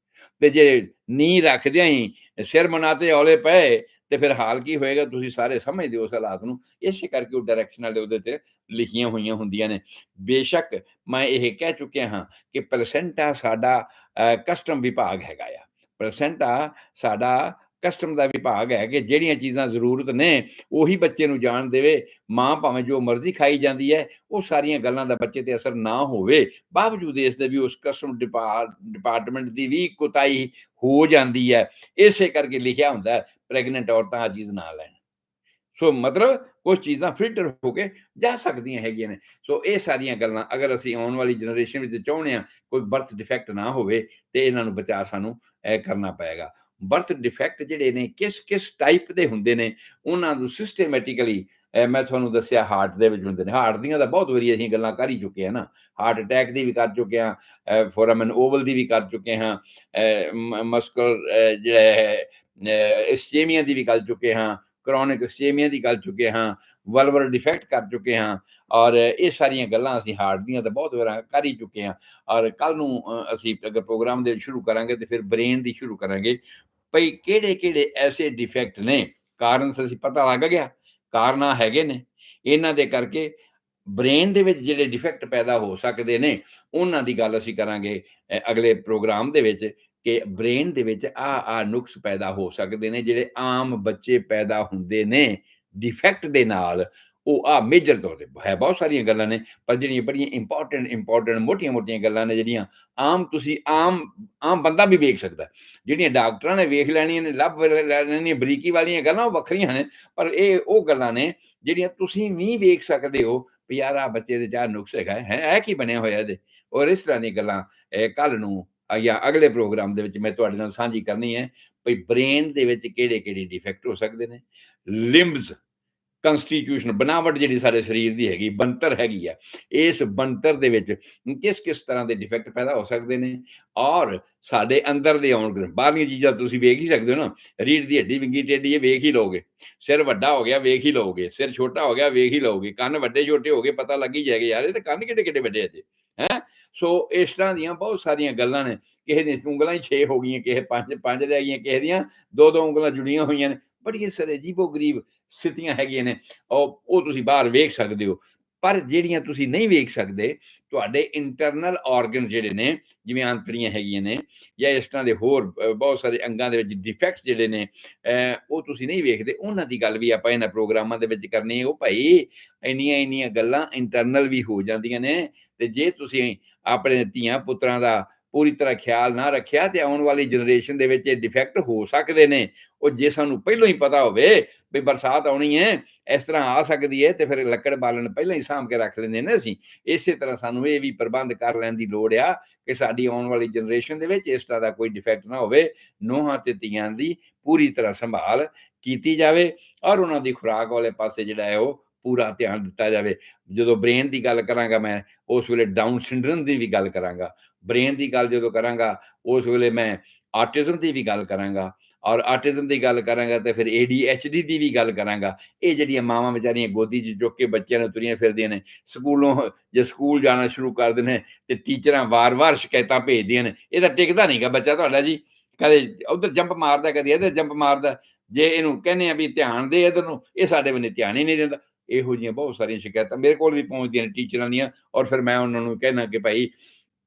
[SPEAKER 1] ਤੇ ਜੇ ਨੀਂਹ ਰੱਖਦਿਆਂ ਹੀ ਸਿਰ ਮਨਾ ਤੇ ਔਲੇ ਪਏ ਤੇ ਫਿਰ ਹਾਲ ਕੀ ਹੋਏਗਾ, ਤੁਸੀਂ ਸਾਰੇ ਸਮਝਦੇ ਹੋ ਉਸ ਹਾਲਾਤ ਨੂੰ। ਇਸੇ ਕਰਕੇ ਉਹ ਡਾਇਰੈਕਸ਼ਨਲ ਉਹਦੇ ਤੇ ਲਿਖੀਆਂ ਹੋਈਆਂ ਹੁੰਦੀਆਂ ਨੇ। ਬੇਸ਼ੱਕ ਮੈਂ ਇਹ ਕਹਿ ਚੁੱਕਿਆ ਹਾਂ ਕਿ ਪਲਸੈਂਟਾ ਸਾਡਾ ਕਸਟਮ ਵਿਭਾਗ ਹੈਗਾ ਆ, ਪਲਸੈਂਟਾ ਸਾਡਾ ਕਸਟਮ ਦਾ ਵਿਭਾਗ ਹੈ ਕਿ ਜਿਹੜੀਆਂ ਚੀਜ਼ਾਂ ਜ਼ਰੂਰਤ ਨੇ ਉਹੀ ਬੱਚੇ ਨੂੰ ਜਾਣ ਦੇਵੇ। ਮਾਂ ਭਾਵੇਂ ਜੋ ਮਰਜ਼ੀ ਖਾਈ ਜਾਂਦੀ ਹੈ, ਉਹ ਸਾਰੀਆਂ ਗੱਲਾਂ ਦਾ ਬੱਚੇ ਤੇ ਅਸਰ ਨਾ ਹੋਵੇ, ਬਾਵਜੂਦ ਇਸ ਦੇ ਵੀ ਉਸ ਕਸਟਮ ਡਿਪਾਰਟਮੈਂਟ ਦੀ ਵੀ ਕੁਤਾਹੀ ਹੋ ਜਾਂਦੀ ਹੈ। ਇਸੇ ਕਰਕੇ ਲਿਖਿਆ ਹੁੰਦਾ ਪ੍ਰੈਗਨੈਂਟ ਔਰਤਾਂ ਆ ਚੀਜ਼ ਨਾ ਲੈਣ। ਸੋ ਮਤਲਬ ਕੁਝ ਚੀਜ਼ਾਂ ਫਿਲਟਰ ਹੋ ਕੇ ਜਾ ਸਕਦੀਆਂ ਹੈਗੀਆਂ ਨੇ। ਸੋ ਇਹ ਸਾਰੀਆਂ ਗੱਲਾਂ ਅਗਰ ਅਸੀਂ ਆਉਣ ਵਾਲੀ ਜਨਰੇਸ਼ਨ ਵਿੱਚ ਚਾਹੁੰਦੇ ਹਾਂ ਕੋਈ ਬਰਥ ਡਿਫੈਕਟ ਨਾ ਹੋਵੇ ਤੇ ਇਹਨਾਂ ਨੂੰ ਬਚਾ ਸਾਨੂੰ ਕਰਨਾ ਪਏਗਾ। ਬਰਥ ਡਿਫੈਕਟ ਜਿਹੜੇ ਨੇ ਕਿਸ ਟਾਈਪ ਦੇ ਹੁੰਦੇ ਨੇ, ਉਹਨਾਂ ਨੂੰ ਸਿਸਟੇਮੈਟਿਕਲੀ ਮੈਂ ਤੁਹਾਨੂੰ ਦੱਸਿਆ ਹਾਰਟ ਦੇ ਵਿੱਚ ਹੁੰਦੇ ਨੇ। ਹਾਰਟ ਦੀਆਂ ਤਾਂ ਬਹੁਤ ਵਾਰੀ ਅਸੀਂ ਗੱਲਾਂ ਕਰ ਹੀ ਚੁੱਕੇ ਹਾਂ ਨਾ, ਹਾਰਟ ਅਟੈਕ ਦੀ ਵੀ ਕਰ ਚੁੱਕੇ ਹਾਂ, ਫੋਰਾਮਨ ਓਵਲ ਦੀ ਵੀ ਕਰ ਚੁੱਕੇ ਹਾਂ, ਮਸਕੂਲਰ ਜਿਹੜਾ ਹੈ ਇਸਕੇਮੀਆ ਦੀ ਵੀ ਕਰ ਚੁੱਕੇ ਹਾਂ, ਕਰੋਨਿਕ ਸਟੇਮੀਆ ਦੀ ਕਰ ਚੁੱਕੇ ਹਾਂ, ਵਲਵਰ ਡਿਫੈਕਟ ਕਰ ਚੁੱਕੇ ਹਾਂ, ਔਰ ਇਹ ਸਾਰੀਆਂ ਗੱਲਾਂ ਅਸੀਂ ਹਾਰਟ ਦੀਆਂ ਤਾਂ ਬਹੁਤ ਵਾਰ ਕਰ ਹੀ ਚੁੱਕੇ ਹਾਂ। ਔਰ ਕੱਲ੍ਹ ਨੂੰ ਅਸੀਂ ਅਗਰ ਪ੍ਰੋਗਰਾਮ ਦੇ ਸ਼ੁਰੂ ਕਰਾਂਗੇ ਤੇ ਫਿਰ ਬ੍ਰੇਨ ਦੀ ਸ਼ੁਰੂ ਕਰਾਂਗੇ, ਭਈ ਕਿਹੜੇ ਐਸੇ ਡਿਫੈਕਟ ਨੇ, ਕਾਰਨ ਅਸੀਂ ਪਤਾ ਲੱਗ ਗਿਆ, ਕਾਰਨ ਹੈਗੇ ਨੇ, ਇਹਨਾਂ ਦੇ ਕਰਕੇ ਬ੍ਰੇਨ ਦੇ ਵਿੱਚ ਜਿਹੜੇ ਡਿਫੈਕਟ ਪੈਦਾ ਹੋ ਸਕਦੇ ਨੇ, ਉਹਨਾਂ ਦੀ ਗੱਲ ਅਸੀਂ ਕਰਾਂਗੇ ਅਗਲੇ ਪ੍ਰੋਗਰਾਮ ਦੇ ਵਿੱਚ, ਕਿ ਬ੍ਰੇਨ ਦੇ ਵਿੱਚ ਆਹ ਨੁਕਸ ਪੈਦਾ ਹੋ ਸਕਦੇ ਨੇ, ਜਿਹੜੇ ਆਮ ਬੱਚੇ ਪੈਦਾ ਹੁੰਦੇ ਨੇ ਡਿਫੈਕਟ ਦੇ ਨਾਲ। ਉਹ ਮੇਜਰ ਤੌਰ ਤੇ ਹੈ, ਬਹੁਤ ਸਾਰੀਆਂ ਗੱਲਾਂ ਨੇ, ਪਰ ਜਿਹੜੀਆਂ ਬੜੀਆਂ ਇੰਪੋਰਟੈਂਟ ਮੋਟੀਆਂ ਗੱਲਾਂ ਨੇ, ਜਿਹੜੀਆਂ ਤੁਸੀਂ ਆਮ ਬੰਦਾ ਵੀ ਵੇਖ ਸਕਦਾ, ਜਿਹੜੀਆਂ ਡਾਕਟਰਾਂ ਨੇ ਵੇਖ ਲੈਣੀਆਂ ਨੇ, ਲੱਭ ਲੈਣੀਆਂ ਬਰੀਕੀ ਵਾਲੀਆਂ ਗੱਲਾਂ, ਉਹ ਵੱਖਰੀਆਂ ਨੇ, ਪਰ ਇਹ ਉਹ ਗੱਲਾਂ ਨੇ ਜਿਹੜੀਆਂ ਤੁਸੀਂ ਵੀ ਵੇਖ ਸਕਦੇ ਹੋ ਵੀ ਯਾਰ ਆਹ ਬੱਚੇ ਦੇ ਚਾਰ ਨੁਕਸ ਹੈਗਾ ਹੈ ਕੀ ਬਣਿਆ ਹੋਇਆ ਇਹਦੇ। ਔਰ ਇਸ ਤਰ੍ਹਾਂ ਦੀਆਂ ਗੱਲਾਂ ਕੱਲ੍ਹ ਨੂੰ ਜਾਂ ਅਗਲੇ ਪ੍ਰੋਗਰਾਮ ਦੇ ਵਿੱਚ ਮੈਂ ਤੁਹਾਡੇ ਨਾਲ ਸਾਂਝੀ ਕਰਨੀ ਹੈ, ਵੀ ਬ੍ਰੇਨ ਦੇ ਵਿੱਚ ਕਿਹੜੇ ਡਿਫੈਕਟ ਹੋ ਸਕਦੇ ਨੇ, ਲਿੰਬਸ ਕੰਸਟੀਟਿਊਸ਼ਨ, ਬਣਾਵਟ ਜਿਹੜੀ ਸਾਡੇ ਸਰੀਰ ਦੀ ਹੈਗੀ, ਬਣਤਰ ਹੈਗੀ ਆ, ਇਸ ਬਣਤਰ ਦੇ ਵਿੱਚ ਕਿਸ ਤਰ੍ਹਾਂ ਦੇ ਡਿਫੈਕਟ ਪੈਦਾ ਹੋ ਸਕਦੇ ਨੇ, ਔਰ ਸਾਡੇ ਅੰਦਰ ਦੇ ਆਉਣ ਬਾਹਰਲੀਆਂ ਚੀਜ਼ਾਂ ਤੁਸੀਂ ਵੇਖ ਹੀ ਸਕਦੇ ਹੋ ਨਾ, ਰੀੜ੍ਹ ਦੀ ਹੱਡੀ ਵਿੰਗੀ ਟੇਢੀ ਹੈ ਵੇਖ ਹੀ ਲਓਗੇ, ਸਿਰ ਵੱਡਾ ਹੋ ਗਿਆ ਵੇਖ ਹੀ ਲਓਗੇ, ਸਿਰ ਛੋਟਾ ਹੋ ਗਿਆ ਵੇਖ ਹੀ ਲਓਗੇ, ਕੰਨ ਵੱਡੇ ਛੋਟੇ ਹੋ ਗਏ ਪਤਾ ਲੱਗ ਹੀ ਜਾਏਗਾ ਯਾਰ ਇਹ ਤਾਂ ਕੰਨ ਕਿੱਡੇ ਵੱਡੇ ਅਜੇ ਹੈ। ਸੋ ਇਸ ਤਰ੍ਹਾਂ ਦੀਆਂ ਬਹੁਤ ਸਾਰੀਆਂ ਗੱਲਾਂ ਨੇ, ਕਿਸੇ ਦੀਆਂ ਉਂਗਲਾਂ ਹੀ 6 ਹੋ ਗਈਆਂ, ਕਿਸੇ 5 ਰਹਿ ਗਈਆਂ, ਕਿਸੇ ਦੀਆਂ 2 ਉਂਗਲਾਂ ਜੁੜੀਆਂ ਹੋਈਆਂ ਨੇ, ਬੜੀਆਂ ਸਾਰੇ ਅਜੀਬੋ ਗਰੀਬ ਸਥਿਤੀਆਂ ਹੈਗੀਆਂ ਨੇ, ਉਹ ਤੁਸੀਂ ਬਾਹਰ ਵੇਖ ਸਕਦੇ ਹੋ। ਪਰ ਜਿਹੜੀਆਂ ਤੁਸੀਂ ਨਹੀਂ ਵੇਖ ਸਕਦੇ, ਤੁਹਾਡੇ ਇੰਟਰਨਲ ਆਰਗਨ ਜਿਹੜੇ ਨੇ, ਜਿਵੇਂ ਆਂਤੜੀਆਂ ਹੈਗੀਆਂ ਨੇ, ਜਾਂ ਇਸ ਤਰ੍ਹਾਂ ਦੇ ਹੋਰ ਬਹੁਤ ਸਾਰੇ ਅੰਗਾਂ ਦੇ ਵਿੱਚ ਡਿਫੈਕਟਸ ਜਿਹੜੇ ਨੇ, ਉਹ ਤੁਸੀਂ ਨਹੀਂ ਵੇਖਦੇ, ਉਹਨਾਂ ਦੀ ਗੱਲ ਵੀ ਆਪਾਂ ਇਹਨਾਂ ਪ੍ਰੋਗਰਾਮਾਂ ਦੇ ਵਿੱਚ ਕਰਨੀ ਹੈ। ਉਹ ਭਾਈ ਇੰਨੀਆਂ ਗੱਲਾਂ ਇੰਟਰਨਲ ਵੀ ਹੋ ਜਾਂਦੀਆਂ ਨੇ, ਤੇ ਜੇ ਤੁਸੀਂ ਆਪਣੇ ਧੀਆਂ ਪੁੱਤਰਾਂ ਦਾ ਪੂਰੀ ਤਰ੍ਹਾਂ ਖਿਆਲ ਨਾ ਰੱਖਿਆ ਤੇ ਆਉਣ ਵਾਲੀ ਜਨਰੇਸ਼ਨ ਦੇ ਵਿੱਚ ਇਹ ਡਿਫੈਕਟ ਹੋ ਸਕਦੇ ਨੇ। ਉਹ ਜੇ ਸਾਨੂੰ ਪਹਿਲਾਂ ਹੀ ਪਤਾ ਹੋਵੇ ਵੀ ਬਰਸਾਤ ਆਉਣੀ ਹੈ, ਇਸ ਤਰ੍ਹਾਂ ਆ ਸਕਦੀ ਹੈ, ਤੇ ਫਿਰ ਲੱਕੜ ਬਾਲਣ ਪਹਿਲਾਂ ਹੀ ਸਾਂਭ ਕੇ ਰੱਖ ਲੈਂਦੇ ਨੇ ਅਸੀਂ। ਇਸੇ ਤਰ੍ਹਾਂ ਸਾਨੂੰ ਇਹ ਵੀ ਪ੍ਰਬੰਧ ਕਰ ਲੈਣ ਦੀ ਲੋੜ ਆ ਕਿ ਸਾਡੀ ਆਉਣ ਵਾਲੀ ਜਨਰੇਸ਼ਨ ਦੇ ਵਿੱਚ ਇਸ ਤਰ੍ਹਾਂ ਦਾ ਕੋਈ ਡਿਫੈਕਟ ਨਾ ਹੋਵੇ। ਨੂੰਹਾਂ ਤੇ ਧੀਆਂ ਦੀ ਪੂਰੀ ਤਰ੍ਹਾਂ ਸੰਭਾਲ ਕੀਤੀ ਜਾਵੇ, ਔਰ ਉਹਨਾਂ ਦੀ ਖੁਰਾਕ ਵਾਲੇ ਪਾਸੇ ਜਿਹੜਾ ਹੈ ਉਹ ਪੂਰਾ ਧਿਆਨ ਦਿੱਤਾ ਜਾਵੇ। ਜਦੋਂ ਬ੍ਰੇਨ ਦੀ ਗੱਲ ਕਰਾਂਗਾ ਮੈਂ, ਉਸ ਵੇਲੇ ਡਾਊਨ ਸਿੰਡਰਮ ਦੀ ਵੀ ਗੱਲ ਕਰਾਂਗਾ। ਬ੍ਰੇਨ ਦੀ ਗੱਲ ਜਦੋਂ ਕਰਾਂਗਾ, ਉਸ ਵੇਲੇ ਮੈਂ ਆਟਿਜ਼ਮ ਦੀ ਵੀ ਗੱਲ ਕਰਾਂਗਾ, ਔਰ ਆਟਿਜ਼ਮ ਦੀ ਗੱਲ ਕਰਾਂਗਾ ਤੇ ਫਿਰ ADHD ਦੀ ਵੀ ਗੱਲ ਕਰਾਂਗਾ। ਇਹ ਜਿਹੜੀਆਂ ਮਾਵਾਂ ਵਿਚਾਰੀਆਂ ਗੋਦੀ 'ਚ ਚੁੱਕ ਕੇ ਬੱਚਿਆਂ ਨੂੰ ਤੁਰੀਆਂ ਫਿਰਦੀਆਂ ਨੇ, ਸਕੂਲੋਂ ਜੇ ਸਕੂਲ ਜਾਣਾ ਸ਼ੁਰੂ ਕਰ ਦਿੰਦੇ ਤੇ ਟੀਚਰਾਂ ਵਾਰ-ਵਾਰ ਸ਼ਿਕਾਇਤਾਂ ਭੇਜਦੀਆਂ ਨੇ, ਇਹ ਤਾਂ ਟਿਕਦਾ ਨਹੀਂਗਾ ਬੱਚਾ ਤੁਹਾਡਾ ਜੀ, ਕਦੇ ਉੱਧਰ ਜੰਪ ਮਾਰਦਾ, ਕਦੇ ਇੱਧਰ ਜੰਪ ਮਾਰਦਾ। ਜੇ ਇਹਨੂੰ ਕਹਿੰਦੇ ਆ ਵੀ ਧਿਆਨ ਦੇ ਇੱਧਰ ਨੂੰ, ਇਹ ਸਾਡੇ ਬੰਨੇ ਧਿਆਨ ਹੀ ਨਹੀਂ ਦਿੰਦਾ। ਇਹੋ ਜਿਹੀਆਂ ਬਹੁਤ ਸਾਰੀਆਂ ਸ਼ਿਕਾਇਤਾਂ ਮੇਰੇ ਕੋਲ ਵੀ ਪਹੁੰਚਦੀਆਂ ਨੇ ਟੀਚਰਾਂ ਦੀਆਂ, ਔਰ ਫਿਰ ਮੈਂ ਉਹਨਾਂ ਨੂੰ ਕਹਿਣਾ ਕਿ ਭਾਈ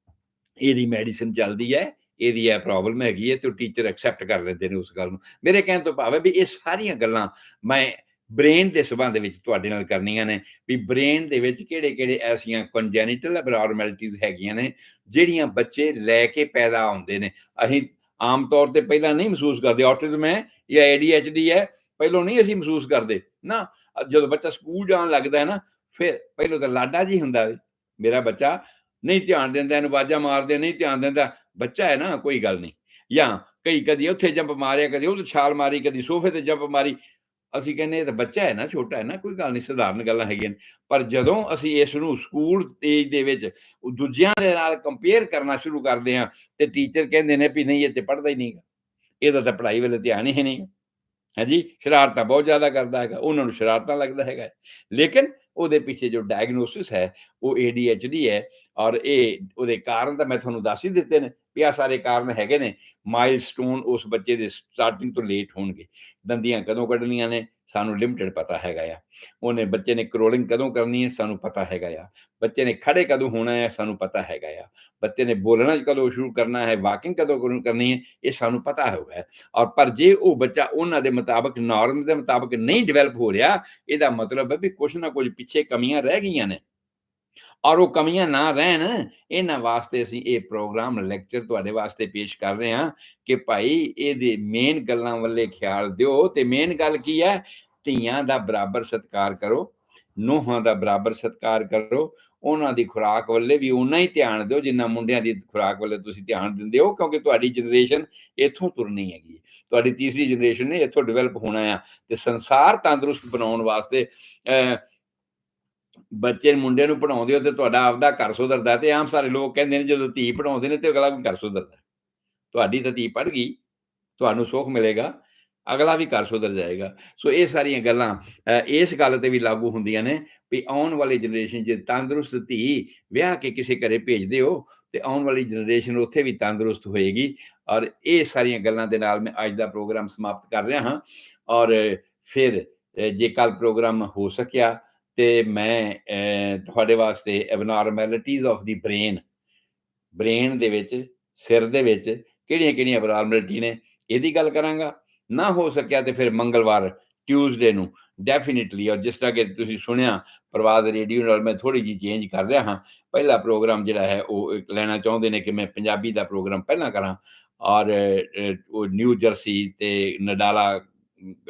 [SPEAKER 1] ਇਹਦੀ ਮੈਡੀਸਿਨ ਚੱਲਦੀ ਹੈ, ਇਹਦੀ ਇਹ ਪ੍ਰੋਬਲਮ ਹੈਗੀ ਹੈ, ਤੇ ਉਹ ਟੀਚਰ ਐਕਸੈਪਟ ਕਰ ਲੈਂਦੇ ਨੇ ਉਸ ਗੱਲ ਨੂੰ। ਮੇਰੇ ਕਹਿਣ ਤੋਂ ਭਾਵ ਹੈ ਵੀ ਇਹ ਸਾਰੀਆਂ ਗੱਲਾਂ ਮੈਂ ਬ੍ਰੇਨ ਦੇ ਸੰਬੰਧ ਵਿੱਚ ਤੁਹਾਡੇ ਨਾਲ ਕਰਨੀਆਂ ਨੇ, ਵੀ ਬ੍ਰੇਨ ਦੇ ਵਿੱਚ ਕਿਹੜੇ ਐਸੀਆਂ ਕੰਜੈਨੀਟਲ ਅਬਨੋਰਮੈਲਿਟੀਜ਼ ਹੈਗੀਆਂ ਨੇ, ਜਿਹੜੀਆਂ ਬੱਚੇ ਲੈ ਕੇ ਪੈਦਾ ਹੁੰਦੇ ਨੇ। ਅਸੀਂ ਆਮ ਤੌਰ ਤੇ ਪਹਿਲਾਂ ਨਹੀਂ ਮਹਿਸੂਸ ਕਰਦੇ, ਆਟਿਜ਼ਮ ਹੈ ਜਾਂ ADHD ਹੈ, ਪਹਿਲਾਂ ਨਹੀਂ ਅਸੀਂ ਮਹਿਸੂਸ ਕਰਦੇ ਨਾ। ਜਦੋਂ ਬੱਚਾ ਸਕੂਲ ਜਾਣ ਲੱਗਦਾ ਹੈ ਨਾ, ਫਿਰ ਪਹਿਲਾਂ ਤਾਂ ਲਾਡਾ ਜੀ ਹੁੰਦਾ ਵੀ ਮੇਰਾ ਬੱਚਾ ਨਹੀਂ ਧਿਆਨ ਦਿੰਦਾ, ਇਹਨੂੰ ਆਵਾਜ਼ਾਂ ਮਾਰਦੇ, ਨਹੀਂ ਧਿਆਨ ਦਿੰਦਾ, ਬੱਚਾ ਹੈ ਨਾ ਕੋਈ ਗੱਲ ਨਹੀਂ। ਜਾਂ ਕਦੀ ਉੱਥੇ ਜੰਪ ਮਾਰਿਆ, ਕਦੀ ਉਹ ਛਾਲ ਮਾਰੀ, ਕਦੀ ਸੋਫੇ ਤੇ ਜੰਪ ਮਾਰੀ, ਅਸੀਂ ਕਹਿੰਦੇ ਇਹ ਤਾਂ ਬੱਚਾ ਹੈ ਨਾ, ਛੋਟਾ ਹੈ ਨਾ, ਕੋਈ ਗੱਲ ਨਹੀਂ, ਸਧਾਰਨ ਗੱਲਾਂ ਹੈਗੀਆਂ ਨੇ। ਪਰ ਜਦੋਂ ਅਸੀਂ ਇਸ ਨੂੰ ਸਕੂਲ ਏਜ ਦੇ ਵਿੱਚ ਦੂਜਿਆਂ ਦੇ ਨਾਲ ਕੰਪੇਅਰ ਕਰਨਾ ਸ਼ੁਰੂ ਕਰਦੇ ਹਾਂ, ਤੇ ਟੀਚਰ ਕਹਿੰਦੇ ਨੇ ਵੀ ਨਹੀਂ ਇਹ ਤੇ ਪੜ੍ਹਦਾ ਹੀ ਨਹੀਂ, ਇਹਦਾ ਤਾਂ ਪੜ੍ਹਾਈ ਵੇਲੇ ਧਿਆਨ ਹੀ ਨਹੀਂ ਹੈ ਜੀ, ਸ਼ਰਾਰਤਾਂ ਬਹੁਤ ਜ਼ਿਆਦਾ ਕਰਦਾ ਹੈਗਾ, ਉਹਨਾਂ ਨੂੰ ਸ਼ਰਾਰਤਾਂ ਲੱਗਦਾ ਹੈਗਾ। ਲੇਕਿਨ ਉਹਦੇ ਪਿੱਛੇ ਜੋ ਡਾਇਗਨੋਸਿਸ ਹੈ ਉਹ ADHD ਹੈ, ਔਰ ਇਹ ਉਹਦੇ ਕਾਰਨ ਤਾਂ ਮੈਂ ਤੁਹਾਨੂੰ ਦੱਸ ਹੀ ਦਿੱਤੇ ਨੇ ਵੀ ਆਹ ਸਾਰੇ ਕਾਰਨ ਹੈਗੇ ਨੇ। ਮਾਈਲਸਟੋਨ ਉਸ ਬੱਚੇ ਦੇ ਸਟਾਰਟਿੰਗ ਤੋਂ ਲੇਟ ਹੋਣਗੇ। ਦੰਦੀਆਂ ਕਦੋਂ ਕੱਢਣੀਆਂ ਨੇ ਸਾਨੂੰ ਲਿਮਟਿਡ ਪਤਾ ਹੈਗਾ ਆ। ਉਹਨੇ ਬੱਚੇ ਨੇ ਕਰੋਲਿੰਗ ਕਦੋਂ ਕਰਨੀ ਹੈ ਸਾਨੂੰ ਪਤਾ ਹੈਗਾ ਆ। ਬੱਚੇ ਨੇ ਖੜੇ ਕਦੋਂ ਹੋਣਾ ਹੈ ਸਾਨੂੰ ਪਤਾ ਹੈਗਾ ਆ। ਬੱਚੇ ਨੇ ਬੋਲਣਾ ਕਦੋਂ ਸ਼ੁਰੂ ਕਰਨਾ ਹੈ, ਵਾਕਿੰਗ ਕਦੋਂ ਕਰਨੀ ਹੈ, ਇਹ ਸਾਨੂੰ ਪਤਾ ਹੋਗਾ। ਔਰ ਪਰ ਜੇ ਉਹ ਬੱਚਾ ਉਹਨਾਂ ਦੇ ਮੁਤਾਬਕ, ਨੋਰਮਸ ਦੇ ਮੁਤਾਬਕ ਨਹੀਂ ਡਿਵੈਲਪ ਹੋ ਰਿਹਾ, ਇਹਦਾ ਮਤਲਬ ਹੈ ਵੀ ਕੁਛ ਨਾ ਕੁਝ ਪਿੱਛੇ ਕਮੀਆਂ ਰਹਿ ਗਈਆਂ ਨੇ। ਔਰ ਉਹ ਕਮੀਆਂ ਨਾ ਰਹਿਣ, ਇਹਨਾਂ ਵਾਸਤੇ ਅਸੀਂ ਇਹ ਪ੍ਰੋਗਰਾਮ ਲੈਕਚਰ ਤੁਹਾਡੇ ਵਾਸਤੇ ਪੇਸ਼ ਕਰ ਰਹੇ ਹਾਂ ਕਿ ਭਾਈ ਇਹਦੇ ਮੇਨ ਗੱਲਾਂ ਵੱਲੇ ਖਿਆਲ ਦਿਓ। ਤੇ ਮੇਨ ਗੱਲ ਕੀ ਹੈ? ਧੀਆਂ ਦਾ ਬਰਾਬਰ ਸਤਿਕਾਰ ਕਰੋ, ਨੂੰਹਾਂ ਦਾ ਬਰਾਬਰ ਸਤਿਕਾਰ ਕਰੋ, ਉਹਨਾਂ ਦੀ ਖੁਰਾਕ ਵੱਲੇ ਵੀ ਓਨਾ ਹੀ ਧਿਆਨ ਦਿਓ ਜਿੰਨਾ ਮੁੰਡਿਆਂ ਦੀ ਖੁਰਾਕ ਵੱਲੇ ਤੁਸੀਂ ਧਿਆਨ ਦਿੰਦੇ ਹੋ, ਕਿਉਂਕਿ ਤੁਹਾਡੀ ਜਨਰੇਸ਼ਨ ਇੱਥੋਂ ਤੁਰਨੀ ਹੈਗੀ, ਤੁਹਾਡੀ ਤੀਸਰੀ ਜਨਰੇਸ਼ਨ ਨੇ ਇੱਥੋਂ ਡਿਵੈਲਪ ਹੋਣਾ ਆ। ਤੇ ਸੰਸਾਰ ਤੰਦਰੁਸਤ ਬਣਾਉਣ ਵਾਸਤੇ ਬੱਚੇ ਮੁੰਡੇ ਨੂੰ ਪੜ੍ਹਾਉਂਦੇ ਹੋ ਤੇ ਤੁਹਾਡਾ ਆਪਦਾ ਘਰ ਸੁਧਰਦਾ। ਤੇ ਆਮ ਸਾਰੇ ਲੋਕ ਕਹਿੰਦੇ ਨੇ ਜਦੋਂ ਧੀ ਪੜ੍ਹਾਉਂਦੇ ਨੇ ਤੇ ਅਗਲਾ ਵੀ ਘਰ ਸੁਧਰਦਾ। ਤੁਹਾਡੀ ਤਾਂ ਧੀ ਪੜ੍ਹ ਗਈ, ਤੁਹਾਨੂੰ ਸੁੱਖ ਮਿਲੇਗਾ। ਅਗਲਾ ਵੀ ਘਰ ਸੁਧਰ ਜਾਏਗਾ। ਸੋ ਇਹ ਸਾਰੀਆਂ ਗੱਲਾਂ ਇਸ ਗੱਲ ਤੇ ਵੀ ਲਾਗੂ ਹੁੰਦੀਆਂ ਨੇ ਵੀ ਆਉਣ ਵਾਲੀ ਜਨਰੇਸ਼ਨ 'ਚ ਤੰਦਰੁਸਤ ਧੀ ਵਿਆਹ ਕੇ ਕਿਸੇ ਘਰੇ ਭੇਜਦੇ ਹੋ ਤੇ ਆਉਣ ਵਾਲੀ ਜਨਰੇਸ਼ਨ ਉੱਥੇ ਵੀ ਤੰਦਰੁਸਤ ਹੋਏਗੀ। ਔਰ ਇਹ ਸਾਰੀਆਂ ਗੱਲਾਂ ਦੇ ਨਾਲ ਮੈਂ ਅੱਜ ਦਾ ਪ੍ਰੋਗਰਾਮ ਸਮਾਪਤ ਕਰ ਰਿਹਾ ਹਾਂ। ਔਰ ਫਿਰ ਜੇ ਕੱਲ੍ਹ ਪ੍ਰੋਗਰਾਮ ਹੋ ਸਕਿਆ ਤੇ ਮੈਂ ਤੁਹਾਡੇ ਵਾਸਤੇ ਐਬਨੋਰਮੈਲਿਟੀਜ਼ ਆਫ ਦੀ ਬ੍ਰੇਨ ਦੇ ਵਿੱਚ, ਸਿਰ ਦੇ ਵਿੱਚ ਕਿਹੜੀਆਂ-ਕਿਹੜੀਆਂ ਐਬਨੋਰਮੈਲਿਟੀ ਨੇ, ਇਹਦੀ ਗੱਲ ਕਰਾਂਗਾ। ਨਾ ਹੋ ਸਕਿਆ ਤੇ ਫਿਰ ਮੰਗਲਵਾਰ, ਟਿਊਜ਼ਡੇ ਨੂੰ ਡੈਫੀਨਿਟਲੀ, ਔਰ ਜਿਸ ਤਰ੍ਹਾਂ ਕਿ ਤੁਸੀਂ ਸੁਣਿਆ ਪ੍ਰਵਾਜ਼ ਰੇਡੀਓ ਨਾਲ ਮੈਂ ਥੋੜ੍ਹੀ ਜਿਹੀ ਚੇਂਜ ਕਰ ਰਿਹਾ ਹਾਂ। ਪਹਿਲਾ ਪ੍ਰੋਗਰਾਮ ਜਿਹੜਾ ਹੈ ਉਹ ਲੈਣਾ ਚਾਹੁੰਦੇ ਨੇ ਕਿ ਮੈਂ ਪੰਜਾਬੀ ਦਾ ਪ੍ਰੋਗਰਾਮ ਪਹਿਲਾਂ ਕਰਾਂ, ਔਰ ਉਹ ਨਿਊ ਜਰਸੀ ਤੇ ਨਡਾਲਾ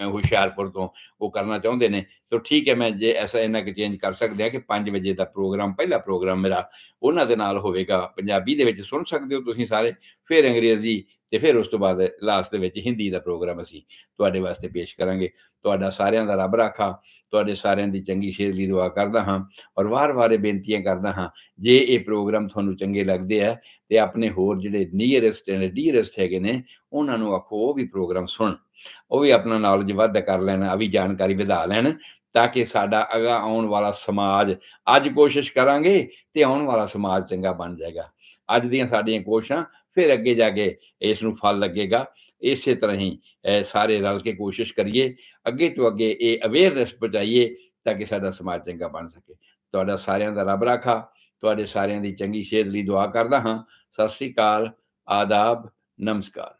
[SPEAKER 1] ਹੁਸ਼ਿਆਰਪੁਰ ਤੋਂ ਉਹ ਕਰਨਾ ਚਾਹੁੰਦੇ ਨੇ। ਸੋ ਠੀਕ ਹੈ, ਮੈਂ ਜੇ ਐਸਾ ਇੰਨਾ ਕੁ ਚੇਂਜ ਕਰ ਸਕਦੇ ਹਾਂ ਕਿ 5 ਵਜੇ ਦਾ ਪ੍ਰੋਗਰਾਮ, ਪਹਿਲਾ ਪ੍ਰੋਗਰਾਮ ਮੇਰਾ ਉਹਨਾਂ ਦੇ ਨਾਲ ਹੋਵੇਗਾ। ਪੰਜਾਬੀ ਦੇ ਵਿੱਚ ਸੁਣ ਸਕਦੇ ਹੋ ਤੁਸੀਂ ਸਾਰੇ, ਫਿਰ ਅੰਗਰੇਜ਼ੀ ਤੇ ਫਿਰ ਉਸ ਤੋਂ ਬਾਅਦ ਲਾਸਟ ਦੇ ਵਿੱਚ ਹਿੰਦੀ ਦਾ ਪ੍ਰੋਗਰਾਮ ਅਸੀਂ ਤੁਹਾਡੇ ਵਾਸਤੇ ਪੇਸ਼ ਕਰਾਂਗੇ। ਤੁਹਾਡਾ ਸਾਰਿਆਂ ਦਾ ਰੱਬ ਰਾਖਾ, ਤੁਹਾਡੇ ਸਾਰਿਆਂ ਦੀ ਚੰਗੀ ਸਿਹਤ ਲਈ ਦੁਆ ਕਰਦਾ ਹਾਂ। ਔਰ ਵਾਰ-ਵਾਰ ਇਹ ਬੇਨਤੀਆਂ ਕਰਦਾ ਹਾਂ, ਜੇ ਇਹ ਪ੍ਰੋਗਰਾਮ ਤੁਹਾਨੂੰ ਚੰਗੇ ਲੱਗਦੇ ਆ ਤੇ ਆਪਣੇ ਹੋਰ ਜਿਹੜੇ ਨੀਅਰੈਸਟ ਐਂਡ ਡੀਅਰੈਸਟ ਹੈਗੇ ਨੇ ਉਹਨਾਂ ਨੂੰ ਆਖੋ ਉਹ ਵੀ ਪ੍ਰੋਗਰਾਮ ਸੁਣ, ਉਹ ਵੀ ਆਪਣਾ ਨੌਲੇਜ ਵਾਧਾ ਕਰ ਲੈਣ, ਆ ਵੀ ਜਾਣਕਾਰੀ ਵਧਾ ਲੈਣ, ਤਾਂ ਕਿ ਸਾਡਾ ਅਗਾਂਹ ਆਉਣ ਵਾਲਾ ਸਮਾਜ, ਅੱਜ ਕੋਸ਼ਿਸ਼ ਕਰਾਂਗੇ ਤੇ ਆਉਣ ਵਾਲਾ ਸਮਾਜ ਚੰਗਾ ਬਣ ਜਾਏਗਾ। ਅੱਜ ਦੀਆਂ ਸਾਡੀਆਂ ਕੋਸ਼ਿਸ਼ਾਂ ਫਿਰ ਅੱਗੇ ਜਾ ਕੇ ਇਸ ਨੂੰ ਫਲ ਲੱਗੇਗਾ। ਇਸੇ ਤਰ੍ਹਾਂ ਹੀ ਸਾਰੇ ਰਲ ਕੇ ਕੋਸ਼ਿਸ਼ ਕਰੀਏ, ਅੱਗੇ ਤੋਂ ਅੱਗੇ ਇਹ ਅਵੇਅਰਨੈਸ ਪਹੁੰਚਾਈਏ ਤਾਂ ਕਿ ਸਾਡਾ ਸਮਾਜ ਚੰਗਾ ਬਣ ਸਕੇ। ਤੁਹਾਡਾ ਸਾਰਿਆਂ ਦਾ ਰੱਬ ਰਾਖਾ, ਤੁਹਾਡੇ ਸਾਰਿਆਂ ਦੀ ਚੰਗੀ ਸਿਹਤ ਲਈ ਦੁਆ ਕਰਦਾ ਹਾਂ। ਸਤਿ ਸ੍ਰੀ ਅਕਾਲ, ਆਦਾਬ, ਨਮਸਕਾਰ।